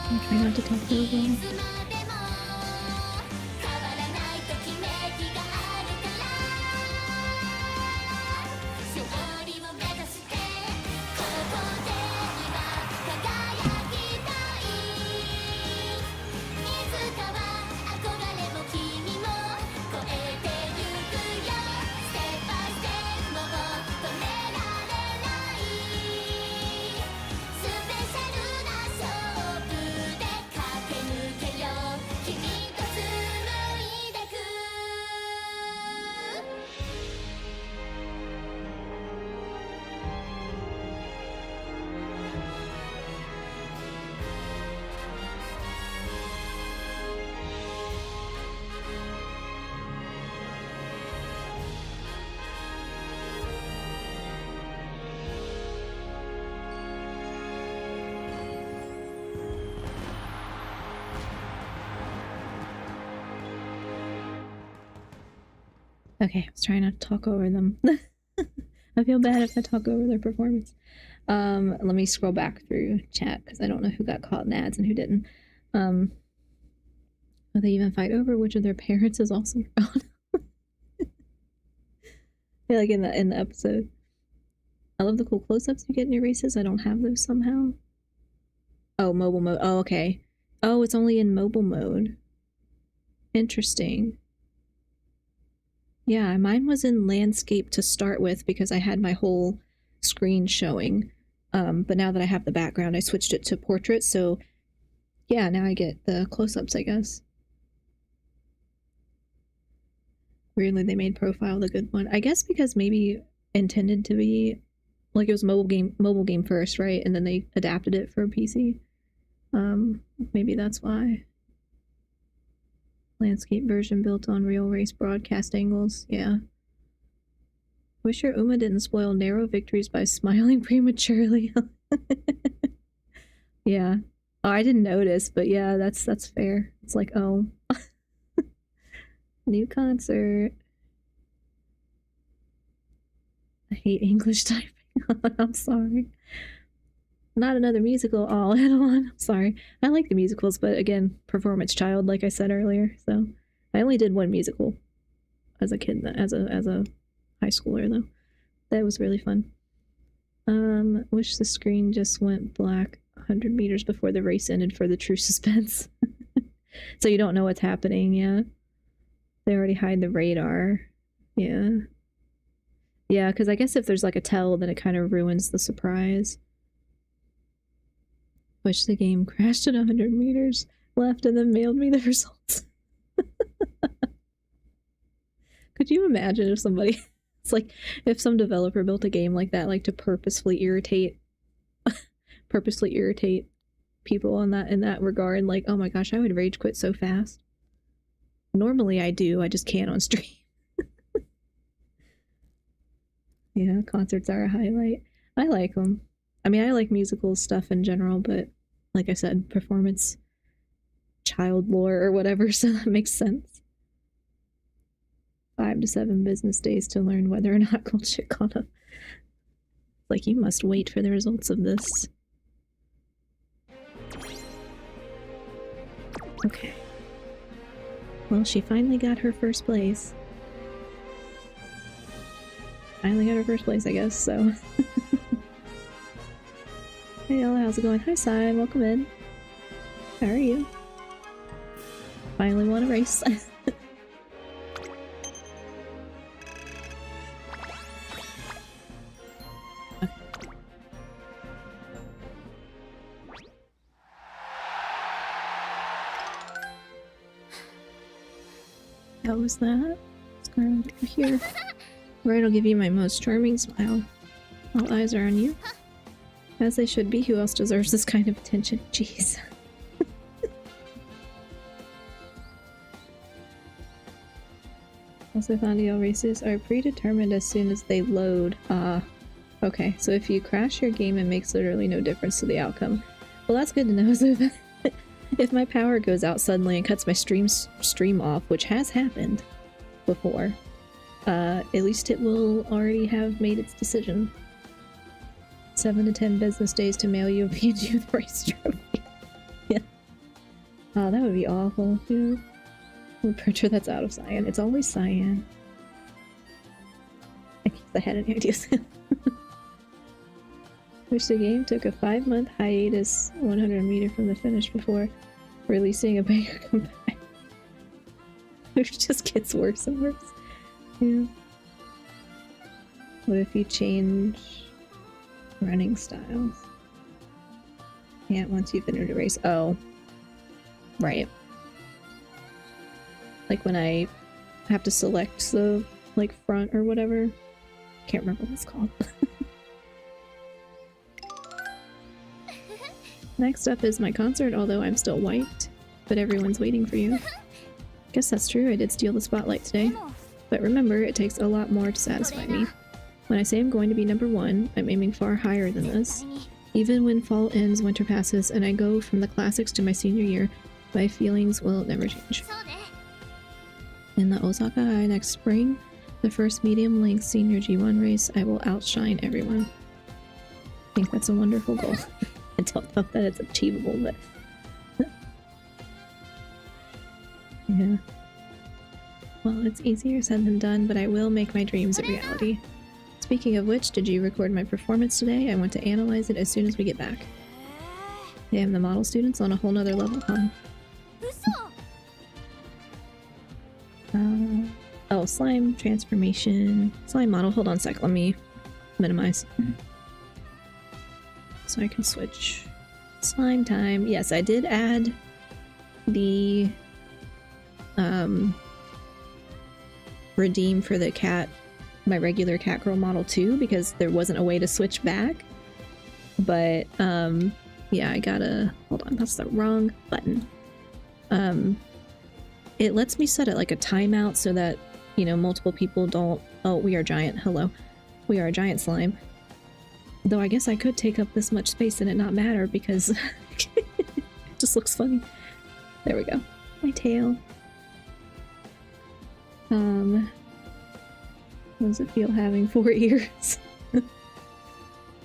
[SPEAKER 1] I'm trying not to talk over them. Okay, I was trying not to talk over them. I feel bad if I talk over their performance. Let me scroll back through chat because I don't know who got caught in ads and who didn't. Will they even fight over which of their parents is also around? Yeah, like in the episode. I love the cool close-ups you get in your races. I don't have those somehow. Oh, mobile mode. Oh, okay. Oh, it's only in mobile mode. Interesting. Yeah, mine was in landscape to start with because I had my whole screen showing. But now that I have the background, I switched it to portrait. So yeah, now I get the close-ups, I guess. Weirdly, they made profile the good one. I guess because maybe intended to be like it was mobile game first, right? And then they adapted it for PC. Maybe that's why. Landscape version built on real race broadcast angles. Yeah. Wish your Uma didn't spoil narrow victories by smiling prematurely. Yeah. Oh, I didn't notice, but yeah, that's fair. It's like, oh. New concert. I hate English typing. I'm sorry. Not another musical all in one. I'm sorry. I like the musicals, but again, performance child, like I said earlier. So I only did one musical as a kid, as a high schooler though. That was really fun. Wish the screen just went black 100 meters before the race ended for the true suspense. So you don't know what's happening, yeah. They already hide the radar. Yeah. Yeah, because I guess if there's like a tell, then it kind of ruins the surprise. Wish the game crashed at 100 meters left and then mailed me the results. Could you imagine if somebody... It's like if some developer built a game like that, like to purposefully irritate people in that regard. Like, oh my gosh, I would rage quit so fast. Normally I do, I just can't on stream. Yeah, concerts are a highlight. I like them. I mean, I like musical stuff in general, but like I said, performance, child lore or whatever, so that makes sense. 5 to 7 business days to learn whether or not Goldshit caught up. Like, you must wait for the results of this. Okay. Well, she finally got her first place. Finally got her first place, I guess, so. Hey, Ella, how's it going? Hi, Simon, welcome in. How are you? Finally won a race. How was that? Let's go around here. Right, I'll give you my most charming smile. All eyes are on you. As they should be. Who else deserves this kind of attention? Jeez. Also found EL races are predetermined as soon as they load. Okay, so if you crash your game, it makes literally no difference to the outcome. Well, that's good to know, so If my power goes out suddenly and cuts my stream off, which has happened before, at least it will already have made its decision. 7 to 10 business days to mail you a PNG with race trophy. Yeah. Oh, that would be awful, too. I'm pretty sure that's out of cyan. It's always cyan. In case I had any ideas. Wish the game took a 5-month hiatus 100 meter from the finish before releasing a bigger comeback. Which just gets worse and worse. Yeah. What if you change running styles? Can't once you finish a race. Oh. Right. Like when I have to select the like front or whatever. Can't remember what it's called. Next up is my concert, although I'm still white, but everyone's waiting for you. Guess that's true, I did steal the spotlight today. But remember, it takes a lot more to satisfy me. When I say I'm going to be number 1, I'm aiming far higher than this. Even when fall ends, winter passes, and I go from the classics to my senior year, my feelings will never change. In the Osaka High next spring, the first medium-length senior G1 race, I will outshine everyone. I think that's a wonderful goal. I don't know that it's achievable, but... yeah. Well, it's easier said than done, but I will make my dreams a reality. Speaking of which, did you record my performance today? I want to analyze it as soon as we get back. Damn, the model students on a whole nother level, huh? Oh, slime transformation. Slime model. Hold on a sec. Let me minimize. So I can switch. Slime time. Yes, I did add the redeem for the cat, my regular cat girl model too, because there wasn't a way to switch back. But yeah, I gotta hold on, that's the wrong button. It lets me set it like a timeout so that, you know, multiple people don't... Oh, we are giant. Hello. We are a giant slime. Though I guess I could take up this much space and it not matter because it just looks funny. There we go. My tail. How does it feel having 4 ears?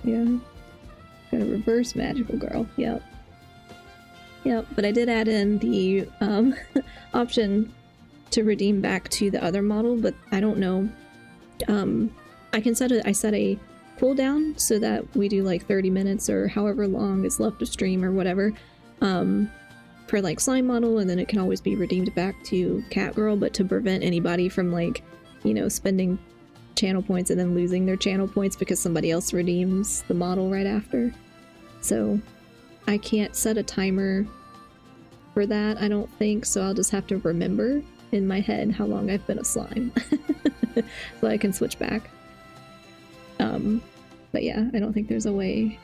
[SPEAKER 1] Yeah. Got a reverse magical girl. Yep. Yep, but I did add in the option to redeem back to the other model, but I don't know. I can set I set a cooldown so that we do like 30 minutes or however long is left of stream or whatever for like slime model, and then it can always be redeemed back to cat girl, but to prevent anybody from like, you know, spending channel points and then losing their channel points because somebody else redeems the model right after. So I can't set a timer for that, I don't think, so I'll just have to remember in my head how long I've been a slime so I can switch back. But yeah, I don't think there's a way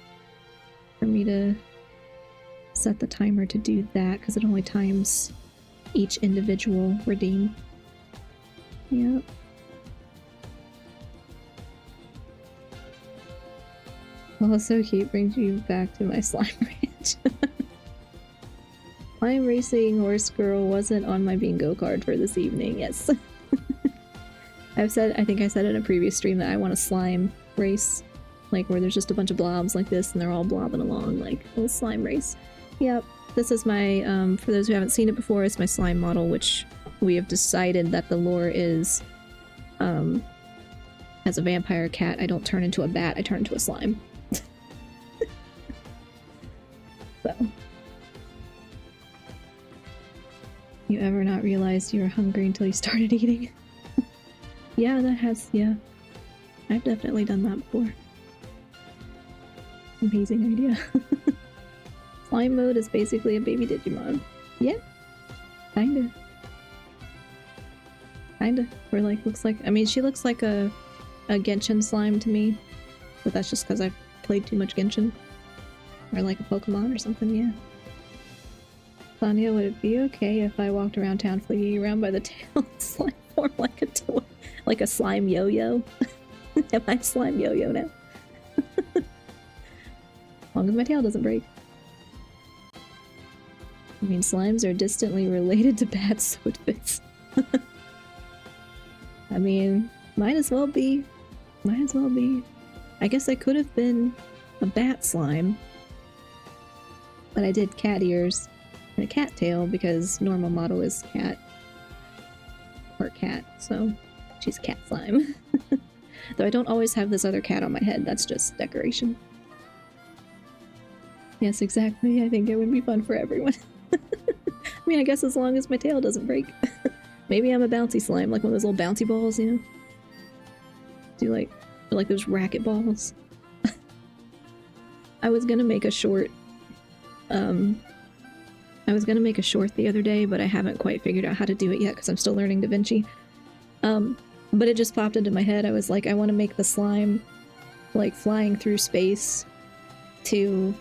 [SPEAKER 1] for me to set the timer to do that because it only times each individual redeem. Yep. Oh, so cute. Brings you back to my slime ranch. Slime racing horse girl wasn't on my bingo card for this evening. Yes. I think I said in a previous stream that I want a slime race. Like where there's just a bunch of blobs like this and they're all blobbing along like a little slime race. Yep. This is my, for those who haven't seen it before, it's my slime model, which we have decided that the lore is, as a vampire cat, I don't turn into a bat, I turn into a slime. So. You ever not realized you were hungry until you started eating? Yeah, yeah. I've definitely done that before. Amazing idea. Slime mode is basically a baby Digimon. Yeah. Kinda. Or like, looks like... I mean, she looks like a Genshin slime to me. But that's just because I've played too much Genshin. Or like a Pokemon or something, yeah. Sonia, would it be okay if I walked around town flinging around by the tail slime form like a toy? Like a slime yo-yo? Am I slime yo-yo now? As long as my tail doesn't break. I mean, slimes are distantly related to bat swordfish. I mean, might as well be. Might as well be. I guess I could have been a bat slime. But I did cat ears and a cat tail because normal model is cat. Or cat, so she's cat slime. Though I don't always have this other cat on my head, that's just decoration. Yes, exactly. I think it would be fun for everyone. I mean, I guess as long as my tail doesn't break. Maybe I'm a bouncy slime, like one of those little bouncy balls, you know? Do like those racket balls. I was gonna make a short. I was gonna make a short the other day, but I haven't quite figured out how to do it yet because I'm still learning DaVinci. But it just popped into my head. I was like, I want to make the slime like flying through space to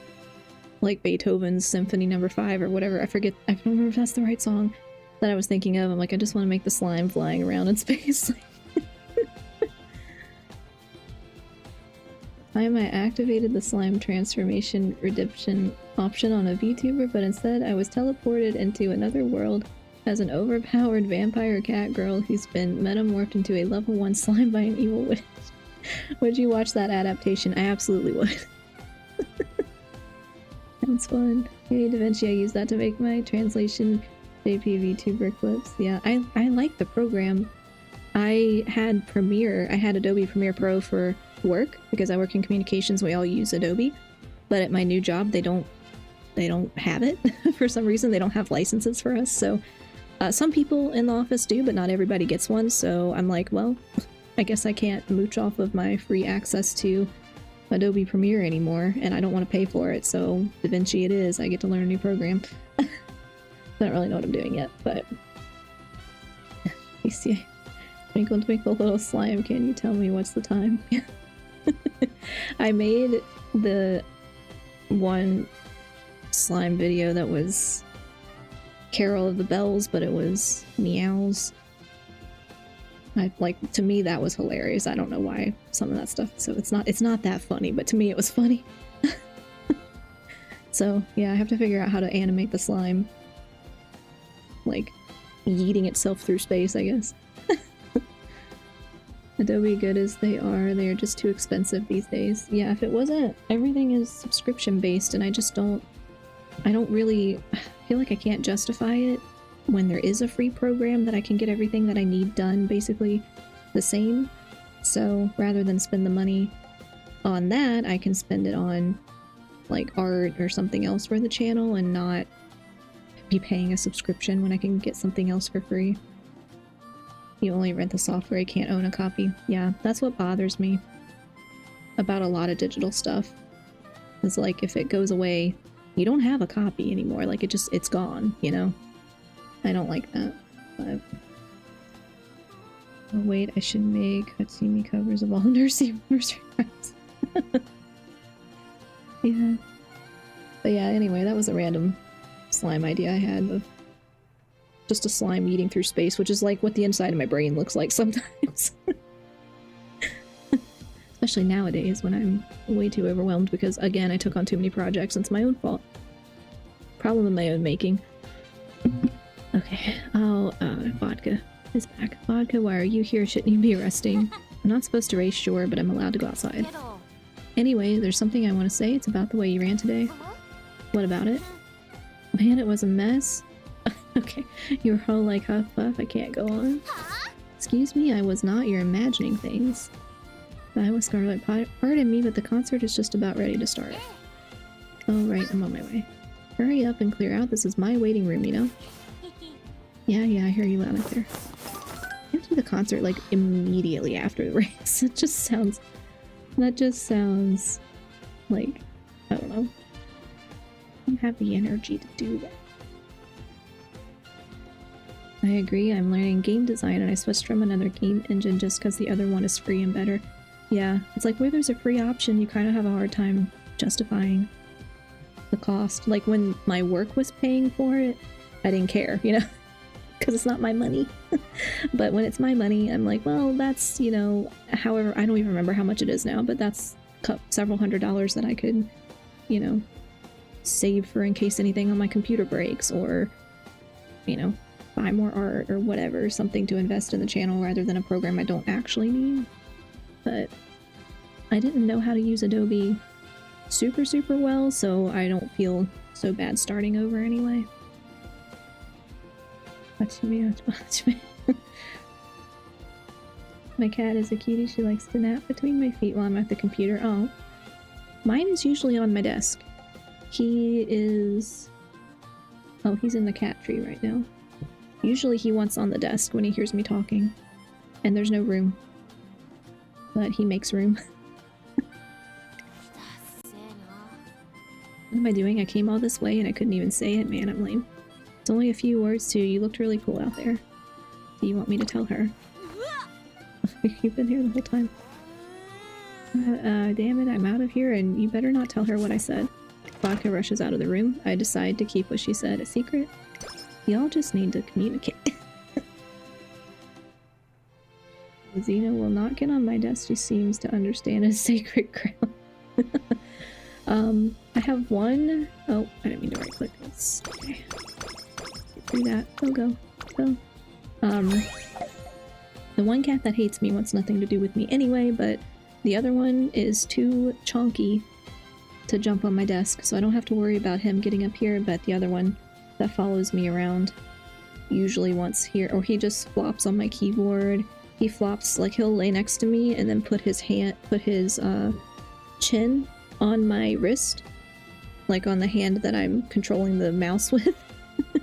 [SPEAKER 1] like Beethoven's Symphony No. 5 or whatever. I forget. I don't remember if that's the right song that I was thinking of. I'm like, I just want to make the slime flying around in space. I activated the slime transformation redemption option on a VTuber, but instead I was teleported into another world as an overpowered vampire cat girl who's been metamorphed into a level 1 slime by an evil witch. Would you watch that adaptation? I absolutely would. Sounds fun. Hey, DaVinci, I use that to make my translation JP VTuber clips. Yeah, I like the program. I had Adobe Premiere Pro for work because I work in communications. We all use Adobe, but at my new job they don't have it. For some reason they don't have licenses for us, so some people in the office do, but not everybody gets one. So I'm like, well, I guess I can't mooch off of my free access to Adobe Premiere anymore, and I don't want to pay for it, so DaVinci it is. I get to learn a new program. I don't really know what I'm doing yet, but you see, twinkle twinkle little slime, can you tell me what's the time? I made the one slime video that was Carol of the Bells, but it was meows. To me that was hilarious. I don't know why some of that stuff, so it's not that funny, but to me it was funny. So yeah, I have to figure out how to animate the slime like yeeting itself through space, I guess. Adobe, good as they are just too expensive these days. Yeah, if it wasn't, everything is subscription based, and I don't really feel like I can't justify it when there is a free program that I can get everything that I need done basically the same. So rather than spend the money on that, I can spend it on like art or something else for the channel and not be paying a subscription when I can get something else for free. You only rent the software, you can't own a copy. Yeah, that's what bothers me about a lot of digital stuff. It's like, if it goes away, you don't have a copy anymore. Like, it's gone, you know? I don't like that, but... Oh wait, I should make Hatsumi covers of all nursery rhymes. Yeah. But yeah, anyway, that was a random slime idea I had of just a slime eating through space, which is like what the inside of my brain looks like sometimes. Especially nowadays when I'm way too overwhelmed because, again, I took on too many projects and it's my own fault. Problem of my own making. Okay, Vodka is back. Vodka, why are you here? Shouldn't you be resting? I'm not supposed to race, sure, but I'm allowed to go outside. Anyway, there's something I want to say. It's about the way you ran today. What about it? Man, it was a mess. Okay, you were all like, huff puff, I can't go on. Excuse me, I was not. You're imagining things. I was Scarlet. Pardon me, but the concert is just about ready to start. Oh, right, I'm on my way. Hurry up and clear out. This is my waiting room, you know? Yeah, I hear you loud and clear. You have to do the concert, like, immediately after the race. That just sounds like, I don't know. I don't have the energy to do that. I agree, I'm learning game design and I switched from another game engine just because the other one is free and better. Yeah, it's like where there's a free option, you kind of have a hard time justifying the cost. Like when my work was paying for it, I didn't care, you know? Because it's not my money. But when it's my money, I'm like, well, that's, you know, however, I don't even remember how much it is now, but that's several $100s that I could, you know, save for in case anything on my computer breaks, or, you know, buy more art or whatever, something to invest in the channel rather than a program I don't actually need. But I didn't know how to use Adobe super well, so I don't feel so bad starting over anyway. Watch me. My cat is a cutie. She likes to nap between my feet while I'm at the computer. Oh. Mine is usually on my desk. He is... Oh, he's in the cat tree right now. Usually he wants on the desk when he hears me talking. And there's no room. But he makes room. What am I doing? I came all this way and I couldn't even say it. Man, I'm lame. It's only a few words too. You looked really cool out there. Do you want me to tell her? You've been here the whole time. Damn it, I'm out of here, and you better not tell her what I said. Vodka rushes out of the room. I decide to keep what she said a secret. Y'all just need to communicate. Xena will not get on my desk. She seems to understand a sacred ground. I have one... Oh, I didn't mean to right click this. Okay. Get through that. Go. The one cat that hates me wants nothing to do with me anyway, but the other one is too chonky to jump on my desk, so I don't have to worry about him getting up here, but the other one that follows me around usually wants here, or he just flops on my keyboard. He flops, like he'll lay next to me and then put his chin on my wrist, like on the hand that I'm controlling the mouse with,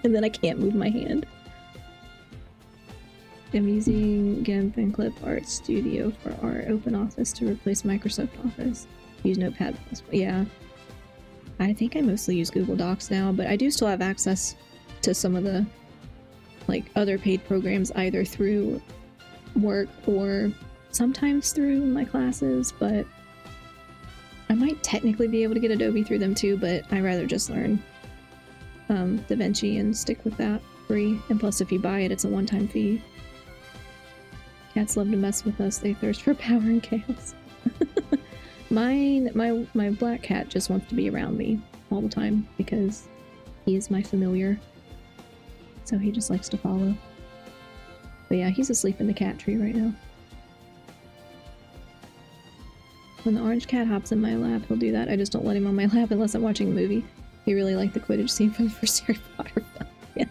[SPEAKER 1] and then I can't move my hand. I'm using GIMP and Clip Art Studio for our OpenOffice to replace Microsoft Office. Use Notepad++. Yeah. I think I mostly use Google Docs now, but I do still have access to some of the like other paid programs either through work or sometimes through my classes, but I might technically be able to get Adobe through them too, but I'd rather just learn DaVinci and stick with that free. And plus if you buy it, it's a one-time fee. Cats love to mess with us. They thirst for power and chaos. My black cat just wants to be around me all the time because he is my familiar. So he just likes to follow. But yeah, he's asleep in the cat tree right now. When the orange cat hops in my lap, he'll do that. I just don't let him on my lap unless I'm watching a movie. He really liked the Quidditch scene from the first Harry Potter film. Yeah.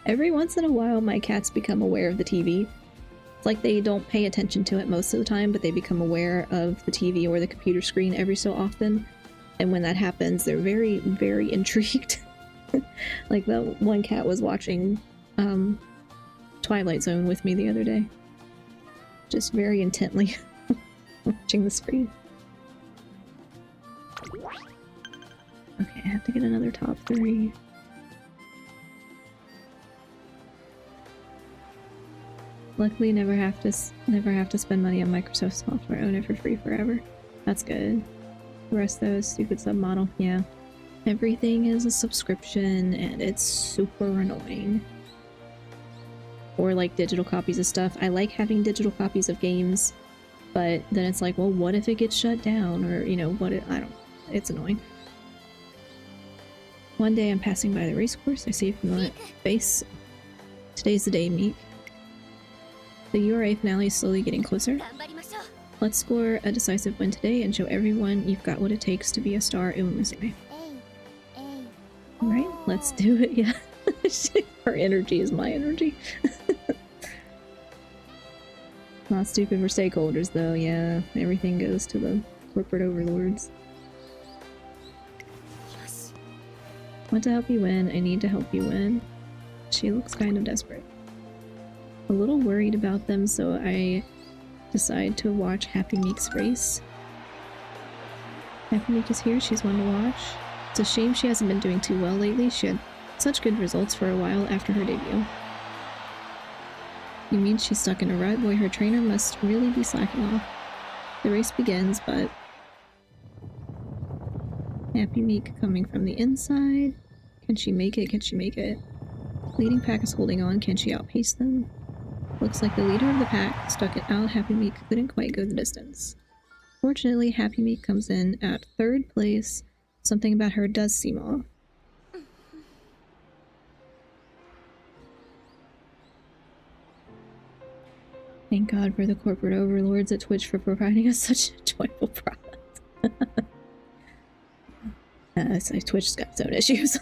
[SPEAKER 1] Every once in a while, my cats become aware of the TV. It's like they don't pay attention to it most of the time, but they become aware of the TV or the computer screen every so often. And when that happens, they're very, very intrigued. Like that one cat was watching Twilight Zone with me the other day. Just very intently watching the screen. Okay, I have to get another top 3. Luckily, never have to spend money on Microsoft software. Own it for free forever. That's good. The rest of those stupid submodel, yeah. Everything is a subscription, and it's super annoying. Or like digital copies of stuff. I like having digital copies of games, but then it's like, well, what if it gets shut down? Or, you know, I don't know. It's annoying. One day I'm passing by the race course. I see it from the face. Today's the day, Meek. The URA finale is slowly getting closer. Let's score a decisive win today and show everyone you've got what it takes to be a star Umamusume. Alright, let's do it, yeah. Her energy is my energy. Not stupid for stakeholders though, yeah. Everything goes to the corporate overlords. Want to help you win, I need to help you win. She looks kind of desperate. A little worried about them, so I decide to watch Happy Meek's race. Happy Meek is here, she's one to watch. It's a shame she hasn't been doing too well lately. She had such good results for a while after her debut. You mean she's stuck in a rut? Boy, her trainer must really be slacking off. The race begins, but... Happy Meek coming from the inside. Can she make it? Can she make it? Leading pack is holding on. Can she outpace them? Looks like the leader of the pack stuck it out. Happy Meek couldn't quite go the distance. Fortunately, Happy Meek comes in at 3rd place, Something about her does seem off. Thank God for the corporate overlords at Twitch for providing us such a joyful product. It's like Twitch's got its own issues.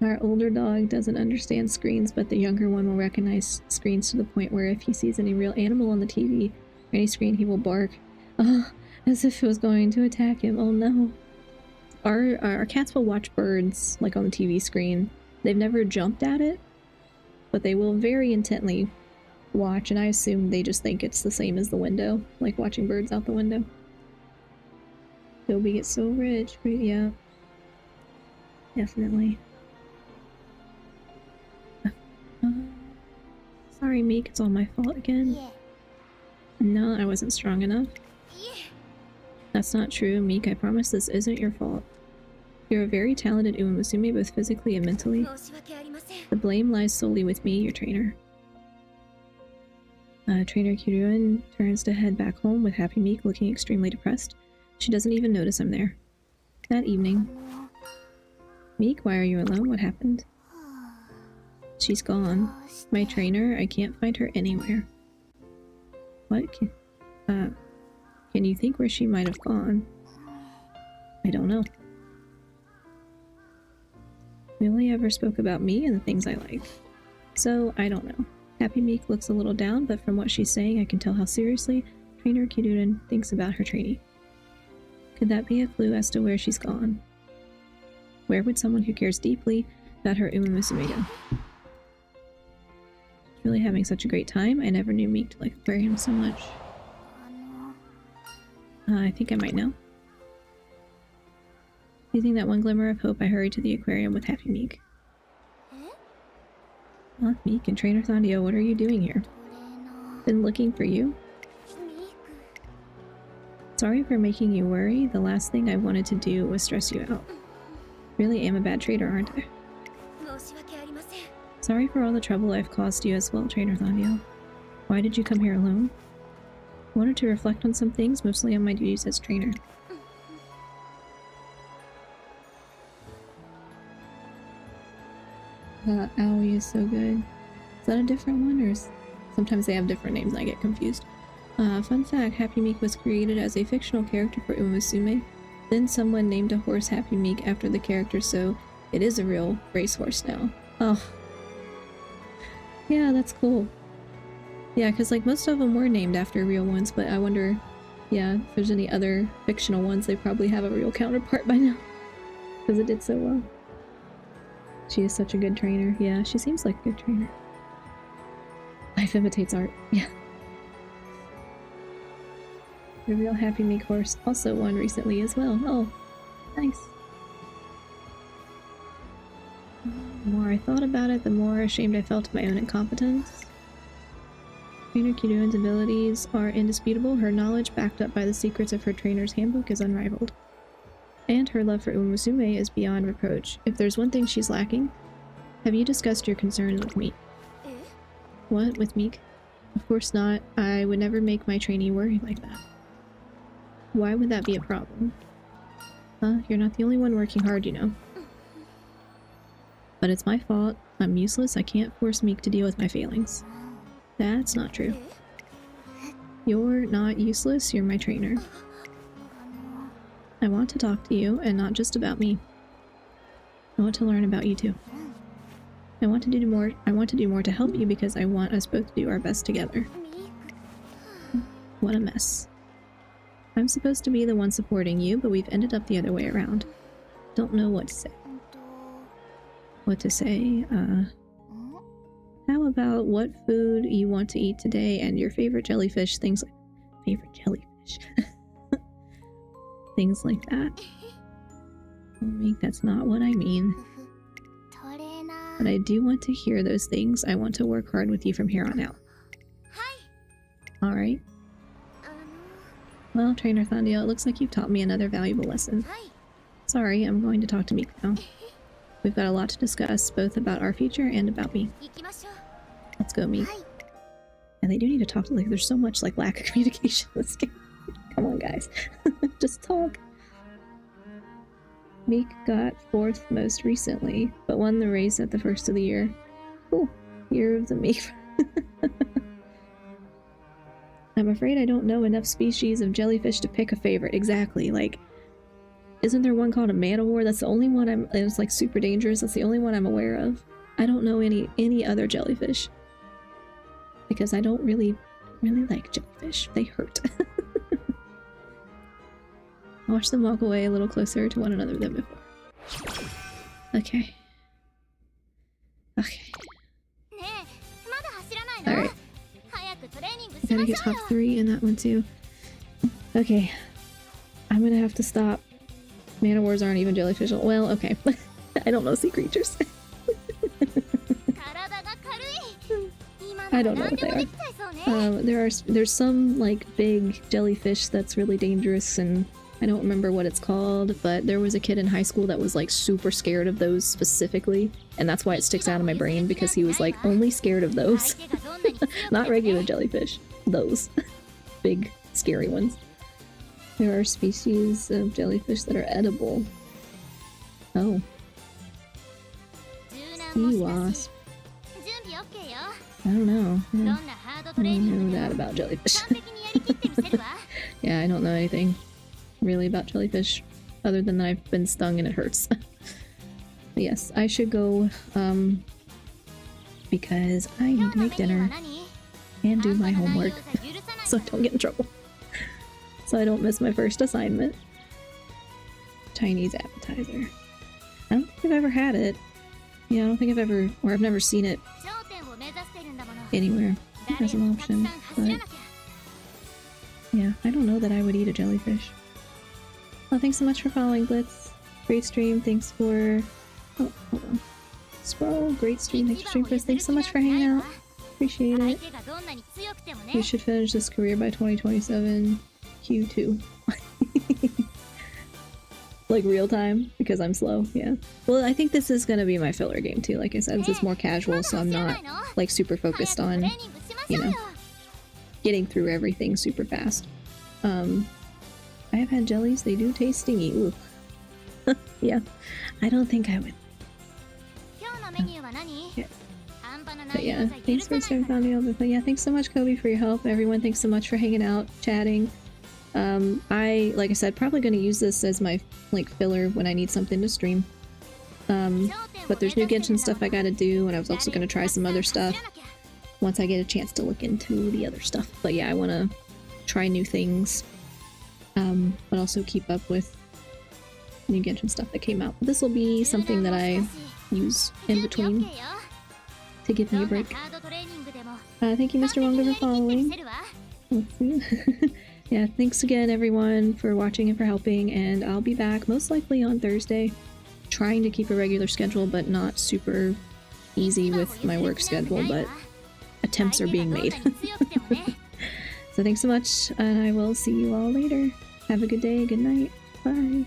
[SPEAKER 1] Our older dog doesn't understand screens, but the younger one will recognize screens to the point where if he sees any real animal on the TV or any screen, he will bark. As if it was going to attack him. Oh no. Our cats will watch birds, like on the TV screen. They've never jumped at it, but they will very intently watch, and I assume they just think it's the same as the window, like watching birds out the window. Toby gets so rich, but yeah. Definitely. Sorry, Meek, it's all my fault again.
[SPEAKER 2] Yeah.
[SPEAKER 1] No, I wasn't strong enough.
[SPEAKER 2] Yeah.
[SPEAKER 1] That's not true, Meek. I promise this isn't your fault. You're a very talented Umamusume, both physically and mentally. The blame lies solely with me, your trainer. Trainer Kiryuin turns to head back home with Happy Meek looking extremely depressed. She doesn't even notice I'm there. That evening. Meek, why are you alone? What happened? She's gone. My trainer, I can't find her anywhere. What? Can you think where she might have gone? I don't know. We only ever spoke about me and the things I like. So, I don't know. Happy Meek looks a little down, but from what she's saying, I can tell how seriously Trainer Kiryuin thinks about her trainee. Could that be a clue as to where she's gone? Where would someone who cares deeply about her Umamusume go? Really having such a great time. I never knew Meek to like aquarium so much. I think I might know. Using that one glimmer of hope, I hurried to the aquarium with Happy Meek. Meek and Trainer Thandio, what are you doing here? Been looking for you? Sorry for making you worry. The last thing I wanted to do was stress you out. Really am a bad trader, aren't I? Sorry for all the trouble I've caused you as well, Trainer Thandio. Why did you come here alone? I wanted to reflect on some things, mostly on my duties as trainer. Aoi is so good. Is that a different one, or sometimes they have different names and I get confused. Fun fact, Happy Meek was created as a fictional character for Umamusume. Then someone named a horse Happy Meek after the character, so it is a real racehorse now. Oh. Yeah, that's cool. Yeah, because like most of them were named after real ones, but I wonder, yeah, if there's any other fictional ones, they probably have a real counterpart by now. Because it did so well. She is such a good trainer. Yeah, she seems like a good trainer. Life imitates art. Yeah. The real Happy Meek horse also won recently as well. Oh, nice. The more I thought about it, the more ashamed I felt of my own incompetence. Trainer Kiryuin's abilities are indisputable. Her knowledge, backed up by the secrets of her trainer's handbook, is unrivaled. And her love for Umamusume is beyond reproach. If there's one thing she's lacking, have you discussed your concerns with me? What? With Meek? Of course not. I would never make my trainee worry like that. Why would that be a problem? You're not the only one working hard, you know. But it's my fault. I'm useless. I can't force Meek to deal with my feelings. That's not true. You're not useless. You're my trainer. I want to talk to you, and not just about me. I want to learn about you too. I want to do more to help you because I want us both to do our best together. What a mess. I'm supposed to be the one supporting you, but we've ended up the other way around. Don't know what to say. What to say? How about what food you want to eat today and your favorite jellyfish, things like... Favorite jellyfish? Things like that. Meek, that's not what I mean. But I do want to hear those things. I want to work hard with you from here on out. Alright. Well, Trainer Thandio, it looks like you've taught me another valuable lesson. Sorry, I'm going to talk to Meek now. We've got a lot to discuss, both about our future and about me. Let's go, Meek. And they do need to talk, like, there's so much, like, lack of communication in this game. Come on, guys. Just talk. Meek got 4th most recently, but won the race at the first of the year. Cool. Year of the Meek. I'm afraid I don't know enough species of jellyfish to pick a favorite. Exactly, like, isn't there one called a man-o-war? That's the only one and it's like super dangerous. That's the only one I'm aware of. I don't know any other jellyfish. Because I don't really like jellyfish. They hurt. Watch them walk away a little closer to one another than before. Okay. Okay. Alright. I gotta get top 3 in that one too. Okay. I'm gonna have to stop. Man-o-wars aren't even jellyfish. Well, okay. I don't know sea creatures. I don't know what they are. There's some like big jellyfish that's really dangerous, and I don't remember what it's called, but there was a kid in high school that was like super scared of those specifically, and that's why it sticks out of my brain, because he was like only scared of those. Not regular jellyfish. Those. Big, scary ones. There are species of jellyfish that are edible. Oh. Sea wasp. I don't know. Yeah. I don't know that about jellyfish. Yeah, I don't know anything really about jellyfish other than that I've been stung and it hurts. Yes, I should go because I need to make dinner and do my homework so I don't get in trouble. So I don't miss my first assignment. Chinese appetizer. I don't think I've ever had it. Yeah, I don't think I've ever, or I've never seen it anywhere as an option, but yeah, I don't know that I would eat a jellyfish. Well, thanks so much for following, Blitz. Great stream, thanks for... Oh, hold on. Scroll, great stream, thanks for stream, thanks so much for hanging out. Appreciate it. We should finish this career by 2027. Q2. Like real time, because I'm slow, yeah. Well, I think this is gonna be my filler game too, like I said, this is more casual, so I'm not like super focused on, you know, getting through everything super fast. I have had jellies, they do taste stingy. Ooh. Yeah, I don't think I would. Yeah. But yeah, thanks for finding all the yeah, thanks so much, Kobe, for your help. Everyone, thanks so much for hanging out, chatting. Like I said, probably going to use this as my like filler when I need something to stream. But there's new Genshin stuff I gotta do, and I was also going to try some other stuff once I get a chance to look into the other stuff. But yeah, I want to try new things, but also keep up with new Genshin stuff that came out. This will be something that I use in between to give me a break. Thank you, Mr. Wonga, for following. Let's see. Yeah, thanks again, everyone, for watching and for helping, and I'll be back most likely on Thursday. Trying to keep a regular schedule, but not super easy with my work schedule, but attempts are being made. So thanks so much, and I will see you all later. Have a good day, good night, bye.